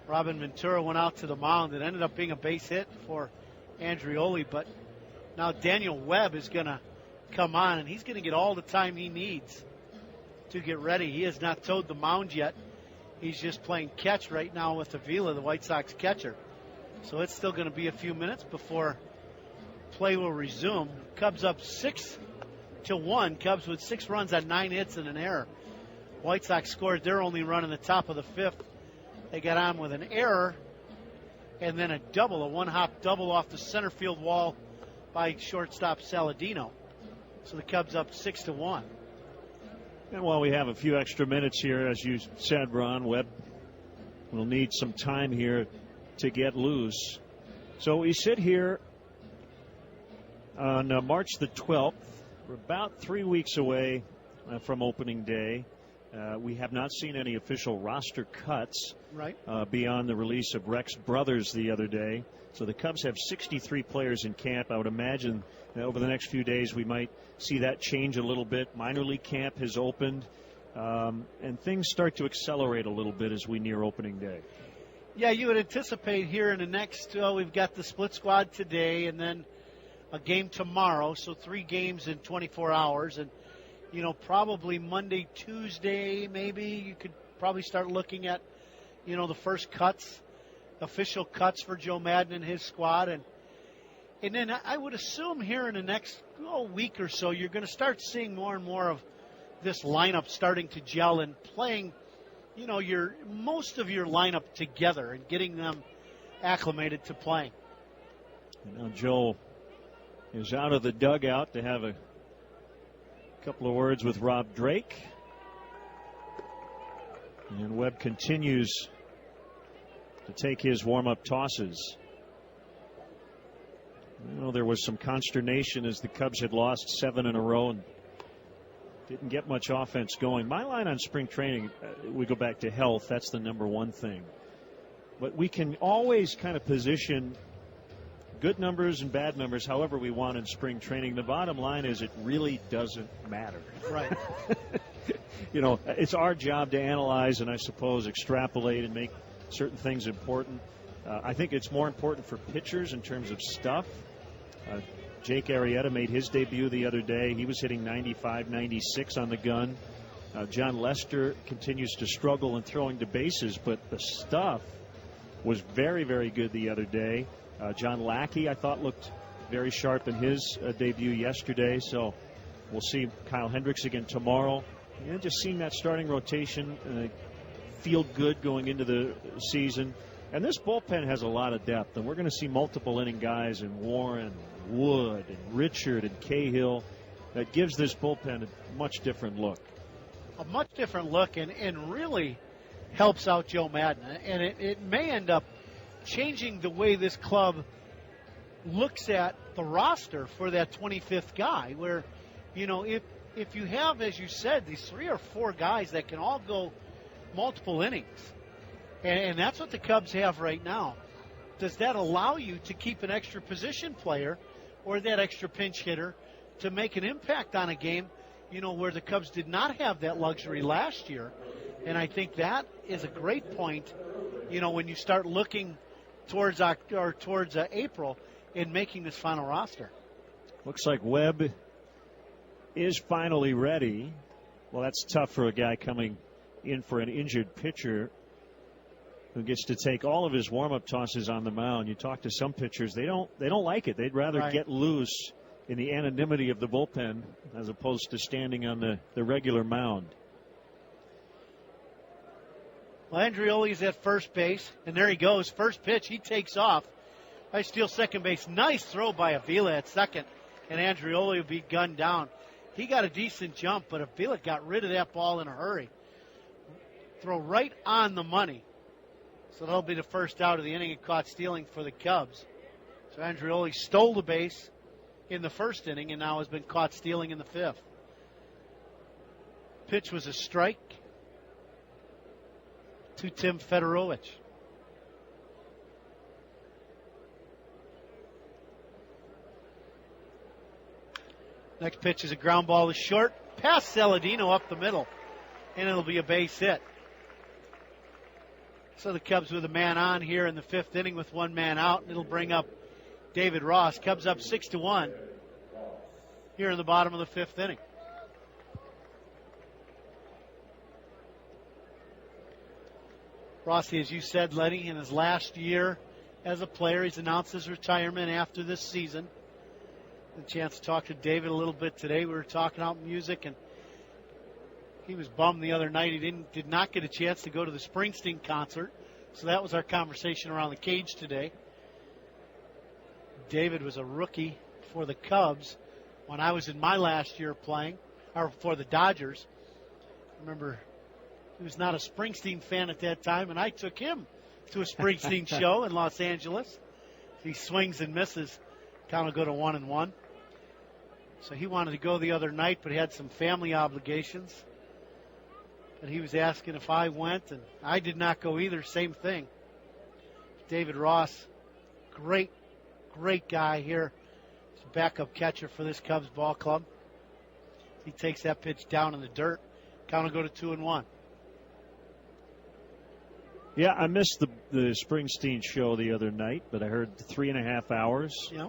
Speaker 6: Robin Ventura went out to the mound. It ended up being a base hit for Andrioli, but now Daniel Webb is going to come on, and he's going to get all the time he needs to get ready. He has not towed the mound yet. He's just playing catch right now with Avila, the White Sox catcher. So it's still going to be a few minutes before play will resume. Cubs up 6-1. Cubs with 6 runs on 9 hits and an error. White Sox scored their only run in the top of the 5th. They got on with an error and then a double, a one-hop double off the center field wall by shortstop Saladino. So the Cubs up 6-1.
Speaker 4: And while we have a few extra minutes here, as you said, Ron, Webb will need some time here to get loose. So we sit here on March the 12th. We're about 3 weeks away from opening day. We have not seen any official roster cuts beyond the release of Rex Brothers the other day. So the Cubs have 63 players in camp. I would imagine that over the next few days we might see that change a little bit. Minor league camp has opened, and things start to accelerate a little bit as we near opening day.
Speaker 6: Yeah, you would anticipate here in the next, we've got the split squad today and then a game tomorrow, so 3 games in 24 hours. And, probably Monday, Tuesday, maybe you could probably start looking at, the first cuts, official cuts for Joe Madden and his squad. And then I would assume here in the next week or so, you're going to start seeing more and more of this lineup starting to gel and playing, most of your lineup together and getting them acclimated to playing.
Speaker 4: Now Joe is out of the dugout to have a couple of words with Rob Drake. And Webb continues to take his warm-up tosses. There was some consternation as the Cubs had lost 7 in a row and didn't get much offense going. My line on spring training, we go back to health. That's the number one thing. But we can always kind of position good numbers and bad numbers however we want in spring training. The bottom line is it really doesn't matter.
Speaker 6: Right.
Speaker 4: It's our job to analyze and I suppose extrapolate and make certain things important. I think it's more important for pitchers in terms of stuff. Jake Arrieta made his debut the other day. He was hitting 95, 96 on the gun. John Lester continues to struggle in throwing to bases, but the stuff was very, very good the other day. John Lackey, I thought, looked very sharp in his debut yesterday. So we'll see Kyle Hendricks again tomorrow. Just seeing that starting rotation feel good going into the season. And this bullpen has a lot of depth, and we're going to see multiple inning guys in Warren, Wood, and Richard, and Cahill. That gives this bullpen a much different look.
Speaker 6: A much different look, and really helps out Joe Madden. And it may end up changing the way this club looks at the roster for that 25th guy, where, you know, if you have, as you said, these 3 or 4 guys that can all go multiple innings, and that's what the Cubs have right now, does that allow you to keep an extra position player or that extra pinch hitter to make an impact on a game, you know, where the Cubs did not have that luxury last year? And I think that is a great point, you know, when you start looking towards April in making this final roster.
Speaker 4: Looks like Webb is finally ready. Well, that's tough for a guy coming in for an injured pitcher who gets to take all of his warm-up tosses on the mound. You talk to some pitchers, they don't like it. They'd rather get loose in the anonymity of the bullpen as opposed to standing on the regular mound.
Speaker 6: Well, Andreoli's at first base, and there he goes. First pitch, he takes off. I steal second base. Nice throw by Avila at second, and Andreoli will be gunned down. He got a decent jump, but Avila got rid of that ball in a hurry. Throw right on the money. So that'll be the first out of the inning and caught stealing for the Cubs. So Andreoli stole the base in the first inning and now has been caught stealing in the 5th. Pitch was a strike to Tim Fedorowicz. Next pitch is a ground ball to short, past Saladino up the middle, and it'll be a base hit. So the Cubs with a man on here in the 5th inning with 1 man out, and it'll bring up David Ross. Cubs up 6-1 here in the bottom of the 5th inning. Rossi, as you said, Lenny, in his last year as a player, he's announced his retirement after this season. Had a chance to talk to David a little bit today. We were talking about music, and he was bummed the other night. He did not get a chance to go to the Springsteen concert, so that was our conversation around the cage today. David was a rookie for the Cubs when I was in my last year playing, or for the Dodgers. I remember he was not a Springsteen fan at that time, and I took him to a Springsteen show in Los Angeles. He swings and misses. Count will go to 1-1. So he wanted to go the other night, but he had some family obligations. And he was asking if I went, and I did not go either. Same thing. David Ross, great guy here. He's a backup catcher for this Cubs ball club. He takes that pitch down in the dirt. Count will go to 2-1.
Speaker 4: Yeah, I missed the Springsteen show the other night, but I heard 3.5 hours.
Speaker 6: Yeah.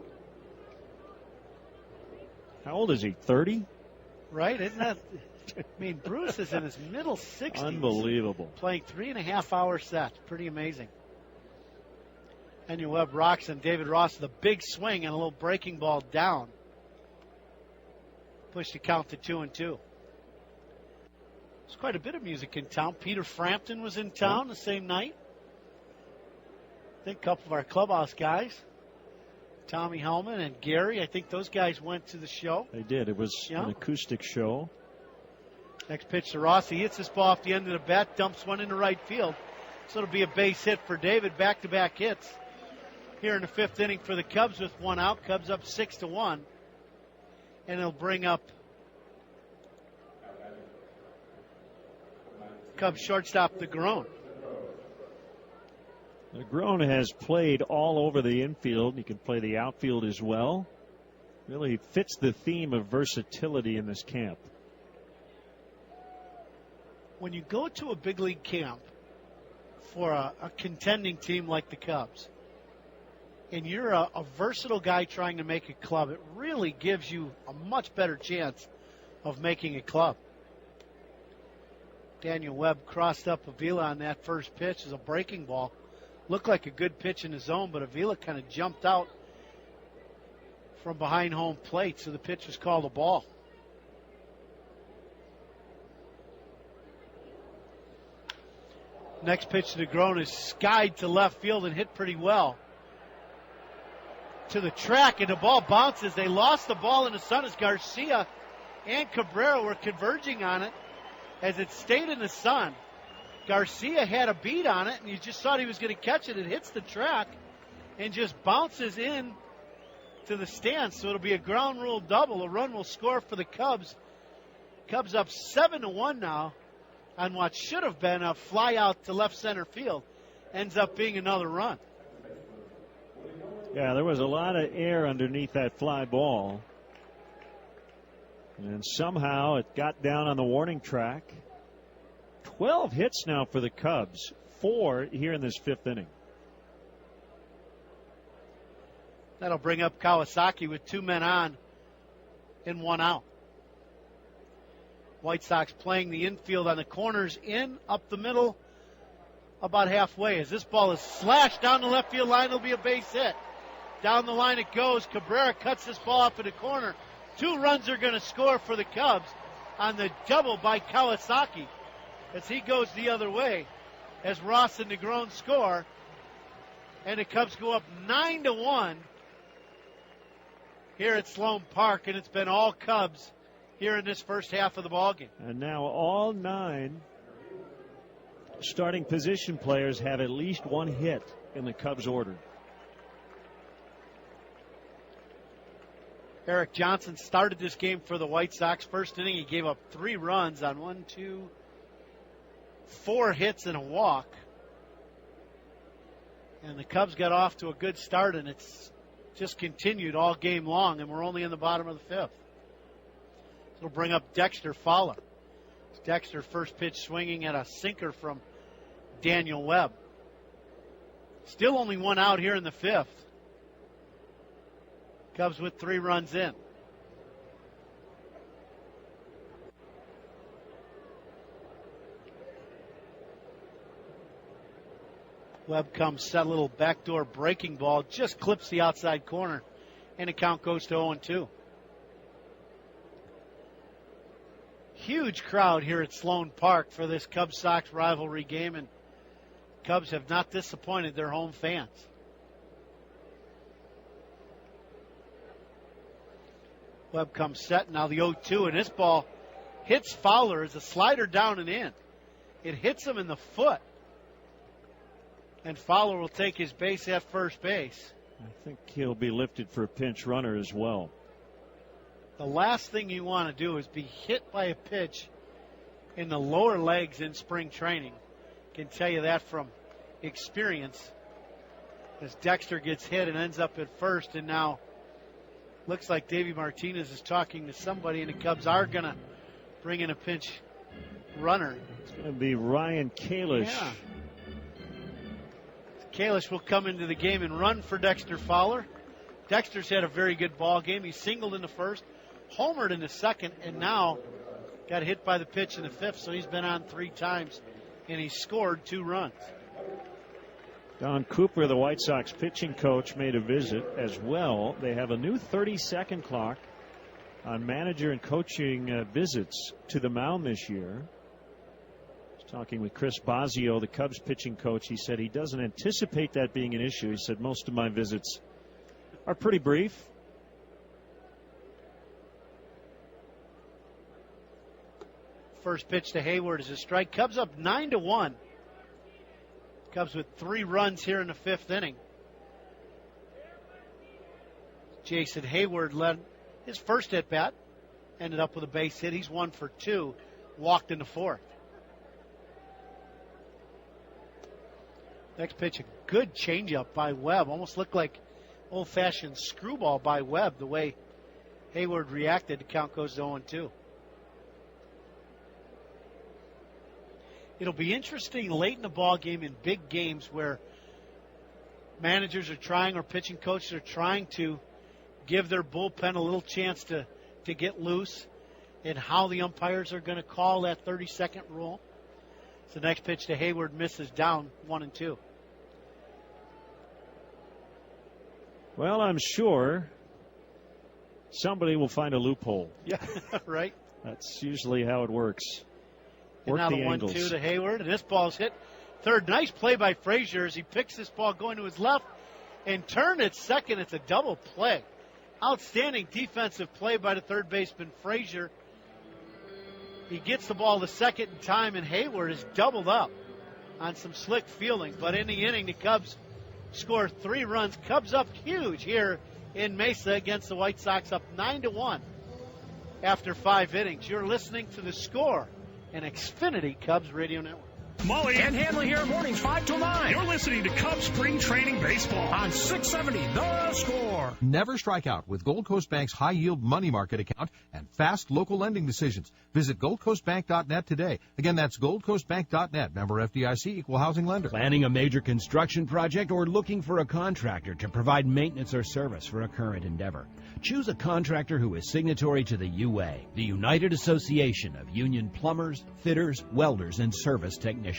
Speaker 4: How old is he, 30?
Speaker 6: Right, isn't that? I mean, Bruce is in his middle 60s.
Speaker 4: Unbelievable.
Speaker 6: Playing 3.5-hour sets. Pretty amazing. Daniel Webb rocks, and David Ross with a big swing and a little breaking ball down. Push the count to 2-2. There's quite a bit of music in town. Peter Frampton was in town the same night. I think a couple of our clubhouse guys, Tommy Hellman and Gary, I think those guys went to the show.
Speaker 4: They did. It was an acoustic show.
Speaker 6: Next pitch to Ross. He hits this ball off the end of the bat, dumps one into right field. So it'll be a base hit for David. Back-to-back hits here in the 5th inning for the Cubs with 1 out. Cubs up 6-1. And it'll bring up Cubs shortstop DeGrone.
Speaker 4: DeGrone has played all over the infield. He can play the outfield as well. Really fits the theme of versatility in this camp.
Speaker 6: When you go to a big league camp for a contending team like the Cubs, and you're a versatile guy trying to make a club, it really gives you a much better chance of making a club. Daniel Webb crossed up Avila on that first pitch as a breaking ball. Looked like a good pitch in the zone, but Avila kind of jumped out from behind home plate, so the pitch was called a ball. Next pitch to DeGrom is skied to left field and hit pretty well. To the track, and the ball bounces. They lost the ball in the sun as Garcia and Cabrera were converging on it as it stayed in the sun. Garcia had a beat on it, and you just thought he was going to catch it. It hits the track and just bounces in to the stands. So it'll be a ground rule double. A run will score for the Cubs. Cubs up 7-1 now on what should have been a fly out to left center field. Ends up being another run.
Speaker 4: Yeah, there was a lot of air underneath that fly ball. And somehow it got down on the warning track. 12 hits now for the Cubs. 4 here in this 5th inning.
Speaker 6: That'll bring up Kawasaki with 2 men on and 1 out. White Sox playing the infield on the corners, in, up the middle, about halfway. As this ball is slashed down the left field line, it'll be a base hit. Down the line it goes. Cabrera cuts this ball up in the corner. 2 runs are going to score for the Cubs on the double by Kawasaki as he goes the other way as Ross and DeGrom score. And the Cubs go up 9-1 here at Sloan Park, and it's been all Cubs here in this first half of the ballgame.
Speaker 4: And now all 9 starting position players have at least 1 hit in the Cubs order.
Speaker 6: Eric Johnson started this game for the White Sox. First inning, he gave up 3 runs on 4 hits and a walk. And the Cubs got off to a good start, and it's just continued all game long, and we're only in the bottom of the 5th. It'll bring up Dexter Fowler. Dexter first pitch swinging at a sinker from Daniel Webb. Still only 1 out here in the 5th. Cubs with 3 runs in. Webb comes, set a little backdoor breaking ball, just clips the outside corner, and the count goes to 0-2. Huge crowd here at Sloan Park for this Cubs-Sox rivalry game, and Cubs have not disappointed their home fans. Webb comes set, now the 0-2, and this ball hits Fowler as a slider down and in. It hits him in the foot, and Fowler will take his base at first base.
Speaker 4: I think he'll be lifted for a pinch runner as well.
Speaker 6: The last thing you want to do is be hit by a pitch in the lower legs in spring training. Can tell you that from experience. As Dexter gets hit and ends up at first, and now looks like Davey Martinez is talking to somebody, and the Cubs are going to bring in a pinch runner.
Speaker 4: It's going to be Ryan Kalish.
Speaker 6: Yeah. Kalish will come into the game and run for Dexter Fowler. Dexter's had a very good ball game. He singled in the first, homered in the second, and now got hit by the pitch in the 5th, so he's been on 3 times, and he scored 2 runs.
Speaker 4: Don Cooper, the White Sox pitching coach, made a visit as well. They have a new 30-second clock on manager and coaching visits to the mound this year. I was talking with Chris Bosio, the Cubs pitching coach. He said he doesn't anticipate that being an issue. He said most of my visits are pretty brief.
Speaker 6: First pitch to Hayward is a strike. Cubs up 9-1. Cubs with 3 runs here in the 5th inning. Jason Hayward led his first at bat, ended up with a base hit. He's 1 for 2, walked in the 4th. Next pitch, a good changeup by Webb. Almost looked like old-fashioned screwball by Webb, the way Hayward reacted. The count goes to 0-2. It'll be interesting late in the ball game in big games where managers are trying, or pitching coaches are trying to give their bullpen a little chance to get loose, and how the umpires are going to call that 30-second rule. So the next pitch to Hayward misses, down 1-2.
Speaker 4: Well, I'm sure somebody will find a loophole.
Speaker 6: Yeah, right.
Speaker 4: That's usually how it works.
Speaker 6: And
Speaker 4: Work
Speaker 6: now
Speaker 4: the
Speaker 6: the
Speaker 4: angles.
Speaker 6: 1-2 to Hayward, and this ball's hit third. Nice play by Frazier as he picks this ball going to his left and turn at second. It's a double play. Outstanding defensive play by the third baseman, Frazier. He gets the ball the second time, and Hayward is doubled up on some slick fielding. But in the inning, the Cubs score 3 runs. Cubs up huge here in Mesa against the White Sox, up 9-1 after 5 innings. You're listening to The Score, an Xfinity Cubs radio network.
Speaker 18: Mully
Speaker 7: and Hanley here mornings 5 to 9.
Speaker 18: You're listening to Cubs Spring Training Baseball
Speaker 7: on 670 The Score.
Speaker 15: Never strike out with Gold Coast Bank's high-yield money market account and fast local lending decisions. Visit goldcoastbank.net today. Again, that's goldcoastbank.net. Member FDIC, equal housing lender.
Speaker 1: Planning a major construction project or looking for a contractor to provide maintenance or service for a current endeavor? Choose a contractor who is signatory to the UA, the United Association of Union Plumbers, Fitters, Welders, and Service Technicians.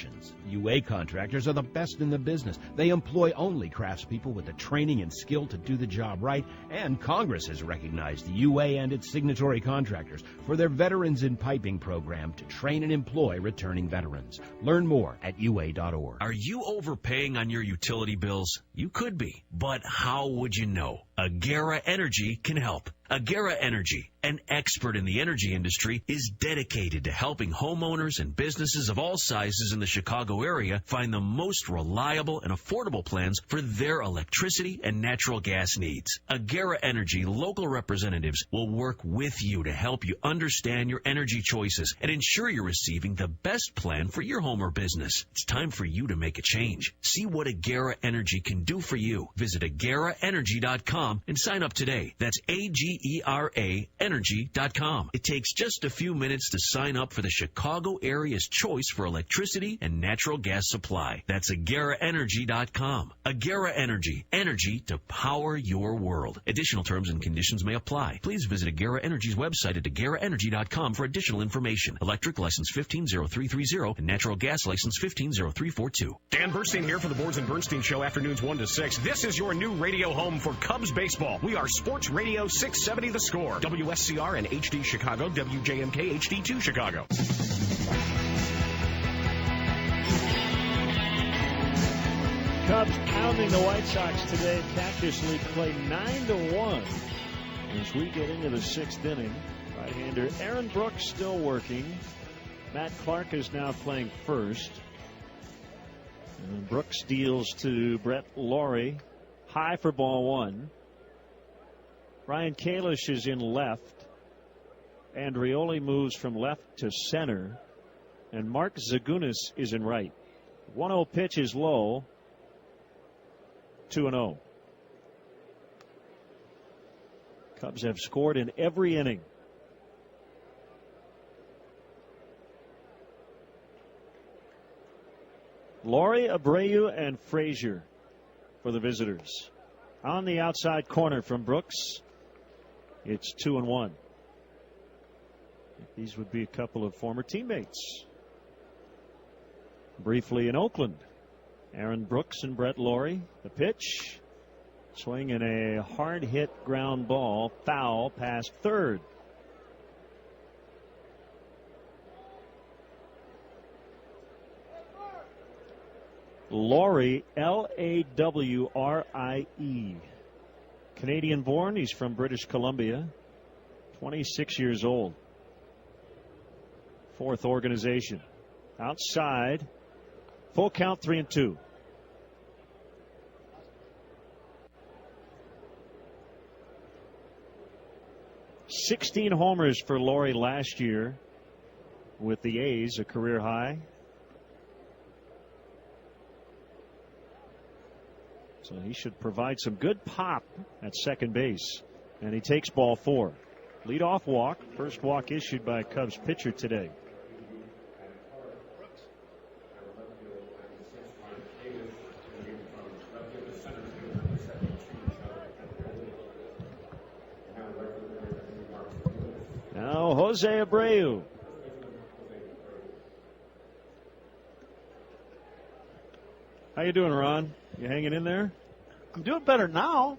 Speaker 1: UA contractors are the best in the business. They employ only craftspeople with the training and skill to do the job right, and Congress has recognized the UA and its signatory contractors for their Veterans in Piping program to train and employ returning veterans. Learn more at UA.org.
Speaker 3: Are you overpaying on your utility bills? You could be, but how would you know? Agera Energy can help. Agera Energy, an expert in the energy industry, is dedicated to helping homeowners and businesses of all sizes in the Chicago area find the most reliable and affordable plans for their electricity and natural gas needs. Agera Energy local representatives will work with you to help you understand your energy choices and ensure you're receiving the best plan for your home or business. It's time for you to make a change. See what Agera Energy can do for you. Visit AgeraEnergy.com and sign up today. That's AGERA Energy.com. It takes just a few minutes to sign up for the Chicago area's choice for electricity and natural gas supply. That's AgeraEnergy.com. Agera Energy. Energy to power your world. Additional terms and conditions may apply. Please visit Agera Energy's website at AgeraEnergy.com for additional information. Electric license 150330 and natural gas license 150342.
Speaker 7: Dan Bernstein here for the Boards and Bernstein Show, afternoons 1 to 6. This is your new radio home for Cubs baseball. We are Sports Radio 670 The Score. WSCR and HD Chicago, WJMK HD2 Chicago.
Speaker 4: Cubs pounding the White Sox today. Cactus League play 9-1 as we get into the 6th inning. Right-hander Aaron Brooks still working. Matt Clark is now playing first. And Brooks deals to Brett Laurie. High for ball 1. Ryan Kalish is in left. Andreoli moves from left to center. And Mark Zagunis is in right. 1-0 pitch is low. 2-0. Cubs have scored in every inning. Laurie, Abreu, and Frazier for the visitors. On the outside corner from Brooks, it's 2-1. These would be a couple of former teammates. Briefly in Oakland, Aaron Brooks and Brett Laurie. The pitch, swing and a hard hit ground ball, foul past third. Laurie, Lawrie. Canadian born. He's from British Columbia. 26 years old. Fourth organization. Outside. Full count, 3-2. $16 homers for Laurie last year with the A's, a career high. So he should provide some good pop at second base. And he takes ball 4. Leadoff walk. First walk issued by a Cubs pitcher today. Now Jose Abreu. How you doing, Ron? You hanging in there?
Speaker 6: I'm doing better now.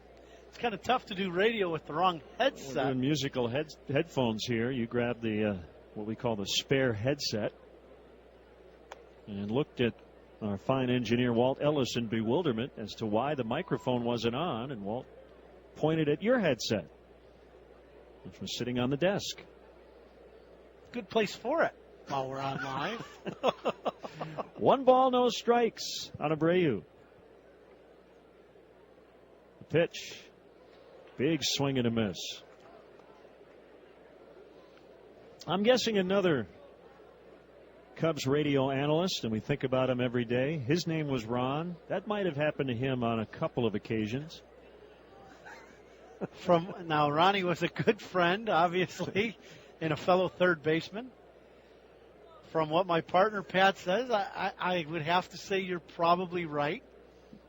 Speaker 6: It's kind of tough to do radio with the wrong headset.
Speaker 4: We're doing musical headphones here. You grabbed the what we call the spare headset and looked at our fine engineer Walt Ellis in bewilderment as to why the microphone wasn't on, and Walt pointed at your headset, which was sitting on the desk.
Speaker 6: Good place for it while we're on live.
Speaker 4: 1 ball, no strikes on Abreu. The pitch. Big swing and a miss. I'm guessing another Cubs radio analyst, and we think about him every day. His name was Ron. That might have happened to him on a couple of occasions.
Speaker 6: Now, Ronnie was a good friend, obviously, and a fellow third baseman. From what my partner Pat says, I would have to say you're probably right.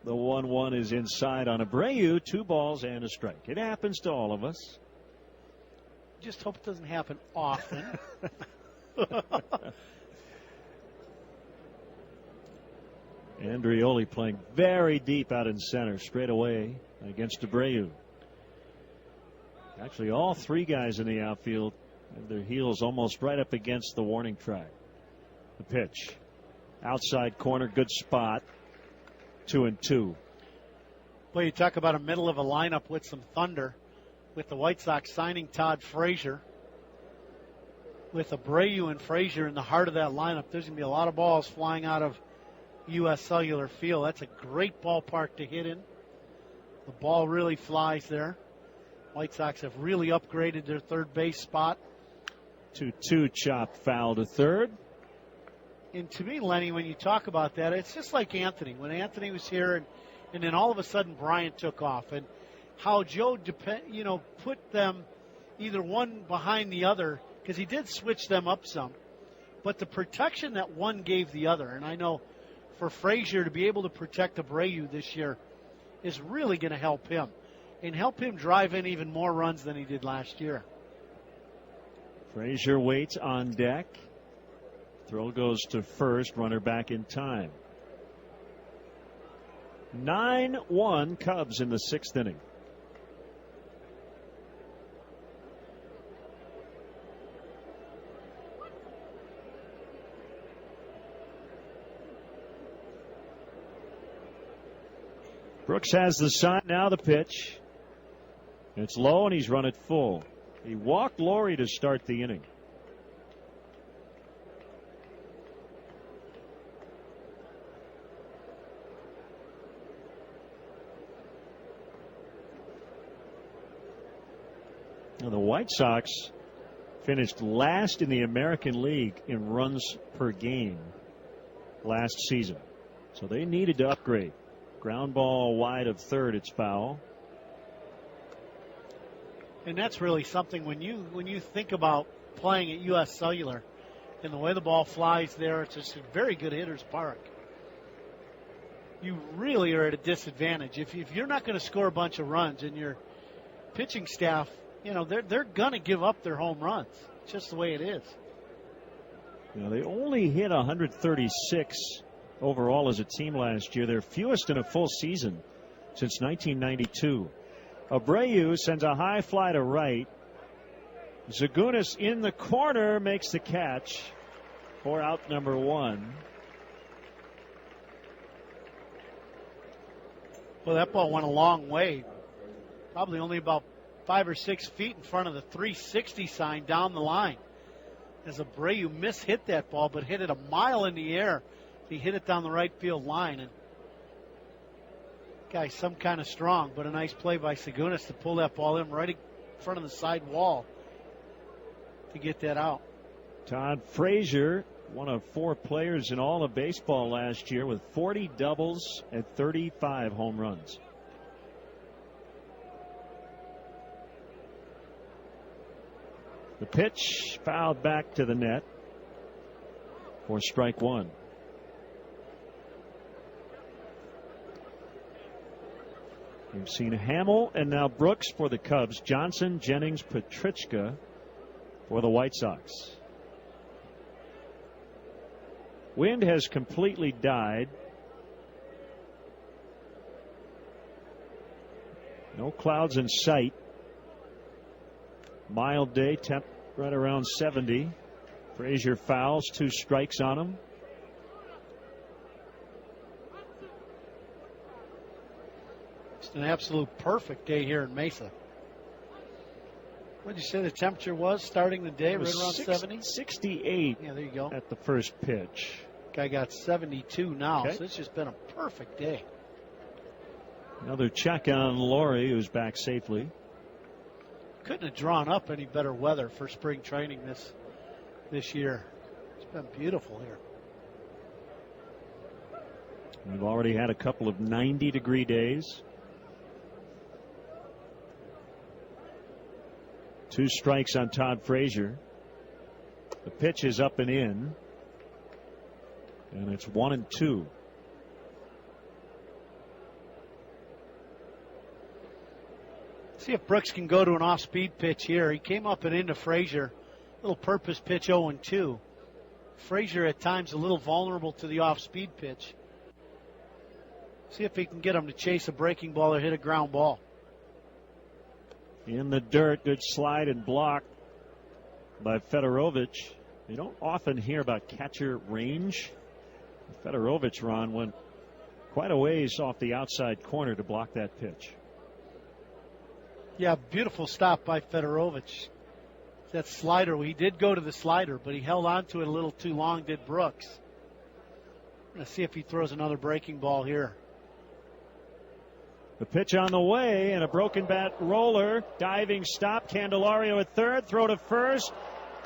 Speaker 4: The 1-1 is inside on Abreu. 2 balls and a strike. It happens to all of us.
Speaker 6: Just hope it doesn't happen often.
Speaker 4: Andrioli playing very deep out in center, straight away against Abreu. Actually, all 3 guys in the outfield have their heels almost right up against the warning track. The pitch. Outside corner, good spot. 2-2.
Speaker 6: Well, you talk about a middle of a lineup with some thunder, with the White Sox signing Todd Frazier. With Abreu and Frazier in the heart of that lineup, there's going to be a lot of balls flying out of U.S. Cellular Field. That's a great ballpark to hit in. The ball really flies there. White Sox have really upgraded their third base spot.
Speaker 4: 2-2 chop foul to third.
Speaker 6: And to me, Lenny, when you talk about that, it's just like Anthony. When Anthony was here and then all of a sudden Bryant took off, and how Joe put them either one behind the other, because he did switch them up some. But the protection that one gave the other, and I know for Frazier to be able to protect Abreu this year is really going to help him and help him drive in even more runs than he did last year.
Speaker 4: Frazier waits on deck. Throw goes to first, runner back in time. 9-1 Cubs in the 6th inning. Brooks has the sign, now the pitch. It's low and he's run it full. He walked Laurie to start the inning. Now the White Sox finished last in the American League in runs per game last season. So they needed to upgrade. Ground ball wide of third, it's foul.
Speaker 6: And that's really something when you think about playing at U.S. Cellular and the way the ball flies there, it's just a very good hitter's park. You really are at a disadvantage. If you're not going to score a bunch of runs and your pitching staff, they're going to give up their home runs. It's just the way it is.
Speaker 4: They only hit 136 overall as a team last year. Their fewest in a full season since 1992. Abreu sends a high fly to right. Zagunis in the corner makes the catch for out number 1.
Speaker 6: Well, that ball went a long way. Probably only about 5 or 6 feet in front of the 360 sign down the line. As Abreu mishit that ball, but hit it a mile in the air. He hit it down the right field line, and guy's some kind of strong, but a nice play by Segunis to pull that ball in right in front of the side wall to get that out.
Speaker 4: Todd Frazier, one of 4 players in all of baseball last year with 40 doubles and 35 home runs. The pitch fouled back to the net for strike 1. We've seen Hamill and now Brooks for the Cubs. Johnson, Jennings, Petrichka for the White Sox. Wind has completely died. No clouds in sight. Mild day, temp right around 70. Frazier fouls, 2 strikes on him.
Speaker 6: an absolute perfect day here in Mesa. What did you say the temperature was starting the day? Right around 70?
Speaker 4: 68.
Speaker 6: Yeah, there you go.
Speaker 4: At the first pitch.
Speaker 6: Guy got 72 now,
Speaker 4: Okay.
Speaker 6: so it's just been a perfect day.
Speaker 4: Another check on Laurie, who's back safely.
Speaker 6: Couldn't have drawn up any better weather for spring training this year. It's been beautiful here.
Speaker 4: We've already had a couple of 90-degree days. 2 strikes on Todd Frazier. The pitch is up and in. And it's 1-2.
Speaker 6: See if Brooks can go to an off-speed pitch here. He came up and into Frazier. Little purpose pitch 0-2. Frazier at times a little vulnerable to the off-speed pitch. See if he can get him to chase a breaking ball or hit a ground ball.
Speaker 4: In the dirt, good slide and block by Fedorovich. You don't often hear about catcher range. Fedorovich, Ron, went quite a ways off the outside corner to block that pitch.
Speaker 6: Yeah, beautiful stop by Fedorovich. That slider, he did go to the slider, but he held on to it a little too long, did Brooks. Let's see if he throws another breaking ball here.
Speaker 4: The pitch on the way and a broken bat roller. Diving stop. Candelario at third. Throw to first.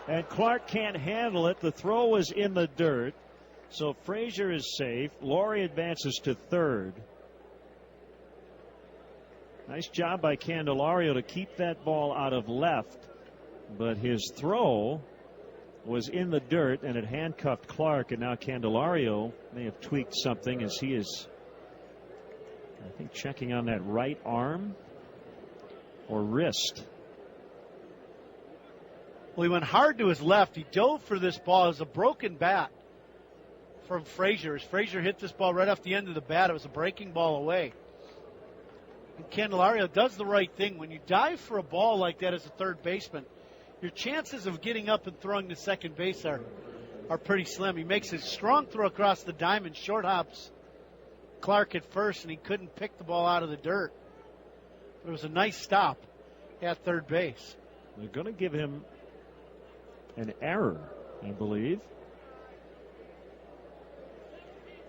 Speaker 4: And Clark can't handle it. The throw was in the dirt. So Frazier is safe. Laurie advances to third. Nice job by Candelario to keep that ball out of left. But his throw was in the dirt and it handcuffed Clark. And now Candelario may have tweaked something as he is, I think, checking on that right arm or wrist.
Speaker 6: Well, he went hard to his left. He dove for this ball. It was a broken bat from Frazier. As Frazier hit this ball right off the end of the bat, it was a breaking ball away. And Candelario does the right thing. When you dive for a ball like that as a third baseman, your chances of getting up and throwing to second base are pretty slim. He makes a strong throw across the diamond, short hops Clark at first, and he couldn't pick the ball out of the dirt. But it was a nice stop at third base.
Speaker 4: They're going to give him an error, I believe.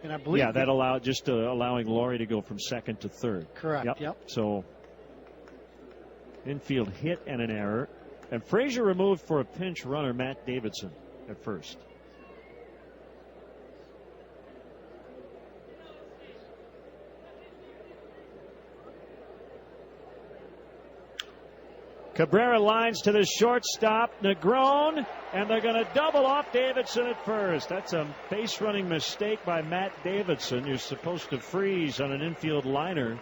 Speaker 6: And I believe
Speaker 4: that allowed allowing Laurie to go from second to third.
Speaker 6: Correct. Yep.
Speaker 4: So infield hit and an error. And Frazier removed for a pinch runner, Matt Davidson, at first. Cabrera lines to the shortstop, Negron, and they're going to double off Davidson at first. That's a base running mistake by Matt Davidson. You're supposed to freeze on an infield liner,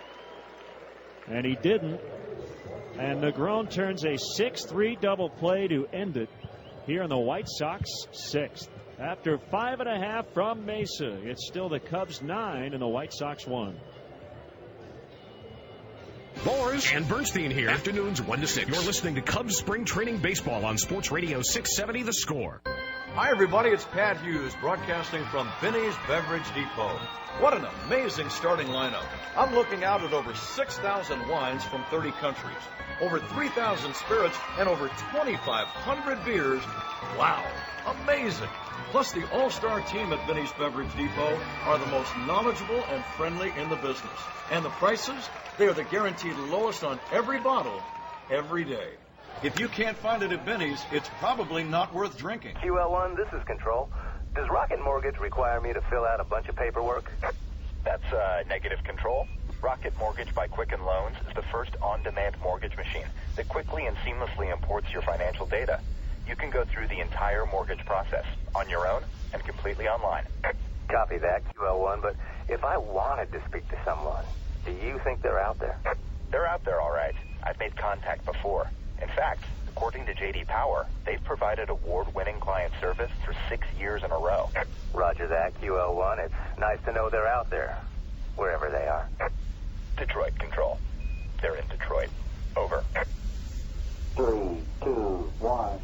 Speaker 4: and he didn't. And Negron turns a 6-3 double play to end it here in the White Sox 6th. After 5.5 from Mesa, it's still the Cubs 9 and the White Sox 1.
Speaker 7: Boers and Bernstein here. Afternoons 1 to 6. You're listening to Cubs Spring Training Baseball on Sports Radio 670 The Score.
Speaker 8: Hi, everybody. It's Pat Hughes broadcasting from Binny's Beverage Depot. What an amazing starting lineup. I'm looking out at over 6,000 wines from 30 countries, over 3,000 spirits, and over 2,500 beers. Wow, amazing. Plus, the all-star team at Binny's Beverage Depot are the most knowledgeable and friendly in the business. And the prices, they are the guaranteed lowest on every bottle, every day. If you can't find it at Binny's, it's probably not worth drinking.
Speaker 11: QL1, this is Control. Does Rocket Mortgage require me to fill out a bunch of paperwork? That's negative, Control. Rocket Mortgage by Quicken Loans is the first on-demand mortgage machine that quickly and seamlessly imports your financial data. You can go through the entire mortgage process on your own and completely online. Copy that, QL1, but if I wanted to speak to someone, do you think they're out there? They're out there, all right. I've made contact before. In fact, according to J.D. Power, they've provided award-winning client service for 6 years in a row. Roger that, QL1. It's nice to know they're out there, wherever they are. Detroit Control. They're in Detroit. Over. 3, 2, 1.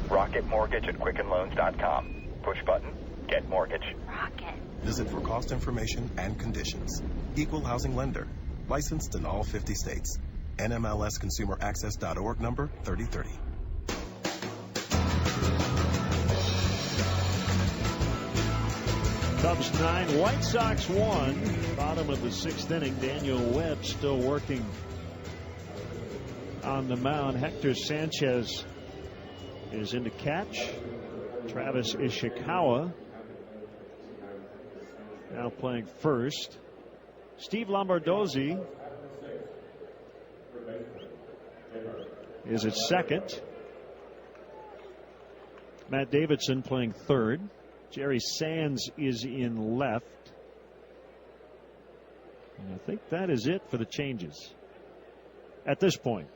Speaker 11: Rocket Mortgage at QuickenLoans.com. Push button, get mortgage.
Speaker 23: Rocket. Visit for cost information and conditions.
Speaker 5: Equal housing lender. Licensed in all 50 states. NMLSConsumerAccess.org number 3030.
Speaker 4: Cubs 9, White Sox 1. Bottom of the 6th inning. Daniel Webb still working on the mound. Hector Sanchez is in to catch. Travis Ishikawa now playing first. Steve Lombardozzi is at second. Matt Davidson playing third. Jerry Sands is in left. And I think that is it for the changes at this point.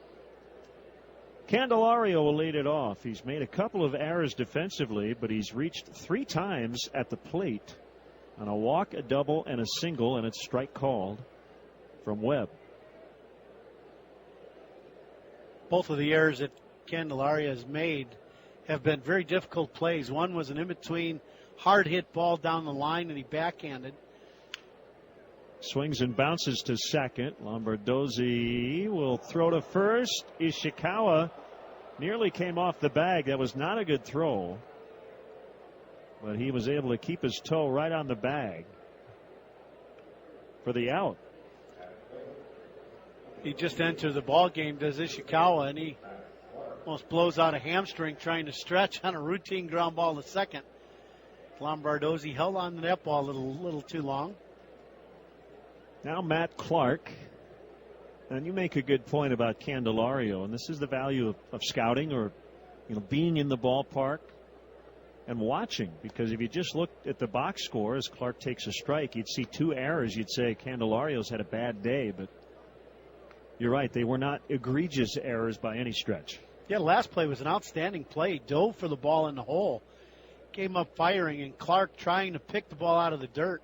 Speaker 4: Candelario will lead it off. He's made a couple of errors defensively, but he's reached 3 times at the plate on a walk, a double, and a single, and it's strike called from Webb.
Speaker 6: Both of the errors that Candelario has made have been very difficult plays. One was an in-between hard hit ball down the line, and he backhanded.
Speaker 4: Swings and bounces to second. Lombardozzi will throw to first. Ishikawa nearly came off the bag. That was not a good throw, but he was able to keep his toe right on the bag for the out.
Speaker 6: He just entered the ball game, does Ishikawa, and he almost blows out a hamstring trying to stretch on a routine ground ball to second. Lombardozzi held on to that ball a little too long.
Speaker 4: Now Matt Clark. And you make a good point about Candelario, and this is the value of scouting, or being in the ballpark and watching, because if you just looked at the box score as Clark takes a strike, you'd see 2 errors. You'd say Candelario's had a bad day, but you're right, they were not egregious errors by any stretch.
Speaker 6: Yeah, last play was an outstanding play. Dove for the ball in the hole. Came up firing, and Clark trying to pick the ball out of the dirt.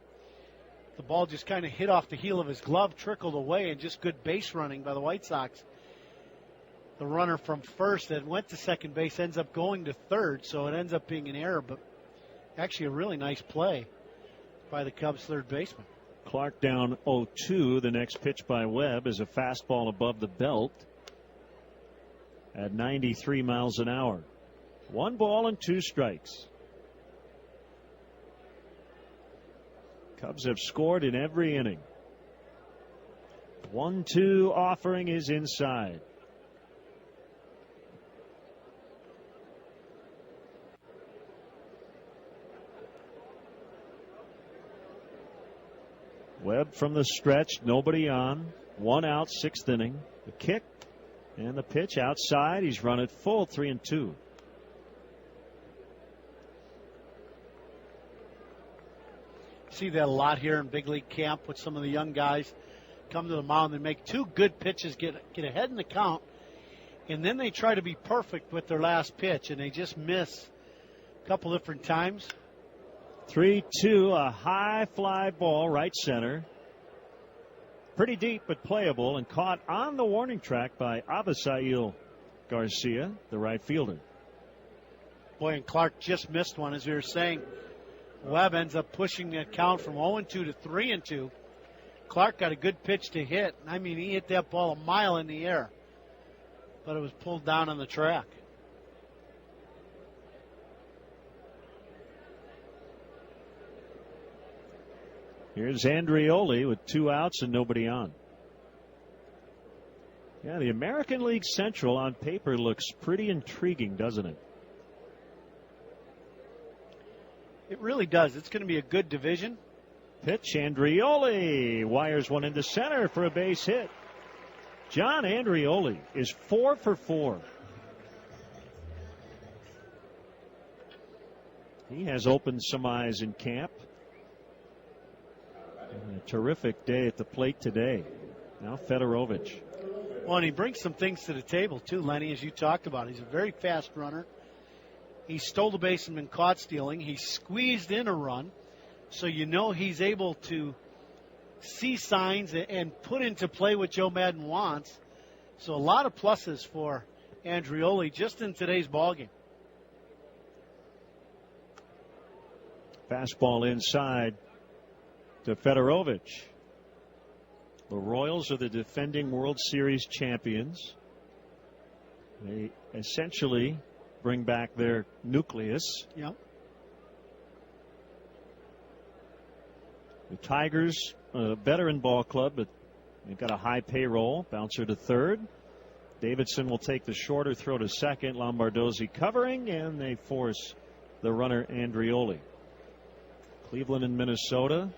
Speaker 6: The ball just kind of hit off the heel of his glove, trickled away, and just good base running by the White Sox. The runner from first that went to second base ends up going to third, so it ends up being an error, but actually a really nice play by the Cubs third baseman.
Speaker 4: Clark down 0-2. The next pitch by Webb is a fastball above the belt at 93 miles an hour. 1 ball and 2 strikes. Cubs have scored in every inning. 1-2 offering is inside. Webb from the stretch, nobody on. 1 out, 6th inning. The kick and the pitch outside. He's run it full, 3-2.
Speaker 6: See that a lot here in big league camp with some of the young guys come to the mound and make 2 good pitches, get ahead in the count, and then they try to be perfect with their last pitch, and they just miss a couple different times.
Speaker 4: 3-2, a high fly ball right center. Pretty deep but playable, and caught on the warning track by Abisail Garcia, the right fielder.
Speaker 6: Boy, and Clark just missed one, as we were saying. Webb ends up pushing that count from 0-2 to 3-2. Clark got a good pitch to hit. I mean, he hit that ball a mile in the air, but it was pulled down on the track.
Speaker 4: Here's Andrioli with 2 outs and nobody on. Yeah, the American League Central on paper looks pretty intriguing, doesn't it?
Speaker 6: It really does. It's going to be a good division.
Speaker 4: Pitch, Andrioli wires one into center for a base hit. John Andrioli is 4 for 4. He has opened some eyes in camp. And a terrific day at the plate today. Now Fedorovich.
Speaker 6: Well, and he brings some things to the table, too, Lenny, as you talked about. He's a very fast runner. He stole the base and been caught stealing. He squeezed in a run, so you know he's able to see signs and put into play what Joe Madden wants. So a lot of pluses for Andrioli just in today's ballgame.
Speaker 4: Fastball inside to Fedorovich. The Royals are the defending World Series champions. They essentially bring back their nucleus.
Speaker 6: Yep.
Speaker 4: The Tigers, a veteran ball club, but they've got a high payroll. Bouncer to third. Davidson will take the shorter throw to second. Lombardozzi covering, and they force the runner Andrioli. Cleveland and Minnesota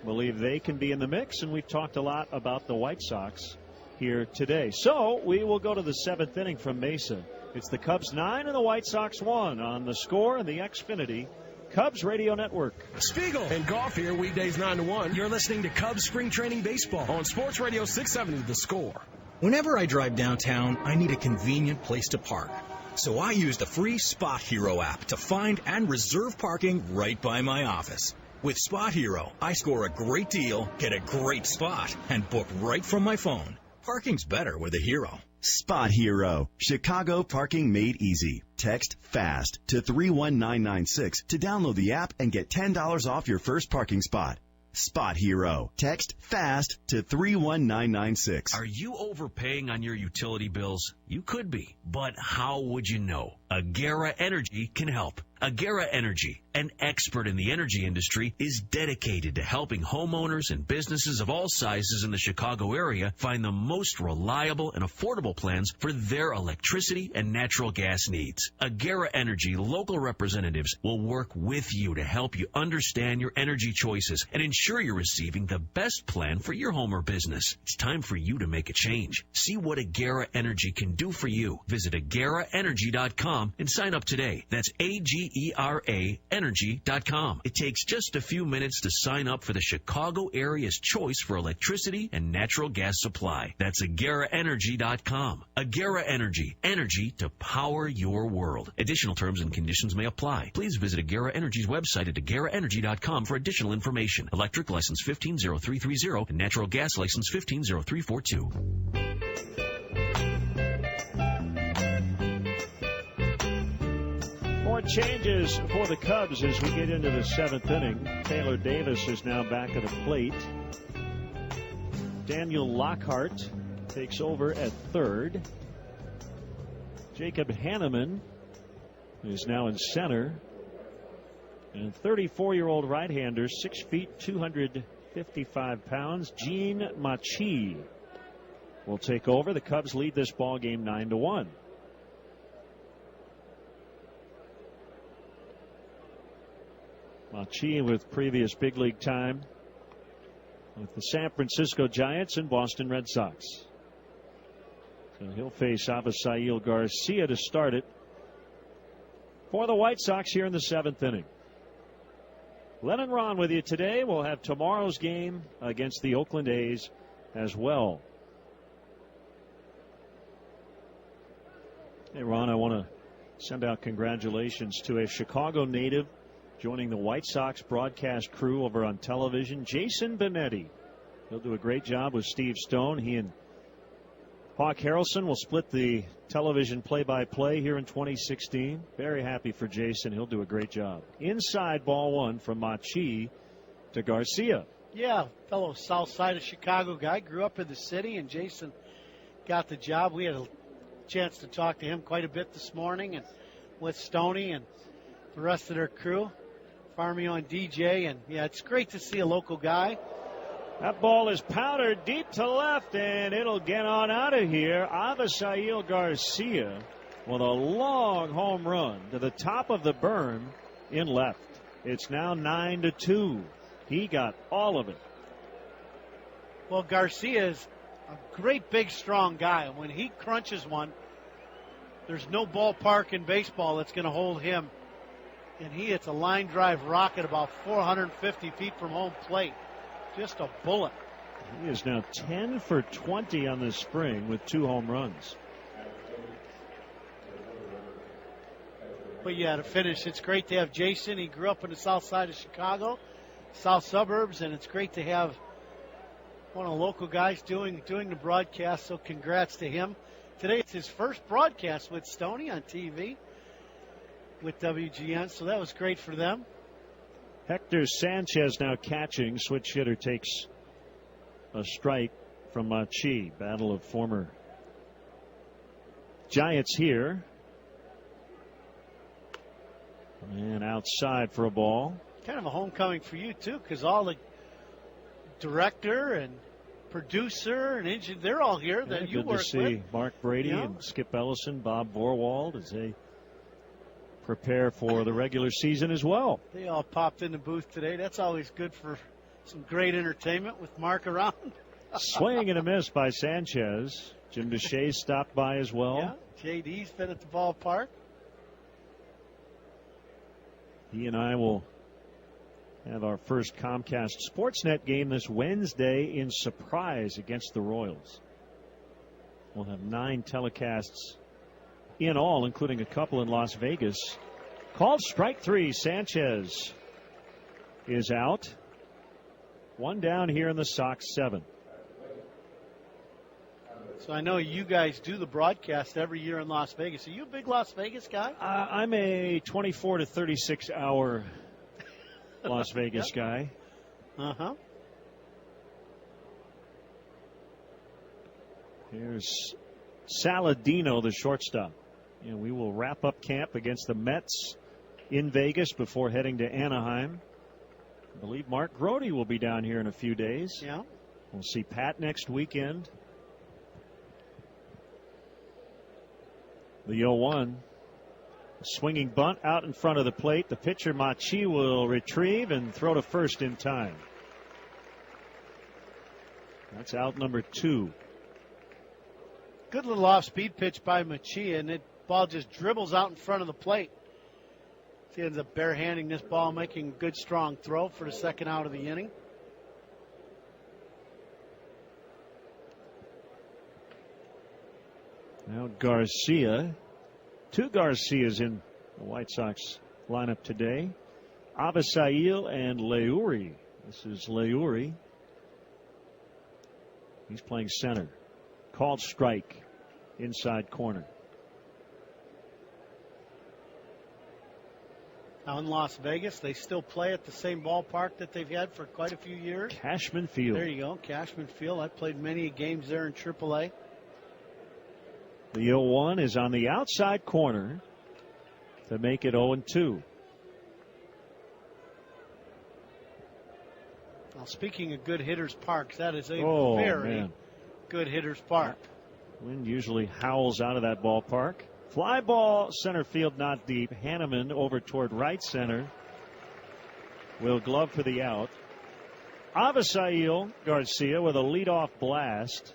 Speaker 4: believe they can be in the mix, and we've talked a lot about the White Sox here today. So we will go to the seventh inning from Mesa. It's the Cubs 9 and the White Sox 1 on the Score and the Xfinity Cubs Radio Network.
Speaker 7: Spiegel and golf here weekdays 9 to 1. You're listening to Cubs Spring Training Baseball on Sports Radio 670 The Score.
Speaker 12: Whenever I drive downtown, I need a convenient place to park. So I use the free Spot Hero app to find and reserve parking right by my office. With Spot Hero, I score a great deal, get a great spot, and book right from my phone. Parking's better with a hero.
Speaker 16: Spot Hero. Chicago parking made easy. Text FAST to 31996 to download the app and get $10 off your first parking spot. Spot Hero. Text FAST to 31996.
Speaker 3: Are you overpaying on your utility bills? You could be, but how would you know? Agera Energy can help. Agera Energy, an expert in the energy industry, is dedicated to helping homeowners and businesses of all sizes in the Chicago area find the most reliable and affordable plans for their electricity and natural gas needs. Agera Energy local representatives will work with you to help you understand your energy choices and ensure you're receiving the best plan for your home or business. It's time for you to make a change. See what Agera Energy can do for you. Visit AgeraEnergy.com and sign up today. That's AGERA Energy.com. It takes just a few minutes to sign up for the Chicago area's choice for electricity and natural gas supply. That's AgeraEnergy.com. Agera Energy. Energy to power your world. Additional terms and conditions may apply. Please visit Agera Energy's website at AgeraEnergy.com for additional information. Electric license 150330 and natural gas license 150342.
Speaker 4: More changes for the Cubs as we get into the seventh inning. Taylor Davis is now back at the plate. Daniel Lockhart takes over at third. Jacob Hanneman is now in center. And 34-year-old right-hander, 6 feet, 255 pounds, Gene Machi will take over. The Cubs lead this ball game 9-1. Machi with previous big league time with the San Francisco Giants and Boston Red Sox. So he'll face Avisail Garcia to start it for the White Sox here in the seventh inning. Len and Ron with you today. We'll have tomorrow's game against the Oakland A's as well. Hey, Ron, I want to send out congratulations to a Chicago native joining the White Sox broadcast crew over on television, Jason Benetti. He'll do a great job with Steve Stone. He and Hawk Harrelson will split the television play-by-play here in 2016. Very happy for Jason. He'll do a great job. Inside ball one from Machi to Garcia.
Speaker 6: Yeah, fellow south side of Chicago guy. Grew up in the city, and Jason got the job. We had a chance to talk to him quite a bit this morning, and with Stoney and the rest of their crew. Farmio and DJ, and yeah, it's great to see a local guy.
Speaker 4: That ball is powdered deep to left, and it'll get on out of here. Avisail Garcia with a long home run to the top of the berm in left. It's now 9-2. He got all of it.
Speaker 6: Well, Garcia is a great, big, strong guy. When he crunches one, there's no ballpark in baseball that's going to hold him. And he hits a line drive rocket about 450 feet from home plate. Just a bullet.
Speaker 4: He is now 10 for 20 on this spring with 2 home runs.
Speaker 6: But yeah, to finish, it's great to have Jason. He grew up in the south side of Chicago, south suburbs, and it's great to have one of the local guys doing the broadcast. So congrats to him. Today it's his first broadcast with Stoney on TV with WGN, so that was great for them.
Speaker 4: Hector Sanchez now catching. Switch hitter takes a strike from Machi. Battle of former Giants here. And outside for a ball.
Speaker 6: Kind of a homecoming for you, too, because all the director and producer and engineer, they're all here that you work with.
Speaker 4: Good to see Mark Brady and Skip Ellison, Bob Vorwald, as they prepare for the regular season as well.
Speaker 6: They all popped in the booth today. That's always good for some great entertainment with Mark around.
Speaker 4: Swing and a miss by Sanchez. Jim Deshaies stopped by as well.
Speaker 6: Yeah, JD's been at the ballpark.
Speaker 4: He and I will have our first Comcast Sportsnet game this Wednesday in Surprise against the Royals. We'll have 9 telecasts in all, including a couple in Las Vegas. Called strike 3. Sanchez is out. 1 down here in the Sox 7.
Speaker 6: So I know you guys do the broadcast every year in Las Vegas. Are you a big Las Vegas guy?
Speaker 4: I'm a 24 to 36 hour Las Vegas guy.
Speaker 6: Uh-huh.
Speaker 4: Here's Saladino, the shortstop. And we will wrap up camp against the Mets in Vegas before heading to Anaheim. I believe Mark Grody will be down here in a few days.
Speaker 6: Yeah.
Speaker 4: We'll see Pat next weekend. The 0-1. Swinging bunt out in front of the plate. The pitcher, Machi, will retrieve and throw to first in time. That's out number 2.
Speaker 6: Good little off-speed pitch by Machi, and the ball just dribbles out in front of the plate. He ends up barehanding this ball, making a good, strong throw for the second out of the inning.
Speaker 4: Now Garcia. 2 Garcias in the White Sox lineup today. Avisail and Leury. This is Leury. He's playing center. Called strike. Inside corner.
Speaker 6: Now in Las Vegas, they still play at the same ballpark that they've had for quite a few years.
Speaker 4: Cashman Field.
Speaker 6: There you go, Cashman Field. I played many games there in AAA.
Speaker 4: The 0-1 is on the outside corner to make it 0-2.
Speaker 6: Now, speaking of good hitters' parks, that is a very good hitters' park.
Speaker 4: Wind usually howls out of that ballpark. Fly ball, center field, not deep. Hanneman over toward right center. Will glove for the out. Avisail Garcia with a leadoff blast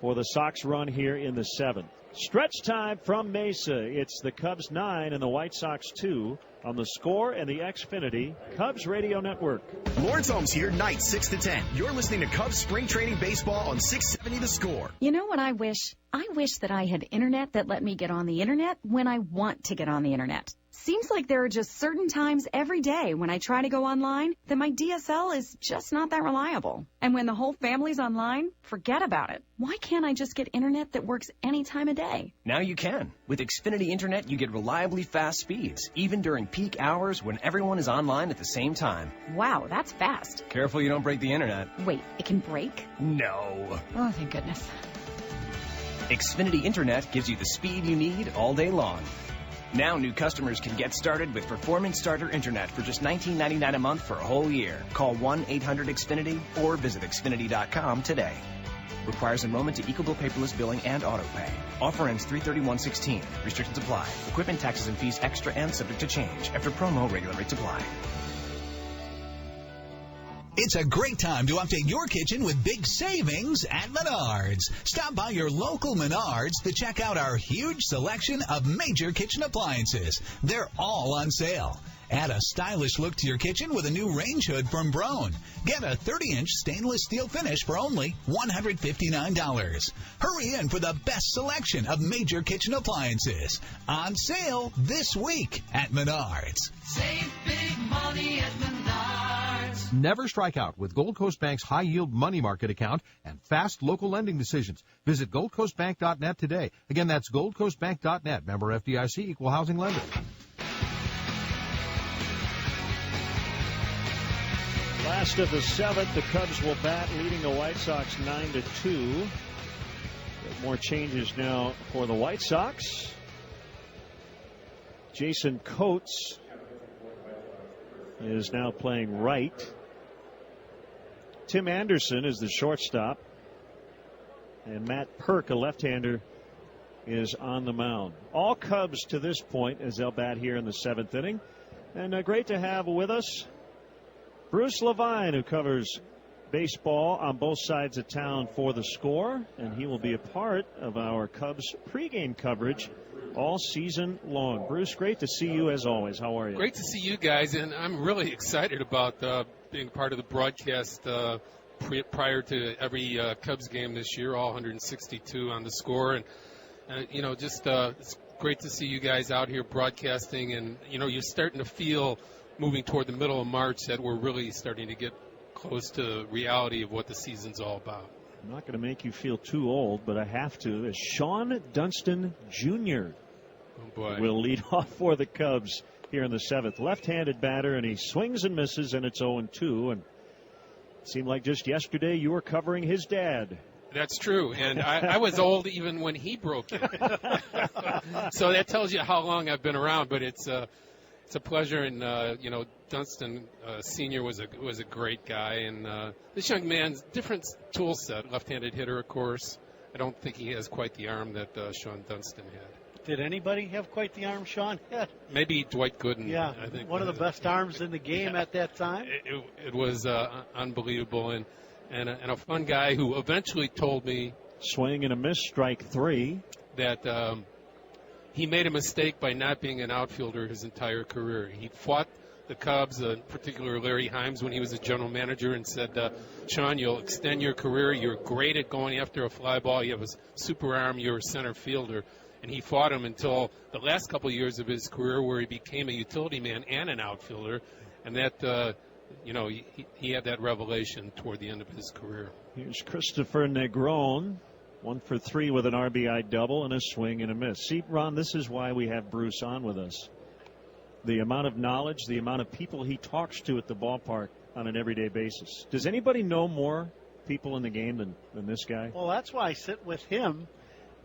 Speaker 4: for the Sox run here in the 7th. Stretch time from Mesa. It's the Cubs 9 and the White Sox 2 on the Score and the Xfinity Cubs Radio Network.
Speaker 7: Lawrence Holmes here, nights 6 to 10. You're listening to Cubs Spring Training Baseball on 670 The Score.
Speaker 13: You know what I wish? I wish that I had internet that let me get on the internet when I want to get on the internet. Seems like there are just certain times every day when I try to go online that my DSL is just not that reliable. And when the whole family's online, forget about it. Why can't I just get internet that works any time of day?
Speaker 14: Now you can. With Xfinity Internet, you get reliably fast speeds, even during peak hours when everyone is online at the same time.
Speaker 13: Wow, that's fast.
Speaker 14: Careful you don't break the internet.
Speaker 13: Wait, it can break?
Speaker 14: No.
Speaker 13: Oh, thank goodness.
Speaker 14: Xfinity Internet gives you the speed you need all day long. Now new customers can get started with Performance Starter Internet for just $19.99 a month for a whole year. Call 1-800-XFINITY or visit Xfinity.com today. Requires enrollment to Equal Bill Paperless Billing and Auto Pay. Offer ends 3/31/16. Restrictions apply. Equipment taxes and fees extra and subject to change. After promo, regular rates apply.
Speaker 9: It's a great time to update your kitchen with big savings at Menards. Stop by your local Menards to check out our huge selection of major kitchen appliances. They're all on sale. Add a stylish look to your kitchen with a new range hood from Brown. Get a 30-inch stainless steel finish for only $159. Hurry in for the best selection of major kitchen appliances. On sale this week at Menards.
Speaker 10: Save big money at Menards.
Speaker 15: Never strike out with Gold Coast Bank's high-yield money market account and fast local lending decisions. Visit goldcoastbank.net today. Again, that's goldcoastbank.net. Member FDIC, equal housing lender.
Speaker 4: Last of the seventh, the Cubs will bat, leading the White Sox 9-2. More changes now for the White Sox. Jason Coates is now playing right. Tim Anderson is the shortstop. And Matt Perk, a left-hander, is on the mound. All Cubs to this point as they'll bat here in the seventh inning. And great to have with us Bruce Levine, who covers baseball on both sides of town for The Score. And he will be a part of our Cubs pregame coverage all season long. Bruce, great to see you as always. How are you?
Speaker 17: Great to see you guys, and I'm really excited about being part of the broadcast prior to every Cubs game this year, all 162 on The Score. And it's great to see you guys out here broadcasting, and you're starting to feel moving toward the middle of March that we're really starting to get close to reality of what the season's all about.
Speaker 4: I'm not going to make you feel too old, but I have to. As Sean Dunston Jr. will lead off for the Cubs here in the seventh. Left-handed batter, and he swings and misses, and it's 0-2. And it seemed like just yesterday you were covering his dad.
Speaker 17: That's true, and I was old even when he broke it. So that tells you how long I've been around. But it's a pleasure, and Dunston Senior was a great guy, and this young man's different tool set, left-handed hitter, of course. I don't think he has quite the arm that Sean Dunston had.
Speaker 6: Did anybody have quite the arm Sean had?
Speaker 17: Maybe Dwight Gooden.
Speaker 6: Yeah,
Speaker 17: I think
Speaker 6: one of the best arms in the game at that time.
Speaker 17: It was unbelievable, and a fun guy who eventually told me,
Speaker 4: swing and a miss, strike three,
Speaker 17: that he made a mistake by not being an outfielder his entire career. He fought the Cubs, particularly Larry Himes, when he was a general manager, and said, Sean, you'll extend your career. You're great at going after a fly ball. You have a super arm. You're a center fielder. And he fought him until the last couple of years of his career, where he became a utility man and an outfielder. And that, he had that revelation toward the end of his career.
Speaker 4: Here's Christopher Negron, 1 for 3 with an RBI double and a swing and a miss. See, Ron, this is why we have Bruce on with us. The amount of knowledge, the amount of people he talks to at the ballpark on an everyday basis. Does anybody know more people in the game than this guy?
Speaker 6: Well, that's why I sit with him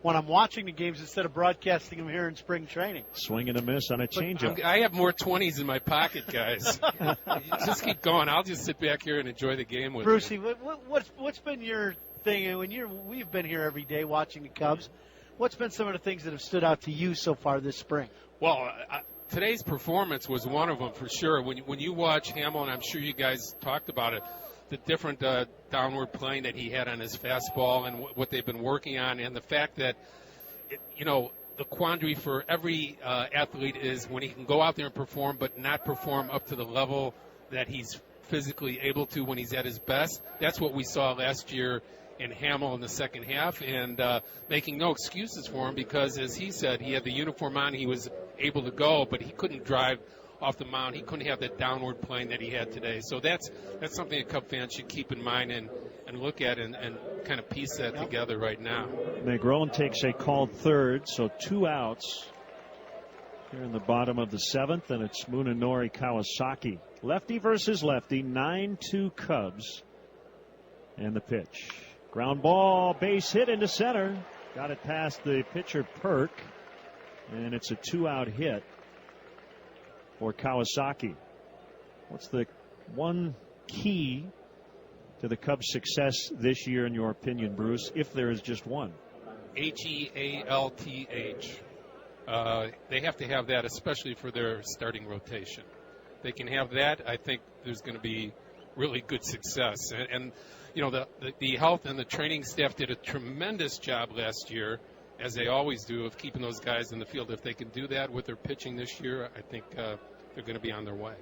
Speaker 6: when I'm watching the games instead of broadcasting them here in spring training.
Speaker 4: Swing and a miss on a changeup.
Speaker 17: I have more 20s in my pocket, guys. Just keep going. I'll just sit back here and enjoy the game with
Speaker 6: Brucey,
Speaker 17: you.
Speaker 6: what's been your thing? We've been here every day watching the Cubs. What's been some of the things that have stood out to you so far this spring?
Speaker 17: Well, today's performance was one of them for sure. When you watch Hamill, and I'm sure you guys talked about it, the different downward plane that he had on his fastball and what they've been working on, and the fact that, the quandary for every athlete is when he can go out there and perform but not perform up to the level that he's physically able to when he's at his best. That's what we saw last year in Hamill in the second half, and making no excuses for him because, as he said, he had the uniform on, he was able to go, but he couldn't drive off the mound. He couldn't have that downward plane that he had today. So that's something a Cub fan should keep in mind and look at and kind of piece that together right now.
Speaker 4: Negron takes a called third, so 2 outs here in the bottom of the seventh, and it's Munenori Kawasaki. Lefty versus lefty, 9-2 Cubs. And the pitch. Ground ball, base hit into center. Got it past the pitcher Perk, and it's a 2-out hit for Kawasaki. What's the one key to the Cubs' success this year, in your opinion, Bruce, if there is just one?
Speaker 17: HEALTH. They have to have that, especially for their starting rotation. They can have that, I think there's going to be really good success. And the health and the training staff did a tremendous job last year, as they always do, of keeping those guys in the field. If they can do that with their pitching this year, I think they're going to be on their way.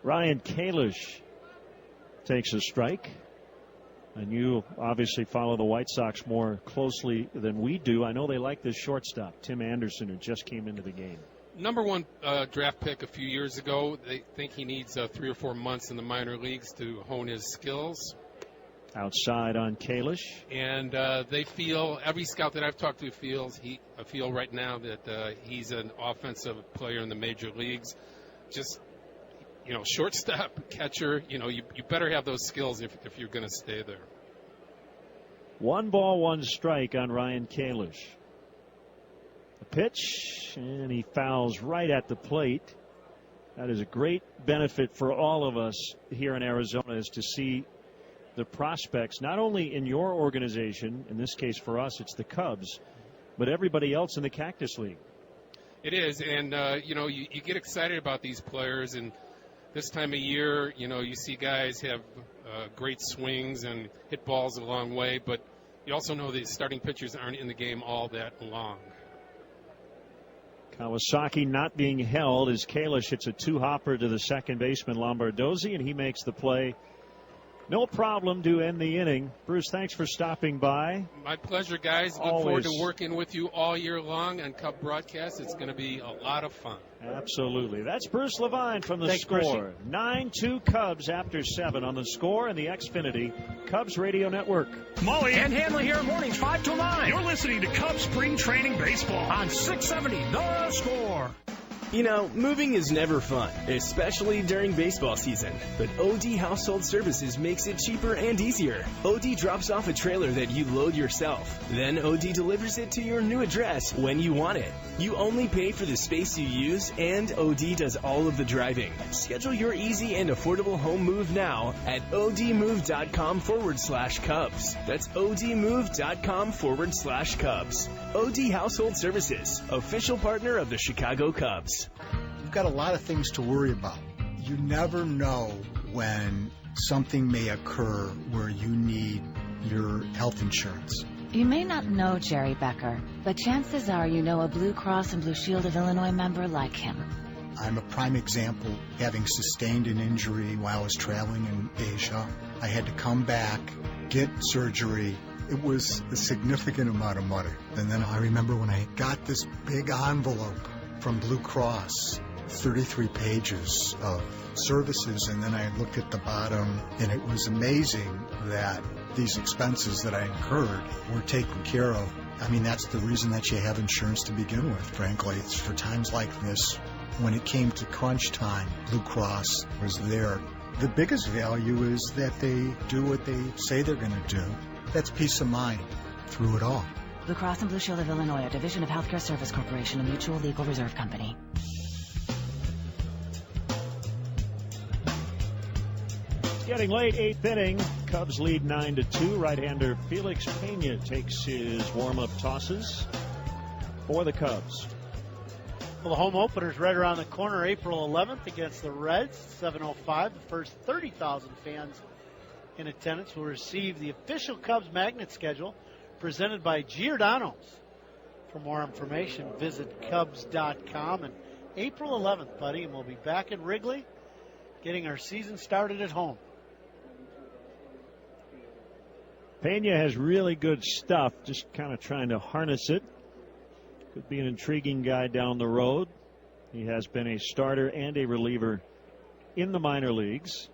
Speaker 4: Ryan Kalish takes a strike. And you obviously follow the White Sox more closely than we do. I know they like this shortstop, Tim Anderson, who just came into the game.
Speaker 17: Number 1 draft pick a few years ago. They think he needs 3 or 4 months in the minor leagues to hone his skills.
Speaker 4: Outside on Kalish.
Speaker 17: And they feel, every scout that I've talked to feel right now that he's an offensive player in the major leagues. Just shortstop, catcher, you better have those skills if you're going to stay there.
Speaker 4: 1 strike on Ryan Kalish. A pitch, and he fouls right at the plate. That is a great benefit for all of us here in Arizona, is to see the prospects, not only in your organization, in this case for us it's the Cubs, but everybody else in the Cactus League.
Speaker 17: It is, and you get excited about these players, and this time of year, you see guys have great swings and hit balls a long way, but you also know the starting pitchers aren't in the game all that long.
Speaker 4: Kawasaki not being held as Kalish hits a 2-hopper to the second baseman Lombardozzi, and he makes the play. No problem to end the inning. Bruce, thanks for stopping by.
Speaker 17: My pleasure, guys. Look forward to working with you all year long on Cub Broadcast. It's going to be a lot of fun.
Speaker 4: Absolutely. That's Bruce Levine from The Score. 9-2 Cubs after 7 on The Score and the Xfinity Cubs Radio Network.
Speaker 18: Molly
Speaker 7: and Hanley here, mornings 5 to 9.
Speaker 18: You're listening to Cubs Spring Training Baseball
Speaker 7: on 670 The Score.
Speaker 19: Moving is never fun, especially during baseball season. But OD Household Services makes it cheaper and easier. OD drops off a trailer that you load yourself. Then OD delivers it to your new address when you want it. You only pay for the space you use, and OD does all of the driving. Schedule your easy and affordable home move now at odmove.com/Cubs. That's odmove.com/Cubs. OD Household Services, official partner of the Chicago Cubs.
Speaker 20: You've got a lot of things to worry about. You never know when something may occur where you need your health insurance.
Speaker 23: You may not know Jerry Becker, but chances are you know a Blue Cross and Blue Shield of Illinois member like him.
Speaker 20: I'm a prime example, having sustained an injury while I was traveling in Asia. I had to come back, get surgery. It was a significant amount of money. And then I remember when I got this big envelope from Blue Cross, 33 pages of services, and then I looked at the bottom, and it was amazing that these expenses that I incurred were taken care of. I mean, that's the reason that you have insurance to begin with, frankly. It's for times like this. When it came to crunch time, Blue Cross was there. The biggest value is that they do what they say they're going to do. That's peace of mind through it all.
Speaker 23: Blue Cross and Blue Shield of Illinois, a division of Healthcare Service Corporation, a mutual legal reserve company.
Speaker 4: It's getting late, 8th inning. Cubs lead 9-2. Right-hander Felix Pena takes his warm-up tosses for the Cubs.
Speaker 6: Well, the home opener is right around the corner, April 11th against the Reds, 7:05. The first 30,000 fans in attendance will receive the official Cubs magnet schedule presented by Giordano's. For more information, visit Cubs.com. And April 11th, buddy, and we'll be back in Wrigley getting our season started at home.
Speaker 4: Pena has really good stuff, just kind of trying to harness it. Could be an intriguing guy down the road. He has been a starter and a reliever in the minor leagues.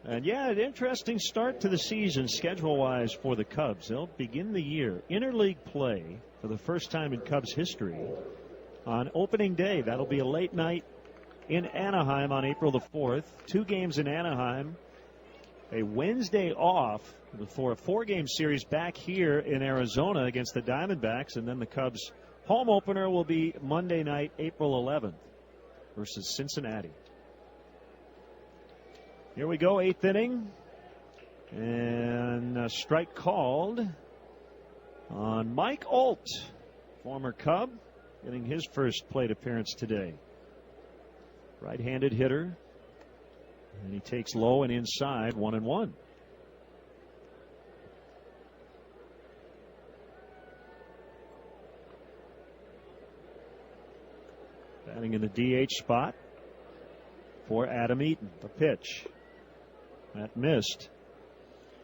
Speaker 4: And, yeah, an interesting start to the season schedule-wise for the Cubs. They'll begin the year interleague play for the first time in Cubs history on opening day. That'll be a late night in Anaheim on April the 4th. 2 games in Anaheim, a Wednesday off before a 4-game series back here in Arizona against the Diamondbacks. And then the Cubs' home opener will be Monday night, April 11th versus Cincinnati. Here we go, 8th inning. And a strike called on Mike Alt, former Cub, getting his first plate appearance today. Right-handed hitter. And he takes low and inside, 1-1. Batting in the DH spot for Adam Eaton. The pitch. That missed.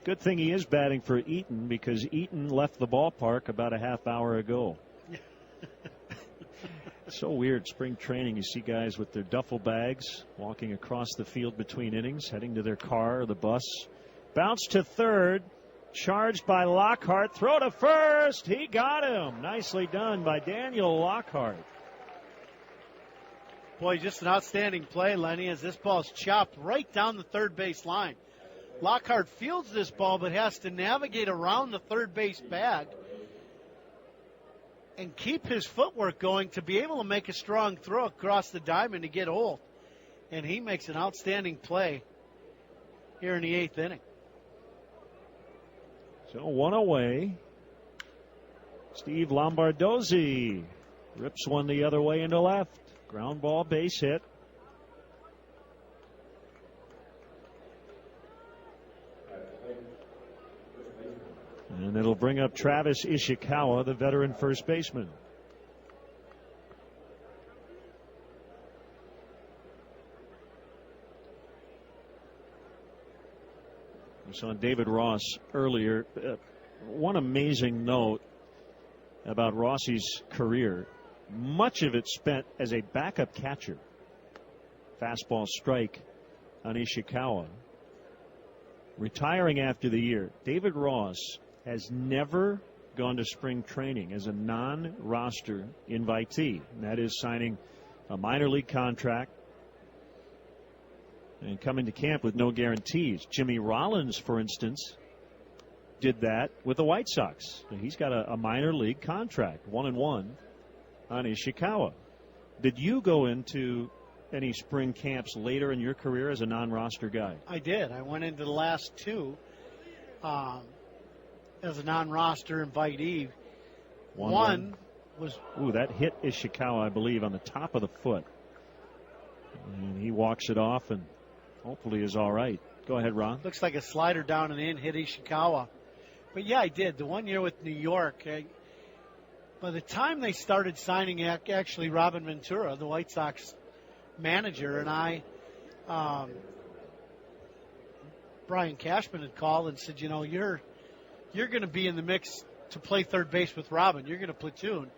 Speaker 4: Good thing he is batting for Eaton, because Eaton left the ballpark about a half hour ago. So weird, spring training. You see guys with their duffel bags walking across the field between innings, heading to their car or the bus. Bounce to third. Charged by Lockhart. Throw to first. He got him. Nicely done by Daniel Lockhart.
Speaker 6: Boy, just an outstanding play, Lenny, as this ball's chopped right down the third base line. Lockhart fields this ball, but has to navigate around the third base bag and keep his footwork going to be able to make a strong throw across the diamond to get Holt. And he makes an outstanding play here in the 8th inning.
Speaker 4: So one away. Steve Lombardozzi rips one the other way into left. Ground ball, base hit. And it'll bring up Travis Ishikawa, the veteran first baseman. We saw David Ross earlier. One amazing note about Rossi's career. Much of it spent as a backup catcher. Fastball strike on Ishikawa. Retiring after the year, David Ross has never gone to spring training as a non-roster invitee. And that is signing a minor league contract and coming to camp with no guarantees. Jimmy Rollins, for instance, did that with the White Sox. He's got a minor league contract, 1-1 on Ishikawa. Did you go into any spring camps later in your career as a non-roster guy?
Speaker 6: I did. I went into the last two as a non-roster invitee. One was...
Speaker 4: Ooh, that hit Ishikawa, I believe, on the top of the foot. And he walks it off and hopefully is all right. Go ahead, Ron.
Speaker 6: Looks like a slider down and in, hit Ishikawa. But yeah, I did. The 1 year with New York, by the time they started signing actually Robin Ventura, the White Sox manager, and I, Brian Cashman had called and said, you know, you're going to be in the mix to play third base with Robin. You're going to platoon.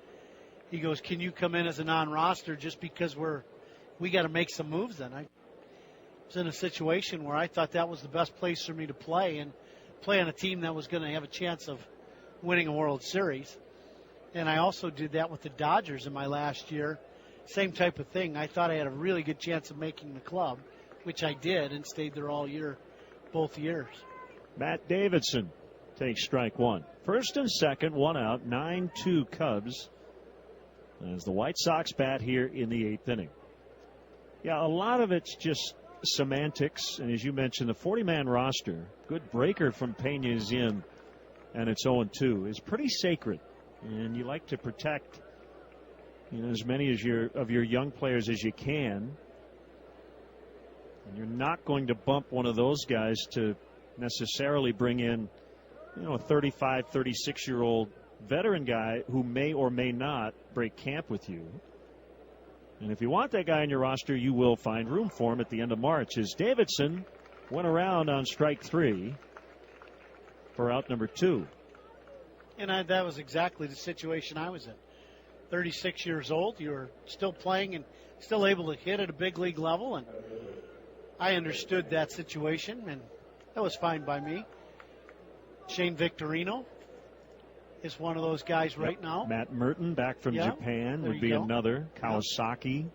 Speaker 6: He goes, can you come in as a non-roster just because we got to make some moves then? I was in a situation where I thought that was the best place for me to play and play on a team that was going to have a chance of winning a World Series. And I also did that with the Dodgers in my last year. Same type of thing. I thought I had a really good chance of making the club, which I did, and stayed there all year, both years.
Speaker 4: Matt Davidson takes strike one. First and second, one out, 9-2 Cubs as the White Sox bat here in the 8th inning. Yeah, a lot of it's just semantics, and as you mentioned, the 40-man roster, good breaker from Peña's in, and it's 0-2, is pretty sacred, and you like to protect, you know, as many as of your young players as you can, and you're not going to bump one of those guys to necessarily bring in, you know, a 35, 36-year-old veteran guy who may or may not break camp with you. And if you want that guy on your roster, you will find room for him at the end of March. As Davidson went around on strike three for out number two.
Speaker 6: And that was exactly the situation I was in. 36 years old, you were still playing and still able to hit at a big league level. And I understood that situation, and that was fine by me. Shane Victorino is one of those guys right now.
Speaker 4: Matt Merton back from Japan would be another. Kawasaki.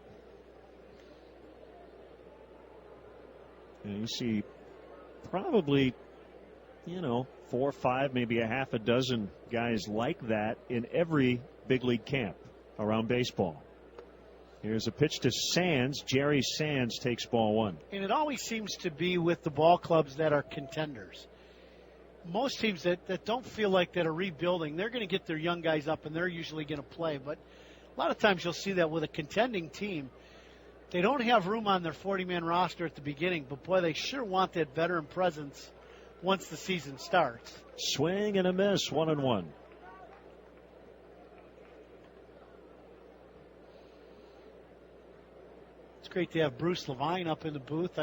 Speaker 4: And you see probably, you know, 4 or 5, maybe a half a dozen guys like that in every big league camp around baseball. Here's a pitch to Sands. Jerry Sands takes ball one.
Speaker 6: And it always seems to be with the ball clubs that are contenders. Most teams that don't feel like that are rebuilding, they're going to get their young guys up and they're usually going to play. But a lot of times you'll see that with a contending team, they don't have room on their 40-man roster at the beginning, but boy, they sure want that veteran presence once the season starts.
Speaker 4: Swing and a miss, 1-1.
Speaker 6: It's great to have Bruce Levine up in the booth.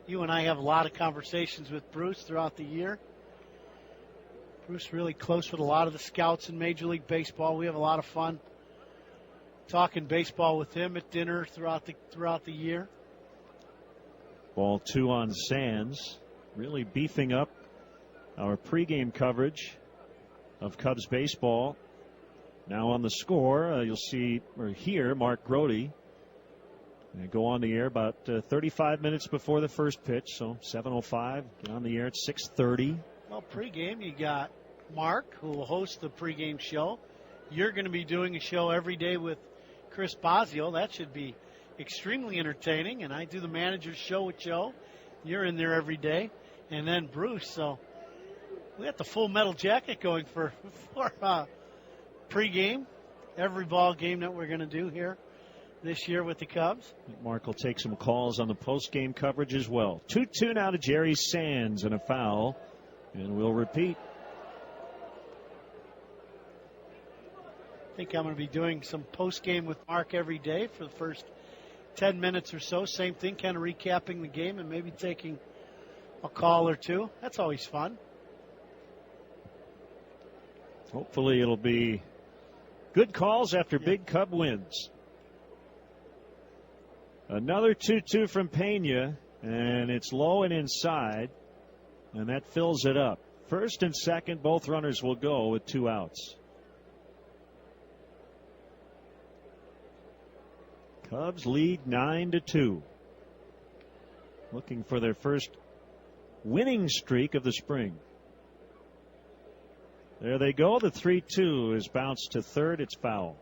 Speaker 6: You and I have a lot of conversations with Bruce throughout the year. Bruce really close with a lot of the scouts in Major League Baseball. We have a lot of fun talking baseball with him at dinner throughout the year.
Speaker 4: Ball two on Sands, really beefing up our pregame coverage of Cubs baseball. Now on the score, you'll see or hear Mark Grody They go on the air about 35 minutes before the first pitch, so 7:05. Get on the air at 6:30.
Speaker 6: Well, pregame, you got Mark, who will host the pregame show. You're going to be doing a show every day with Chris Bosio. That should be extremely entertaining. And I do the manager's show with Joe. You're in there every day. And then Bruce. So we got the full metal jacket going for pregame. Every ball game that we're going to do here this year with the Cubs.
Speaker 4: Mark will take some calls on the post-game coverage as well. 2-2 now to Jerry Sands and a foul. And we'll repeat.
Speaker 6: I think I'm going to be doing some post-game with Mark every day for the first 10 minutes or so. Same thing, kind of recapping the game and maybe taking a call or two. That's always fun.
Speaker 4: Hopefully it'll be good calls after big Cub wins. Another 2-2 from Pena, and it's low and inside, and that fills it up. First and second, both runners will go with 2 outs. Cubs lead 9-2. Looking for their first winning streak of the spring. There they go. The 3-2 is bounced to third. It's foul.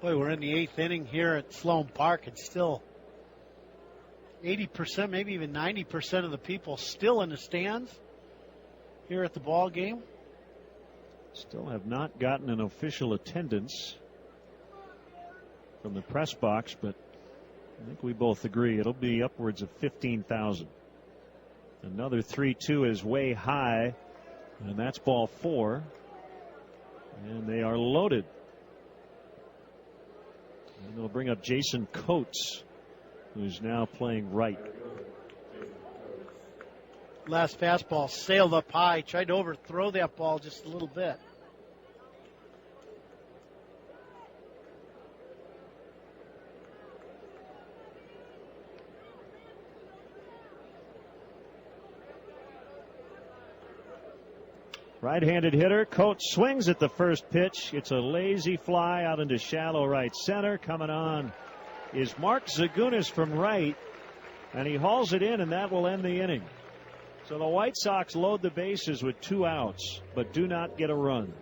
Speaker 6: Boy, we're in the 8th inning here at Sloan Park. It's still 80%, maybe even 90% of the people still in the stands here at the ball game.
Speaker 4: Still have not gotten an official attendance from the press box, but I think we both agree it'll be upwards of 15,000. Another 3-2 is way high, and that's ball 4. And they are loaded. And they'll bring up Jason Coates, who's now playing right.
Speaker 6: Last fastball sailed up high, tried to overthrow that ball just a little bit.
Speaker 4: Right-handed hitter. Coates swings at the first pitch. It's a lazy fly out into shallow right center. Coming on is Mark Zagunis from right, and he hauls it in, and that will end the inning. So the White Sox load the bases with 2 outs, but do not get a run.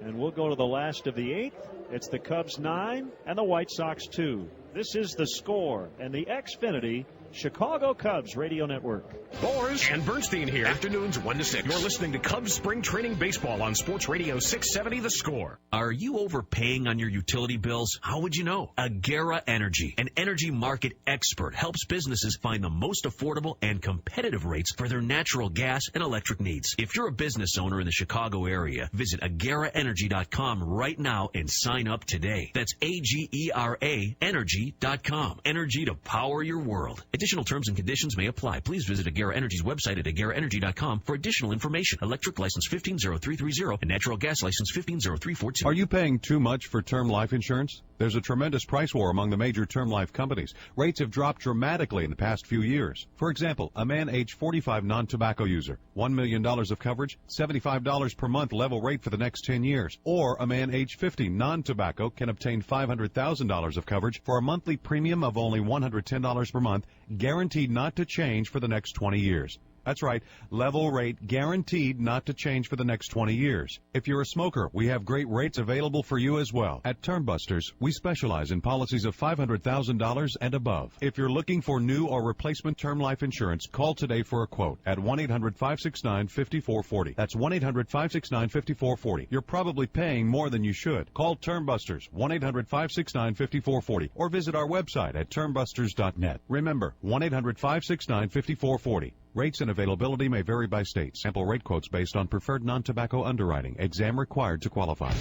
Speaker 4: And we'll go to the last of the 8th. It's the Cubs 9 and the White Sox 2. This is The Score and the Xfinity Chicago Cubs Radio Network.
Speaker 7: Boers and Bernstein here. Afternoons 1 to 6. You're listening to Cubs Spring Training Baseball on Sports Radio 670 The Score.
Speaker 3: Are you overpaying on your utility bills? How would you know? Agera Energy, an energy market expert, helps businesses find the most affordable and competitive rates for their natural gas and electric needs. If you're a business owner in the Chicago area, visit AgeraEnergy.com right now and sign up today. That's AGERA Energy.com. Energy to power your world. Additional terms and conditions may apply. Please visit Agera Energy's website at ageraenergy.com for additional information. Electric license 150330 and natural gas license 150342.
Speaker 15: Are you paying too much for term life insurance? There's a tremendous price war among the major term life companies. Rates have dropped dramatically in the past few years. For example, a man age 45 non-tobacco user, $1 million of coverage, $75 per month level rate for the next 10 years. Or a man age 50 non-tobacco can obtain $500,000 of coverage for a monthly premium of only $110 per month, guaranteed not to change for the next 20 years. That's right, level rate guaranteed not to change for the next 20 years. If you're a smoker, we have great rates available for you as well. At Termbusters, we specialize in policies of $500,000 and above. If you're looking for new or replacement term life insurance, call today for a quote at 1-800-569-5440. That's 1-800-569-5440. You're probably paying more than you should. Call Termbusters, 1-800-569-5440, or visit our website at termbusters.net. Remember, 1-800-569-5440. Rates and availability may vary by state. Sample rate quotes based on preferred non-tobacco underwriting. Exam required to qualify.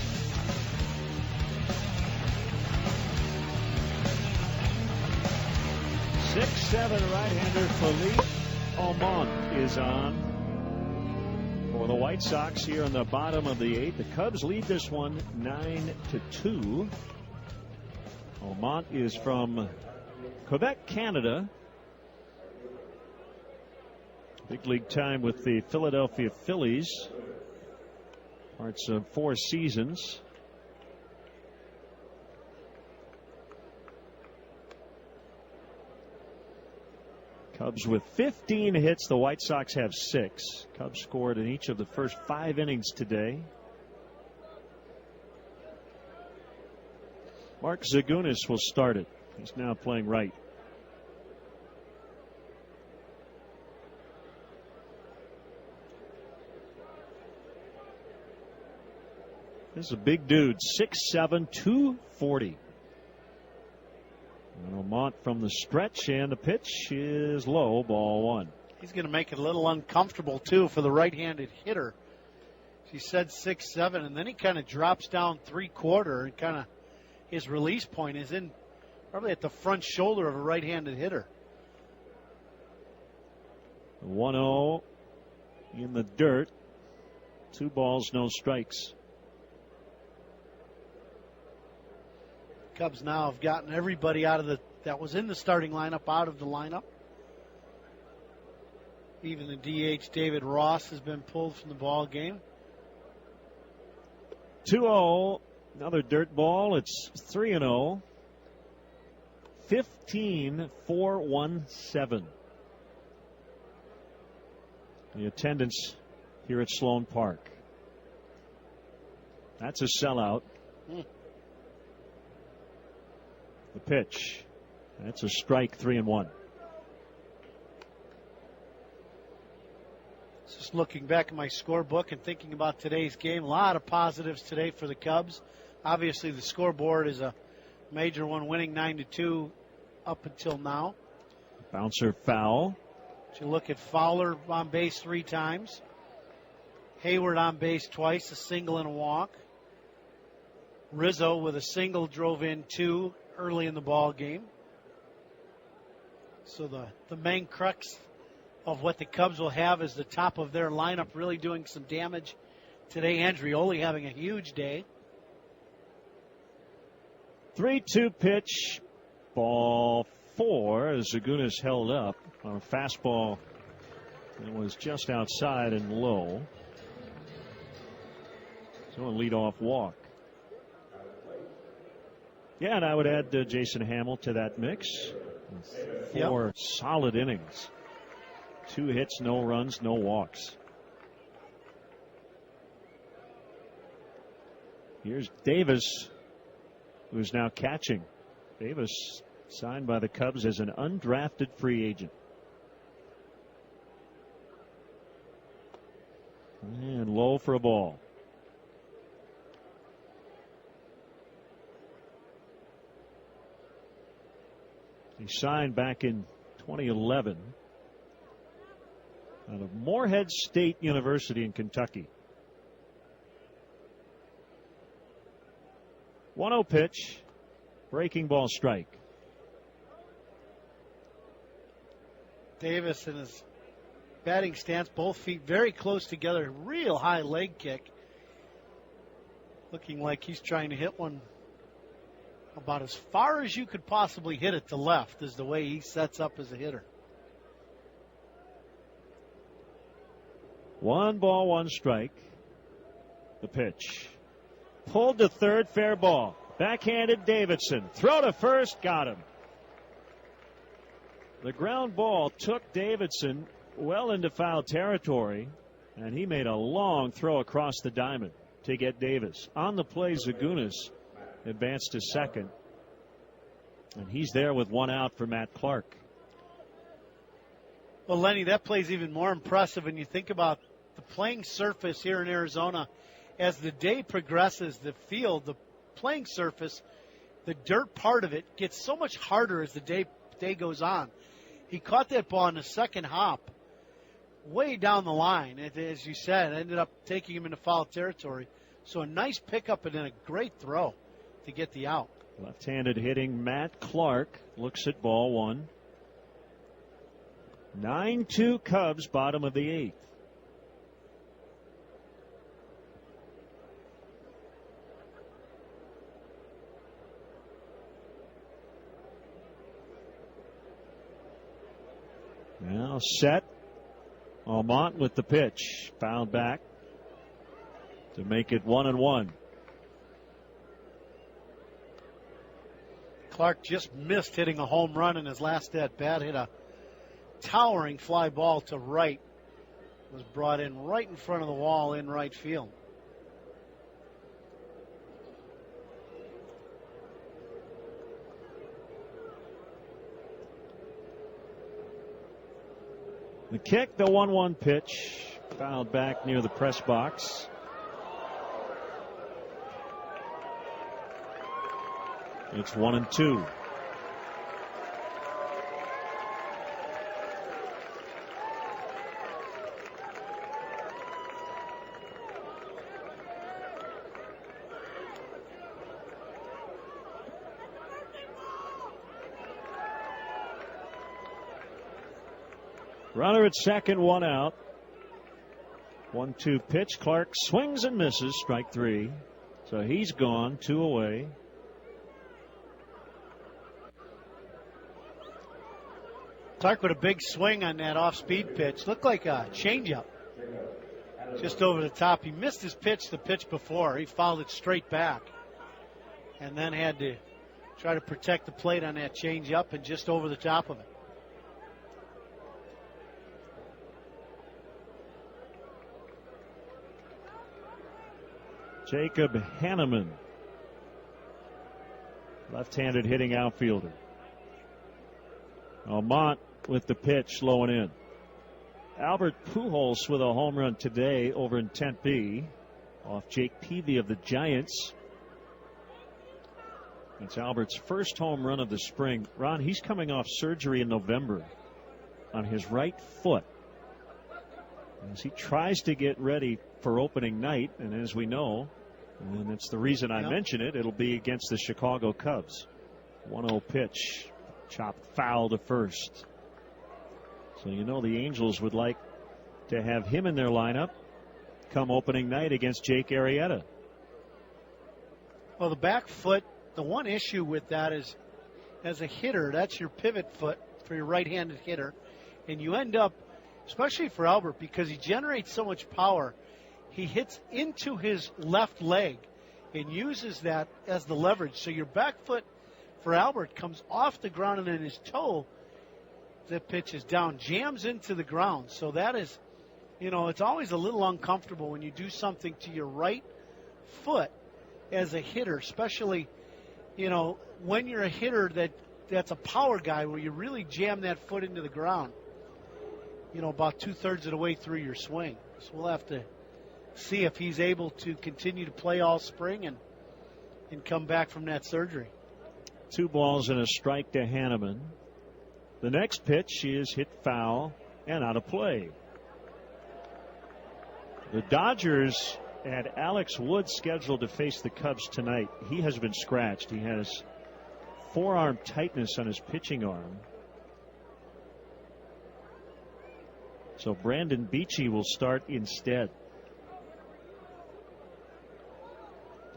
Speaker 4: 6'7" right-hander Philippe Aumont is on for the White Sox here in the bottom of the 8th. The Cubs lead this one 9-2. Aumont is from Quebec, Canada. Big league time with the Philadelphia Phillies. Parts of 4 seasons. Cubs with 15 hits. The White Sox have 6. Cubs scored in each of the first 5 innings today. Mark Zagunis will start it. He's now playing right. This is a big dude, 6'7", 240. And Lamont from the stretch, and the pitch is low, ball 1.
Speaker 6: He's going to make it a little uncomfortable, too, for the right-handed hitter. He said 6'7", and then he kind of drops down 3/4, and kind of his release point is in probably at the front shoulder of a right-handed hitter.
Speaker 4: 1-0 in the dirt. 2 balls, no strikes.
Speaker 6: Cubs now have gotten everybody out of that was in the starting lineup out of the lineup. Even the DH David Ross has been pulled from the ball game.
Speaker 4: 2-0, another dirt ball. It's 3-0. 15-4-1-7. The attendance here at Sloan Park. That's a sellout. The pitch. That's a strike, 3-1.
Speaker 6: Just looking back at my scorebook and thinking about today's game, a lot of positives today for the Cubs. Obviously, the scoreboard is a major one, winning 9-2 up until now.
Speaker 4: Bouncer foul.
Speaker 6: But you look at Fowler on base 3 times. Hayward on base twice, a single and a walk. Rizzo with a single drove in 2 early in the ball game. So the main crux of what the Cubs will have is the top of their lineup really doing some damage today. Andrioli having a huge day.
Speaker 4: 3-2 pitch. Ball 4 as Zagunis held up on a fastball that was just outside and low. So a leadoff walk. Yeah, and I would add Jason Hamill to that mix. 4 solid innings. 2 hits, no runs, no walks. Here's Davis, who's now catching. Davis signed by the Cubs as an undrafted free agent. And low for a ball. He signed back in 2011 out of Morehead State University in Kentucky. 1-0 pitch. Breaking ball, strike.
Speaker 6: Davis in his batting stance, both feet very close together. Real high leg kick. Looking like he's trying to hit one about as far as you could possibly hit it to left is the way he sets up as a hitter.
Speaker 4: 1 ball, 1 strike. The pitch. Pulled to third, fair ball. Backhanded Davidson. Throw to first, got him. The ground ball took Davidson well into foul territory, and he made a long throw across the diamond to get Davis. On the play, Zagunis advanced to second, and he's there with 1 out for Matt Clark.
Speaker 6: Well, Lenny, that play's even more impressive when you think about the playing surface here in Arizona. As the day progresses, the field, the playing surface, the dirt part of it gets so much harder as the day goes on. He caught that ball in the second hop way down the line. As you said, ended up taking him into foul territory. So a nice pickup and then a great throw to get the out.
Speaker 4: Left-handed hitting Matt Clark looks at ball 1. 9-2 Cubs, bottom of the 8th. Now set. Almont with the pitch. Fouled back to make it 1-1.
Speaker 6: Clark just missed hitting a home run in his last at bat. Hit a towering fly ball to right. Was brought in right in front of the wall in right field.
Speaker 4: The kick, the 1-1 pitch, fouled back near the press box. It's 1-2. Runner at second, one out. 1-2 pitch. Clark swings and misses. Strike three. So he's gone. 2 away.
Speaker 6: Clark with a big swing on that off-speed pitch. Looked like a changeup. Just over the top. He missed his pitch the pitch before. He fouled it straight back. And then had to try to protect the plate on that changeup and just over the top of it.
Speaker 4: Jacob Hanneman, left-handed hitting outfielder. Almont with the pitch, low and in. Albert Pujols with a home run today over in Tempe off Jake Peavy of the Giants. It's Albert's first home run of the spring. Ron, he's coming off surgery in November on his right foot as he tries to get ready for opening night. And as we know, and it's the reason I mention it, it'll be against the Chicago Cubs. 1-0 pitch, chopped foul to first. So you know the Angels would like to have him in their lineup come opening night against Jake Arrieta.
Speaker 6: Well, the back foot, the one issue with that is, as a hitter, that's your pivot foot for your right-handed hitter. And you end up, especially for Albert, because he generates so much power, he hits into his left leg and uses that as the leverage. So your back foot for Albert comes off the ground, and then his toe, that pitch is down, jams into the ground. So that is, it's always a little uncomfortable when you do something to your right foot as a hitter, especially, when you're a hitter that's a power guy where you really jam that foot into the ground, about 2/3 of the way through your swing. So we'll have to see if he's able to continue to play all spring and come back from that surgery.
Speaker 4: 2 balls and a strike to Hanneman. The next pitch is hit foul and out of play. The Dodgers had Alex Wood scheduled to face the Cubs tonight. He has been scratched. He has forearm tightness on his pitching arm. So Brandon Beachy will start instead.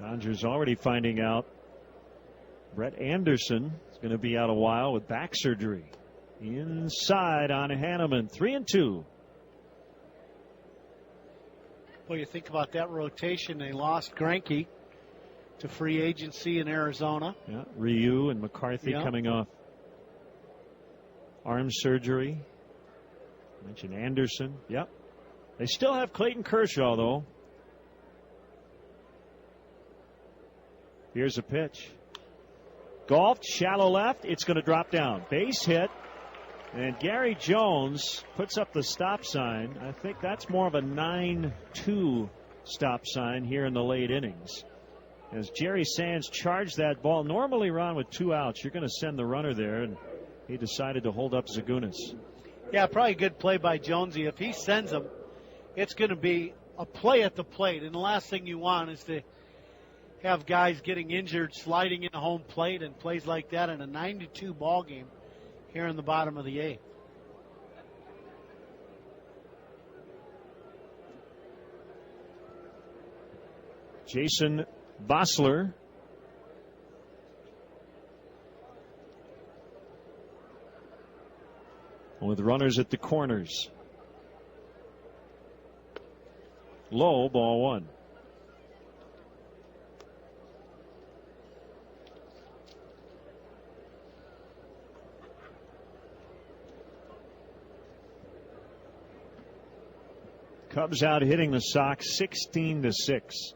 Speaker 4: Dodgers already finding out Brett Anderson is going to be out a while with back surgery. Inside on Hanneman, 3-2.
Speaker 6: Well, you think about that rotation. They lost Greinke to free agency in Arizona.
Speaker 4: Yeah, Ryu and McCarthy coming off arm surgery. Mentioned Anderson. Yep. They still have Clayton Kershaw, though. Here's a pitch. Golfed, shallow left. It's going to drop down. Base hit. And Gary Jones puts up the stop sign. I think that's more of a 9-2 stop sign here in the late innings. As Jerry Sands charged that ball. Normally, Ron, with 2 outs, you're going to send the runner there. And he decided to hold up Zagunis.
Speaker 6: Yeah, probably a good play by Jonesy. If he sends him, it's going to be a play at the plate. And the last thing you want is to have guys getting injured, sliding into home plate, and plays like that in a 9-2 ball game here in the bottom of the 8th.
Speaker 4: Jason Vossler with runners at the corners. Low, ball 1. Cubs out hitting the Sox 16-6.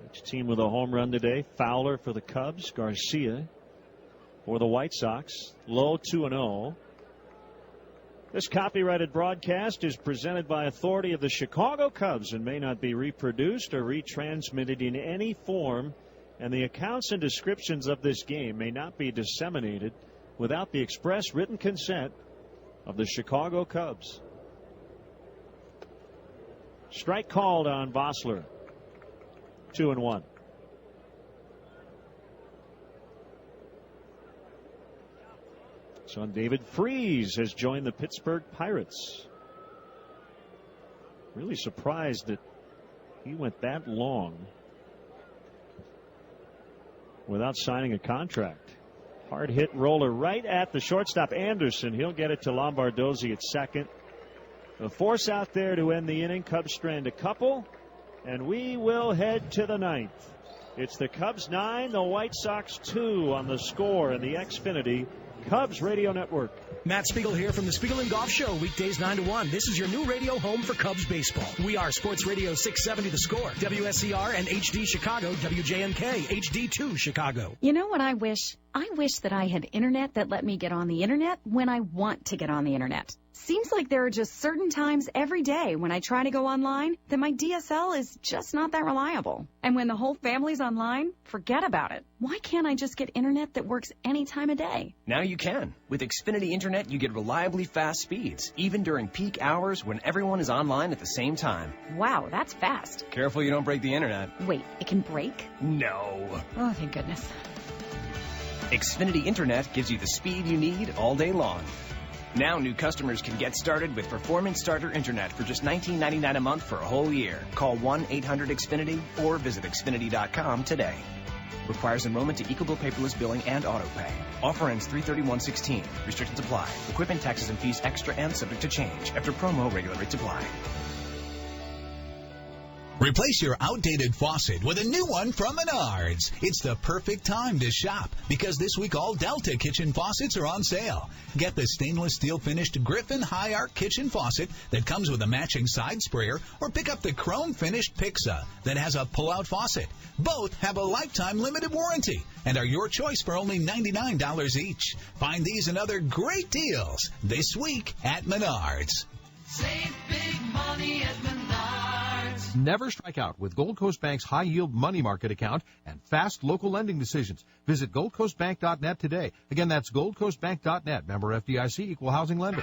Speaker 4: Each team with a home run today. Fowler for the Cubs, Garcia for the White Sox. Low 2-0. This copyrighted broadcast is presented by authority of the Chicago Cubs and may not be reproduced or retransmitted in any form, and the accounts and descriptions of this game may not be disseminated without the express written consent of the Chicago Cubs. Strike called on Vossler. 2-1. Son David Freese has joined the Pittsburgh Pirates. Really surprised that he went that long without signing a contract. Hard hit roller right at the shortstop Anderson. He'll get it to Lombardozzi at second. The force out there to end the inning. Cubs strand a couple, and we will head to the ninth. It's the Cubs 9, the White Sox 2 on the score in the Xfinity Cubs Radio Network.
Speaker 2: Matt Spiegel here from the Spiegel and Golf Show, weekdays 9 to 1. This is your new radio home for Cubs baseball. We are Sports Radio 670 The Score, WSCR and HD Chicago, WJMK HD2 Chicago.
Speaker 13: You know what I wish? I wish that I had internet that let me get on the internet when I want to get on the internet. Seems like there are just certain times every day when I try to go online that my DSL is just not that reliable. And when the whole family's online, forget about it. Why can't I just get internet that works any time of day?
Speaker 14: Now you can. With Xfinity Internet, you get reliably fast speeds, even during peak hours when everyone is online at the same time.
Speaker 13: Wow, that's fast.
Speaker 14: Careful you don't break the internet.
Speaker 13: Wait, it can break?
Speaker 14: No.
Speaker 13: Oh, thank goodness.
Speaker 14: Xfinity Internet gives you the speed you need all day long. Now new customers can get started with Performance Starter Internet for just $19.99 a month for a whole year. Call 1-800-XFINITY or visit Xfinity.com today. Requires enrollment to EcoBill paperless billing and auto pay. Offer ends 3/31/16. Restrictions apply. Equipment, taxes, and fees extra and subject to change. After promo, regular rates apply.
Speaker 9: Replace your outdated faucet with a new one from Menards. It's the perfect time to shop because this week all Delta kitchen faucets are on sale. Get the stainless steel finished Griffin High Arc kitchen faucet that comes with a matching side sprayer, or pick up the chrome finished Pixa that has a pull-out faucet. Both have a lifetime limited warranty and are your choice for only $99 each. Find these and other great deals this week at Menards.
Speaker 10: Save big money at Menards.
Speaker 21: Never strike out with Gold Coast Bank's high-yield money market account and fast local lending decisions. Visit goldcoastbank.net today. Again, that's goldcoastbank.net. Member FDIC, equal housing lender.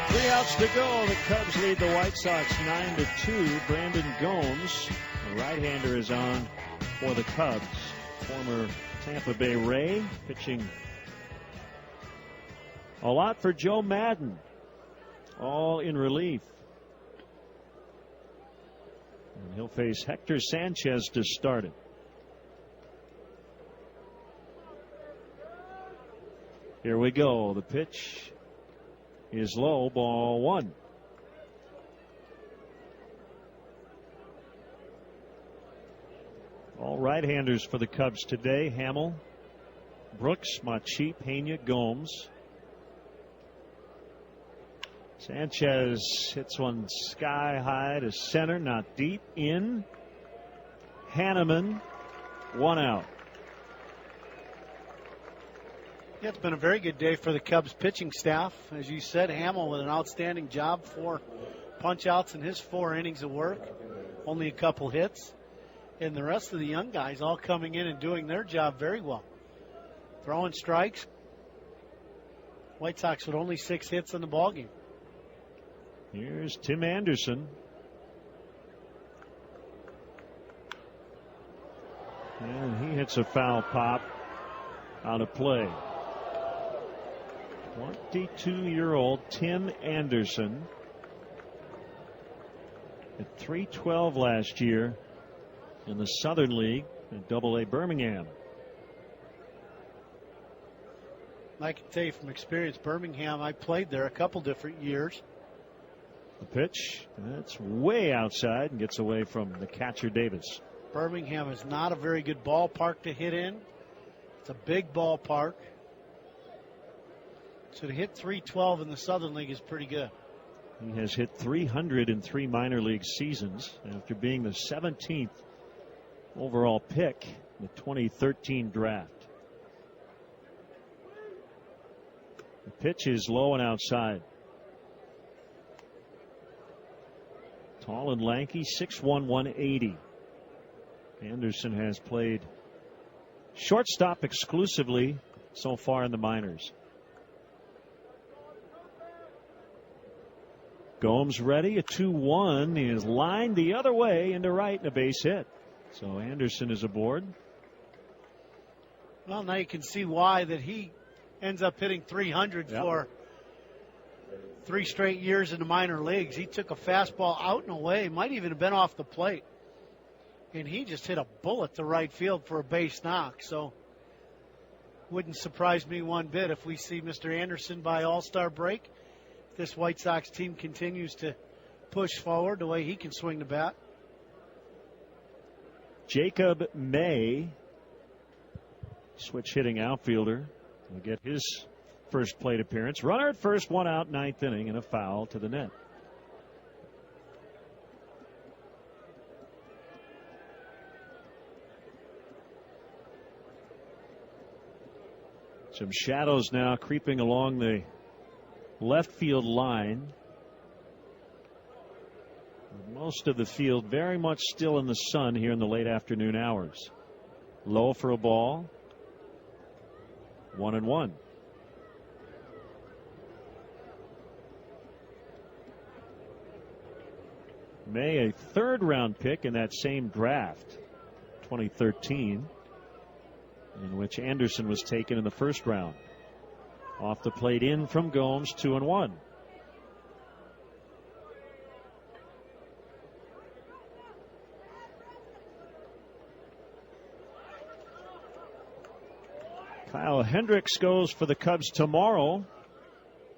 Speaker 4: Three outs to go. The Cubs lead the White Sox 9-2. Brandon Gomes, the right-hander, is on for the Cubs. Former Tampa Bay Ray, pitching a lot for Joe Madden, all in relief. And he'll face Hector Sanchez to start it. Here we go. The pitch is low, ball one. All right-handers for the Cubs today. Hamill, Brooks, Machi, Pena, Gomes. Sanchez hits one sky high to center, not deep. In. Hanneman, one out.
Speaker 6: Yeah, it's been a very good day for the Cubs pitching staff. As you said, Hamill with an outstanding job, 4 punch-outs in his 4 innings of work. Only a couple hits. And the rest of the young guys all coming in and doing their job very well. Throwing strikes. White Sox with only 6 hits in the ballgame.
Speaker 4: Here's Tim Anderson. And he hits a foul pop out of play. 22-year-old Tim Anderson. At .312 last year in the Southern League at AA Birmingham.
Speaker 6: I can tell you from experience, Birmingham, I played there a couple different years.
Speaker 4: The pitch, that's way outside and gets away from the catcher Davis.
Speaker 6: Birmingham is not a very good ballpark to hit in. It's a big ballpark. So to hit 312 in the Southern League is pretty good.
Speaker 4: He has hit 300 in 3 minor league seasons after being the 17th overall pick in the 2013 draft. The pitch is low and outside. Tall and lanky, 6'1", 180. Anderson has played shortstop exclusively so far in the minors. Gomes ready, a 2-1. He is lined the other way into right and a base hit. So Anderson is aboard.
Speaker 6: Well, now you can see why that he ends up hitting 300 for 3 straight years in the minor leagues. He took a fastball out and away, might even have been off the plate. And he just hit a bullet to right field for a base knock. So wouldn't surprise me one bit if we see Mr. Anderson by All-Star break. This White Sox team continues to push forward the way he can swing the bat.
Speaker 4: Jacob May, switch hitting outfielder, will get his first plate appearance. Runner at first, 1 out, 9th inning, and a foul to the net. Some shadows now creeping along the left field line. Most of the field very much still in the sun here in the late afternoon hours. Low for a ball. 1-1. May, a 3rd round pick in that same draft, 2013, in which Anderson was taken in the 1st round. Off the plate in from Gomes, 2-1. Kyle Hendricks goes for the Cubs tomorrow.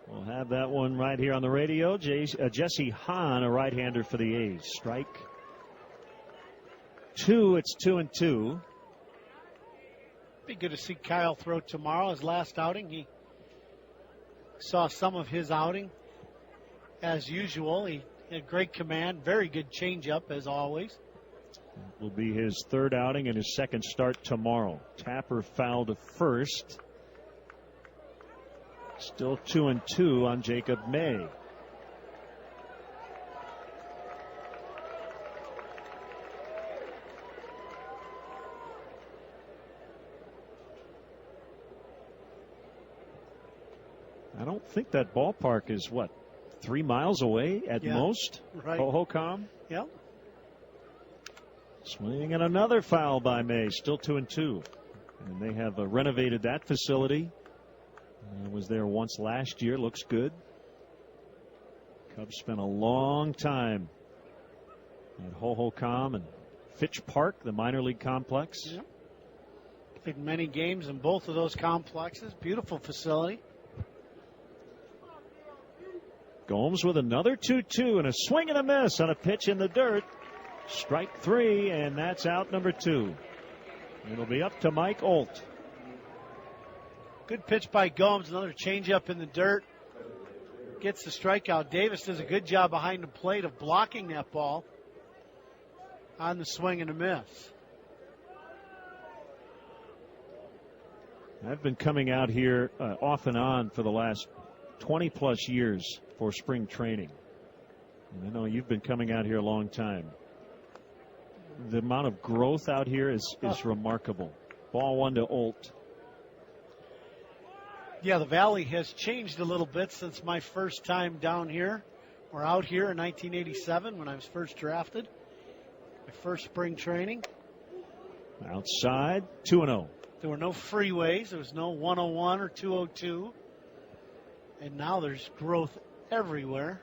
Speaker 4: We'll have that one right here on the radio. Jesse Hahn, a right-hander for the A's. Strike 2. It's 2-2.
Speaker 6: Be good to see Kyle throw tomorrow. His last outing, he saw some of his outing. As usual, he had great command, very good changeup as always.
Speaker 4: Will be his 3rd outing and his 2nd start tomorrow. Tapper fouled to first. Still 2-2 on Jacob May. I don't think that ballpark is, 3 miles away at most?
Speaker 6: Right.
Speaker 4: Hohokam?
Speaker 6: Yep.
Speaker 4: Swing and another foul by May. Still 2-2. And they have renovated that facility. I was there once last year. Looks good. Cubs spent a long time at Hohokam and Fitch Park, the minor league complex.
Speaker 6: Yep. Played many games in both of those complexes. Beautiful facility.
Speaker 4: Gomes with another 2-2 and a swing and a miss on a pitch in the dirt. Strike 3, and that's out number 2. It'll be up to Mike Olt.
Speaker 6: Good pitch by Gomes. Another changeup in the dirt. Gets the strikeout. Davis does a good job behind the plate of blocking that ball on the swing and a miss.
Speaker 4: I've been coming out here off and on for the last 20 plus years for spring training. And I know you've been coming out here a long time. The amount of growth out here is remarkable. Ball 1 to Olt.
Speaker 6: Yeah, the Valley has changed a little bit since my first time down here or out here in 1987 when I was first drafted. My first spring training.
Speaker 4: Outside, 2-0.
Speaker 6: There were no freeways. There was no 101 or 202. And now there's growth everywhere.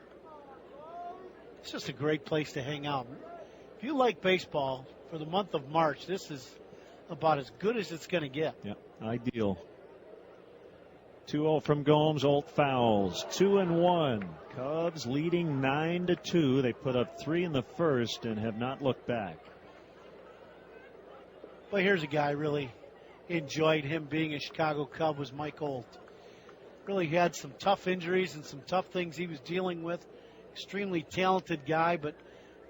Speaker 6: It's just a great place to hang out. If you like baseball for the month of March, this is about as good as it's going to get.
Speaker 4: Yep, ideal. 2-0 from Gomes. Olt fouls. 2-1. Cubs leading 9-2. They put up 3 in the first and have not looked back.
Speaker 6: But here's a guy I really enjoyed him being a Chicago Cub was Mike Olt. Really had some tough injuries and some tough things he was dealing with. Extremely talented guy, but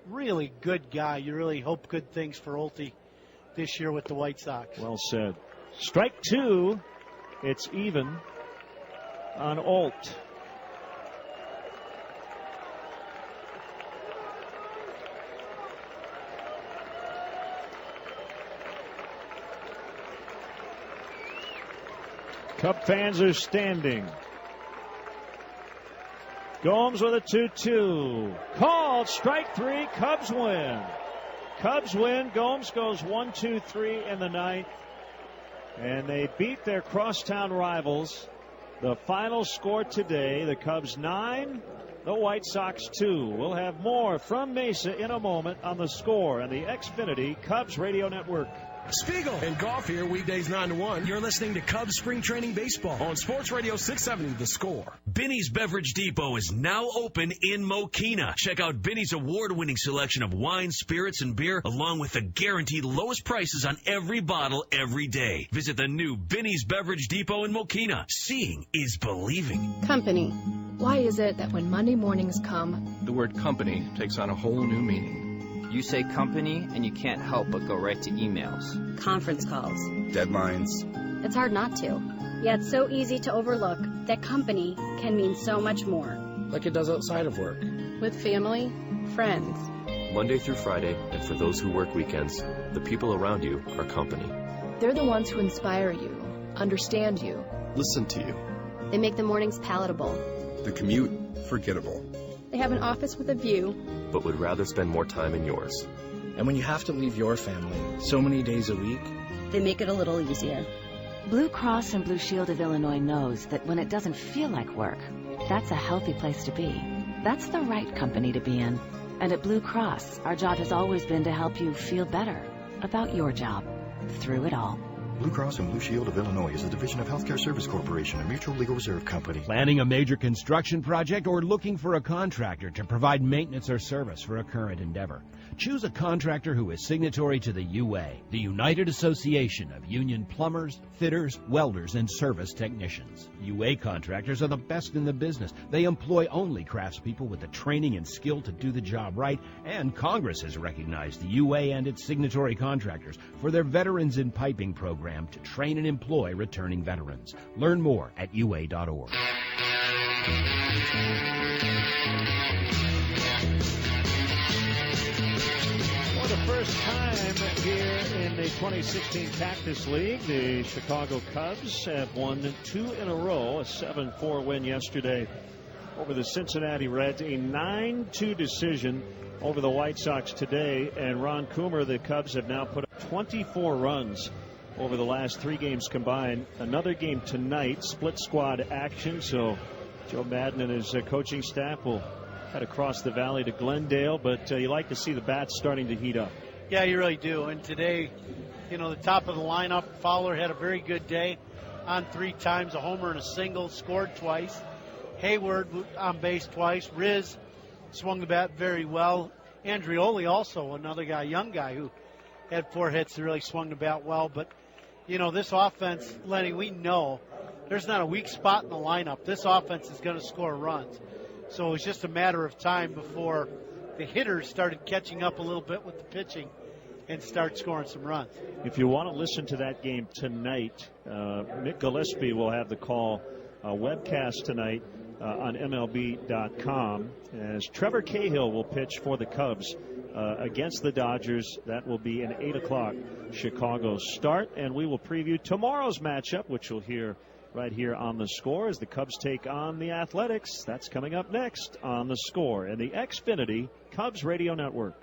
Speaker 6: really good guy. You really hope good things for Olte this year with the White Sox.
Speaker 4: Well said. Strike two. It's even on Olt. Cub fans are standing. Gomes with a 2-2. Called. Strike three. Cubs win. Cubs win. Gomes goes 1-2-3 in the ninth. And they beat their crosstown rivals. The final score today, the Cubs 9, the White Sox 2. We'll have more from Mesa in a moment on The Score and the Xfinity Cubs Radio Network.
Speaker 7: Spiegel and Golf here, weekdays 9 to 1.
Speaker 2: You're listening to Cubs Spring Training Baseball
Speaker 7: on Sports Radio 670, The Score.
Speaker 3: Binny's Beverage Depot is now open in Mokina. Check out Binny's award-winning selection of wine, spirits, and beer, along with the guaranteed lowest prices on every bottle every day. Visit the new Binny's Beverage Depot in Mokina. Seeing is believing.
Speaker 1: Company. Why is it that when Monday mornings come,
Speaker 8: the word company takes on a whole new meaning?
Speaker 22: You say company, and you can't help but go right to emails.
Speaker 1: Conference calls.
Speaker 8: Deadlines.
Speaker 1: It's hard not to. Yet so easy to overlook that company can mean so much more.
Speaker 8: Like it does outside of work.
Speaker 1: With family, friends.
Speaker 24: Monday through Friday, and for those who work weekends, the people around you are company.
Speaker 1: They're the ones who inspire you, understand you.
Speaker 8: Listen to you.
Speaker 1: They make the mornings palatable.
Speaker 8: The commute, forgettable.
Speaker 1: They have an office with a view,
Speaker 24: but would rather spend more time in yours.
Speaker 8: And when you have to leave your family so many days a week,
Speaker 1: they make it a little easier.
Speaker 23: Blue Cross and Blue Shield of Illinois knows that when it doesn't feel like work, that's a healthy place to be. That's the right company to be in. And at Blue Cross, our job has always been to help you feel better about your job through it all.
Speaker 25: Blue Cross and Blue Shield of Illinois is a division of Healthcare Service Corporation, a mutual legal reserve company.
Speaker 26: Planning a major construction project or looking for a contractor to provide maintenance or service for a current endeavor? Choose a contractor who is signatory to the UA, the United Association of Union Plumbers, Fitters, Welders, and Service Technicians. UA contractors are the best in the business. They employ only craftspeople with the training and skill to do the job right, and Congress has recognized the UA and its signatory contractors for their Veterans in Piping program to train and employ returning veterans. Learn more at UA.org.
Speaker 4: For the first time here in the 2016 Cactus League, the Chicago Cubs have won 2 in a row, a 7-4 win yesterday over the Cincinnati Reds, a 9-2 decision over the White Sox today, and Ron Coomer, the Cubs have now put up 24 runs over the last 3 games combined. Another game tonight, split squad action, so Joe Madden and his coaching staff will head across the valley to Glendale, but you like to see the bats starting to heat up.
Speaker 6: Yeah, you really do. And today, the top of the lineup, Fowler had a very good day, on 3 times, a homer and a single, scored twice. Hayward on base twice. Riz swung the bat very well. Andrioli also, another guy, young guy, who had 4 hits and really swung the bat well. But, this offense, Lenny, we know there's not a weak spot in the lineup. This offense is going to score runs. So it was just a matter of time before the hitters started catching up a little bit with the pitching and start scoring some runs.
Speaker 4: If you want to listen to that game tonight, Mick Gillespie will have the call webcast tonight on MLB.com as Trevor Cahill will pitch for the Cubs against the Dodgers. That will be an 8 o'clock Chicago start, and we will preview tomorrow's matchup, which you'll hear right here on The Score as the Cubs take on the Athletics. That's coming up next on The Score and the Xfinity Cubs Radio Network.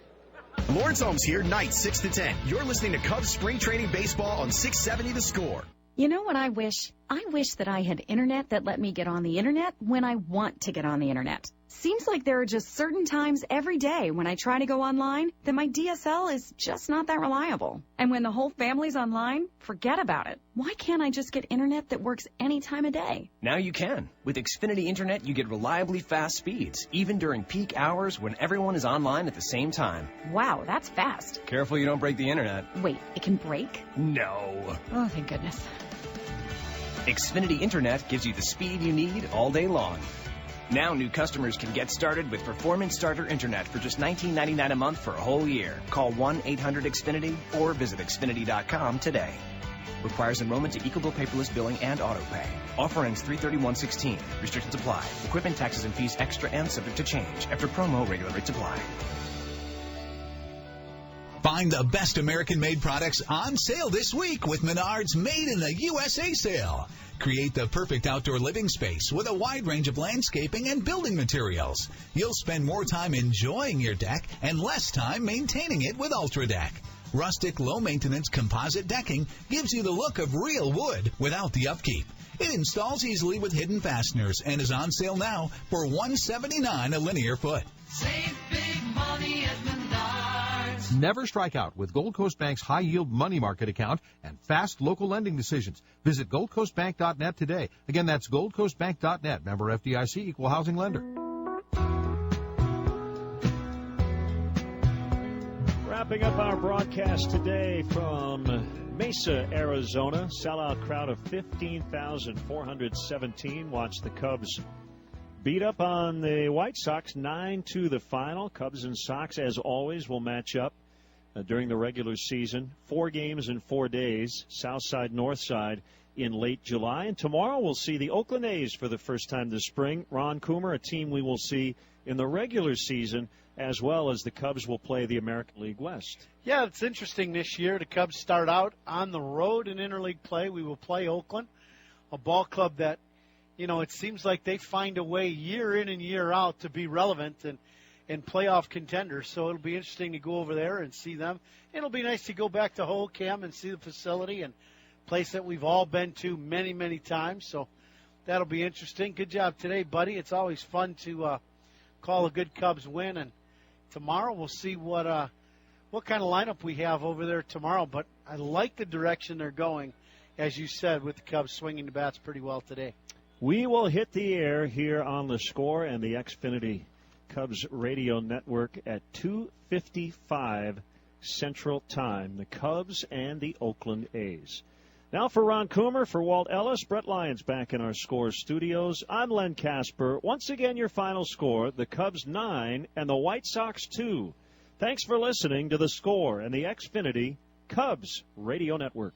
Speaker 27: Lawrence Holmes here, night 6 to 10. You're listening to Cubs Spring Training Baseball on 670 The Score.
Speaker 13: You know what I wish? I wish that I had internet that let me get on the internet when I want to get on the internet. Seems like there are just certain times every day when I try to go online that my DSL is just not that reliable. And when the whole family's online, forget about it. Why can't I just get internet that works any time of day?
Speaker 14: Now you can. With Xfinity Internet, you get reliably fast speeds, even during peak hours when everyone is online at the same time.
Speaker 13: Wow, that's fast.
Speaker 14: Careful you don't break the internet.
Speaker 13: Wait, it can break?
Speaker 14: No.
Speaker 13: Oh, thank goodness.
Speaker 14: Xfinity Internet gives you the speed you need all day long. Now new customers can get started with Performance Starter Internet for just $19.99 a month for a whole year. Call 1-800-XFINITY or visit Xfinity.com today. Requires enrollment to EcoBill paperless billing and auto pay. Offer ends 3/31/16. Restrictions apply. Equipment, taxes, and fees extra and subject to change. After promo, regular rates apply.
Speaker 9: Find the best American-made products on sale this week with Menards Made in the USA sale. Create the perfect outdoor living space with a wide range of landscaping and building materials. You'll spend more time enjoying your deck and less time maintaining it with UltraDeck. Rustic, low-maintenance composite decking gives you the look of real wood without the upkeep. It installs easily with hidden fasteners and is on sale now for $179 a linear foot.
Speaker 10: Save big money at Menards.
Speaker 21: Never strike out with Gold Coast Bank's high-yield money market account and fast local lending decisions. Visit goldcoastbank.net today. Again, that's goldcoastbank.net. Member FDIC, equal housing lender.
Speaker 4: Wrapping up our broadcast today from Mesa, Arizona. Sellout crowd of 15,417 watched the Cubs beat up on the White Sox 9-2 the final. Cubs and Sox, as always, will match up during the regular season. 4 games in 4 days, south side, north side, in late July. And tomorrow we'll see the Oakland A's for the first time this spring. Ron Coomer, a team we will see in the regular season, as well as the Cubs will play the American League West.
Speaker 6: Yeah, it's interesting this year. The Cubs start out on the road in interleague play. We will play Oakland, a ball club that, you know, it seems like they find a way year in and year out to be relevant and playoff contenders. So it'll be interesting to go over there and see them. It'll be nice to go back to Holcam and see the facility and place that we've all been to many, many times. So that'll be interesting. Good job today, buddy. It's always fun to call a good Cubs win. And tomorrow we'll see what kind of lineup we have over there tomorrow. But I like the direction they're going, as you said, with the Cubs swinging the bats pretty well today.
Speaker 4: We will hit the air here on The Score and the Xfinity Cubs radio network at 2:55 Central Time. The Cubs and the Oakland A's. Now for Ron Coomer, for Walt Ellis, Brett Lyons back in our Score studios. I'm Len Casper. Once again, your final score, the Cubs 9 and the White Sox 2. Thanks for listening to The Score and the Xfinity Cubs radio network.